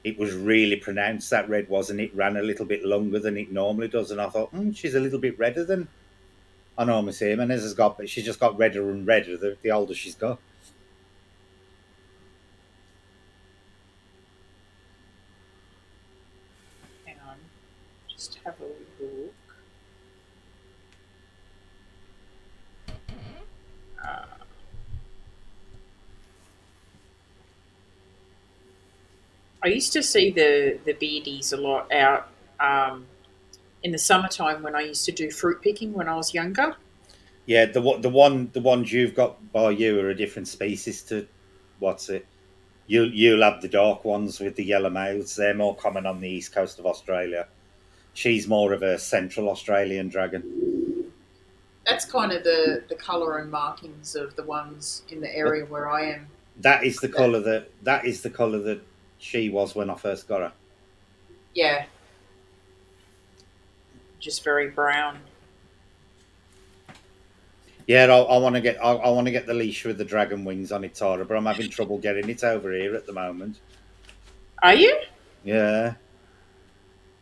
It was really pronounced, that red was, and it ran a little bit longer than it normally does. And I thought, she's a little bit redder than I normally see him. And but she's just got redder and redder the older she's got.
Hang on. Just have a look. Uh, I used to see the beardies a lot out in the summertime when I used to do fruit picking when I was younger.
Yeah, the ones you've got by you are a different species to what's it. You'll have the dark ones with the yellow mouths. They're more common on the east coast of Australia. She's more of a central Australian dragon.
That's kind of the colour and markings of the ones in the
But
area where I am.
that is the colour that she was when I first got her.
Yeah, just very brown.
Yeah, I want to get the leash with the dragon wings on it, Tara, but I'm having trouble getting it over here at the moment.
Are you?
Yeah.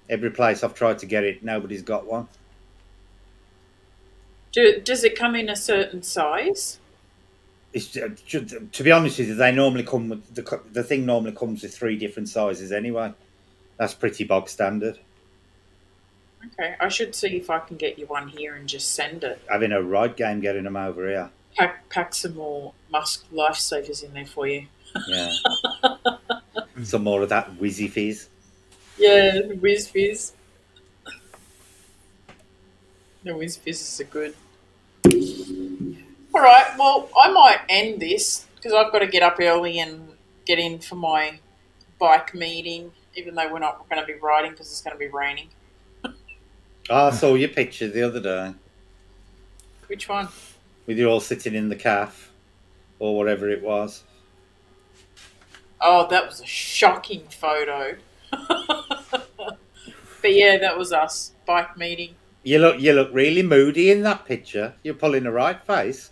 Every place I've tried to get it, nobody's got one.
Does it come in a certain size?
It's to be honest with you, they normally come with the thing. Normally comes with 3 different sizes anyway. That's pretty bog standard.
Okay, I should see if I can get you one here and just send it.
Having a right game getting them over here.
Pack some more Musk lifesavers in there for you.
Yeah. Some more of that whizzy fizz.
Yeah, the whiz fizz. The whiz fizzes are good. All right, well, I might end this because I've got to get up early and get in for my bike meeting, even though we're not going to be riding because it's going to be raining.
Oh, I saw your picture the other day
Which one?
with you all sitting in the calf or whatever it was.
Oh, that was a shocking photo. But yeah, that was us bike meeting.
You look really moody in that picture. You're pulling the right face.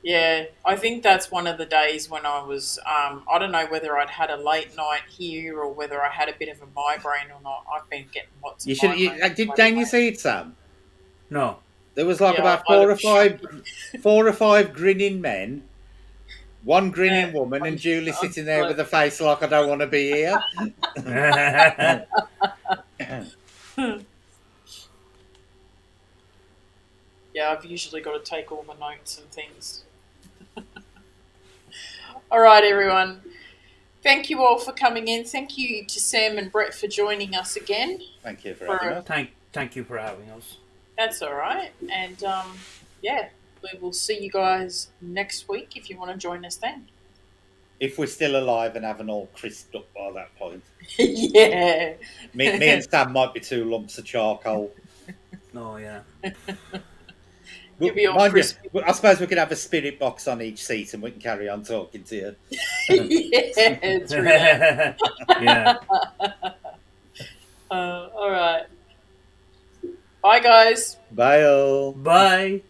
Yeah, I think that's one of the days when I was, I don't know whether I'd had a late night here or whether I had a bit of a migraine or not. I've been getting lots
You
of
should.
migraines.
Did Daniel see it, Sam?
No.
There was like
Yeah,
about
I look shocking.
4 or 5 grinning men, one grinning
Yeah,
woman, and Julie
I'm
sitting there with a face like I don't want to be here.
Yeah, I've usually got to take all the notes and things. All right, everyone. Thank you all for coming in. Thank you to Sam and Brett for joining us again.
Thank you for having us.
Thank you for having us.
That's all right. And yeah, we will see you guys next week if you want to join us then.
If we're still alive and haven't all crisped up by that point.
Yeah.
Me and Sam might be 2 lumps of charcoal.
Oh, yeah.
You'll be all
Mind you,
crispy.
I suppose we could have a spirit box on each seat and we can carry on talking to you.
Yeah, true that.
Yeah.
All right. Bye, guys.
Bye all.
Bye.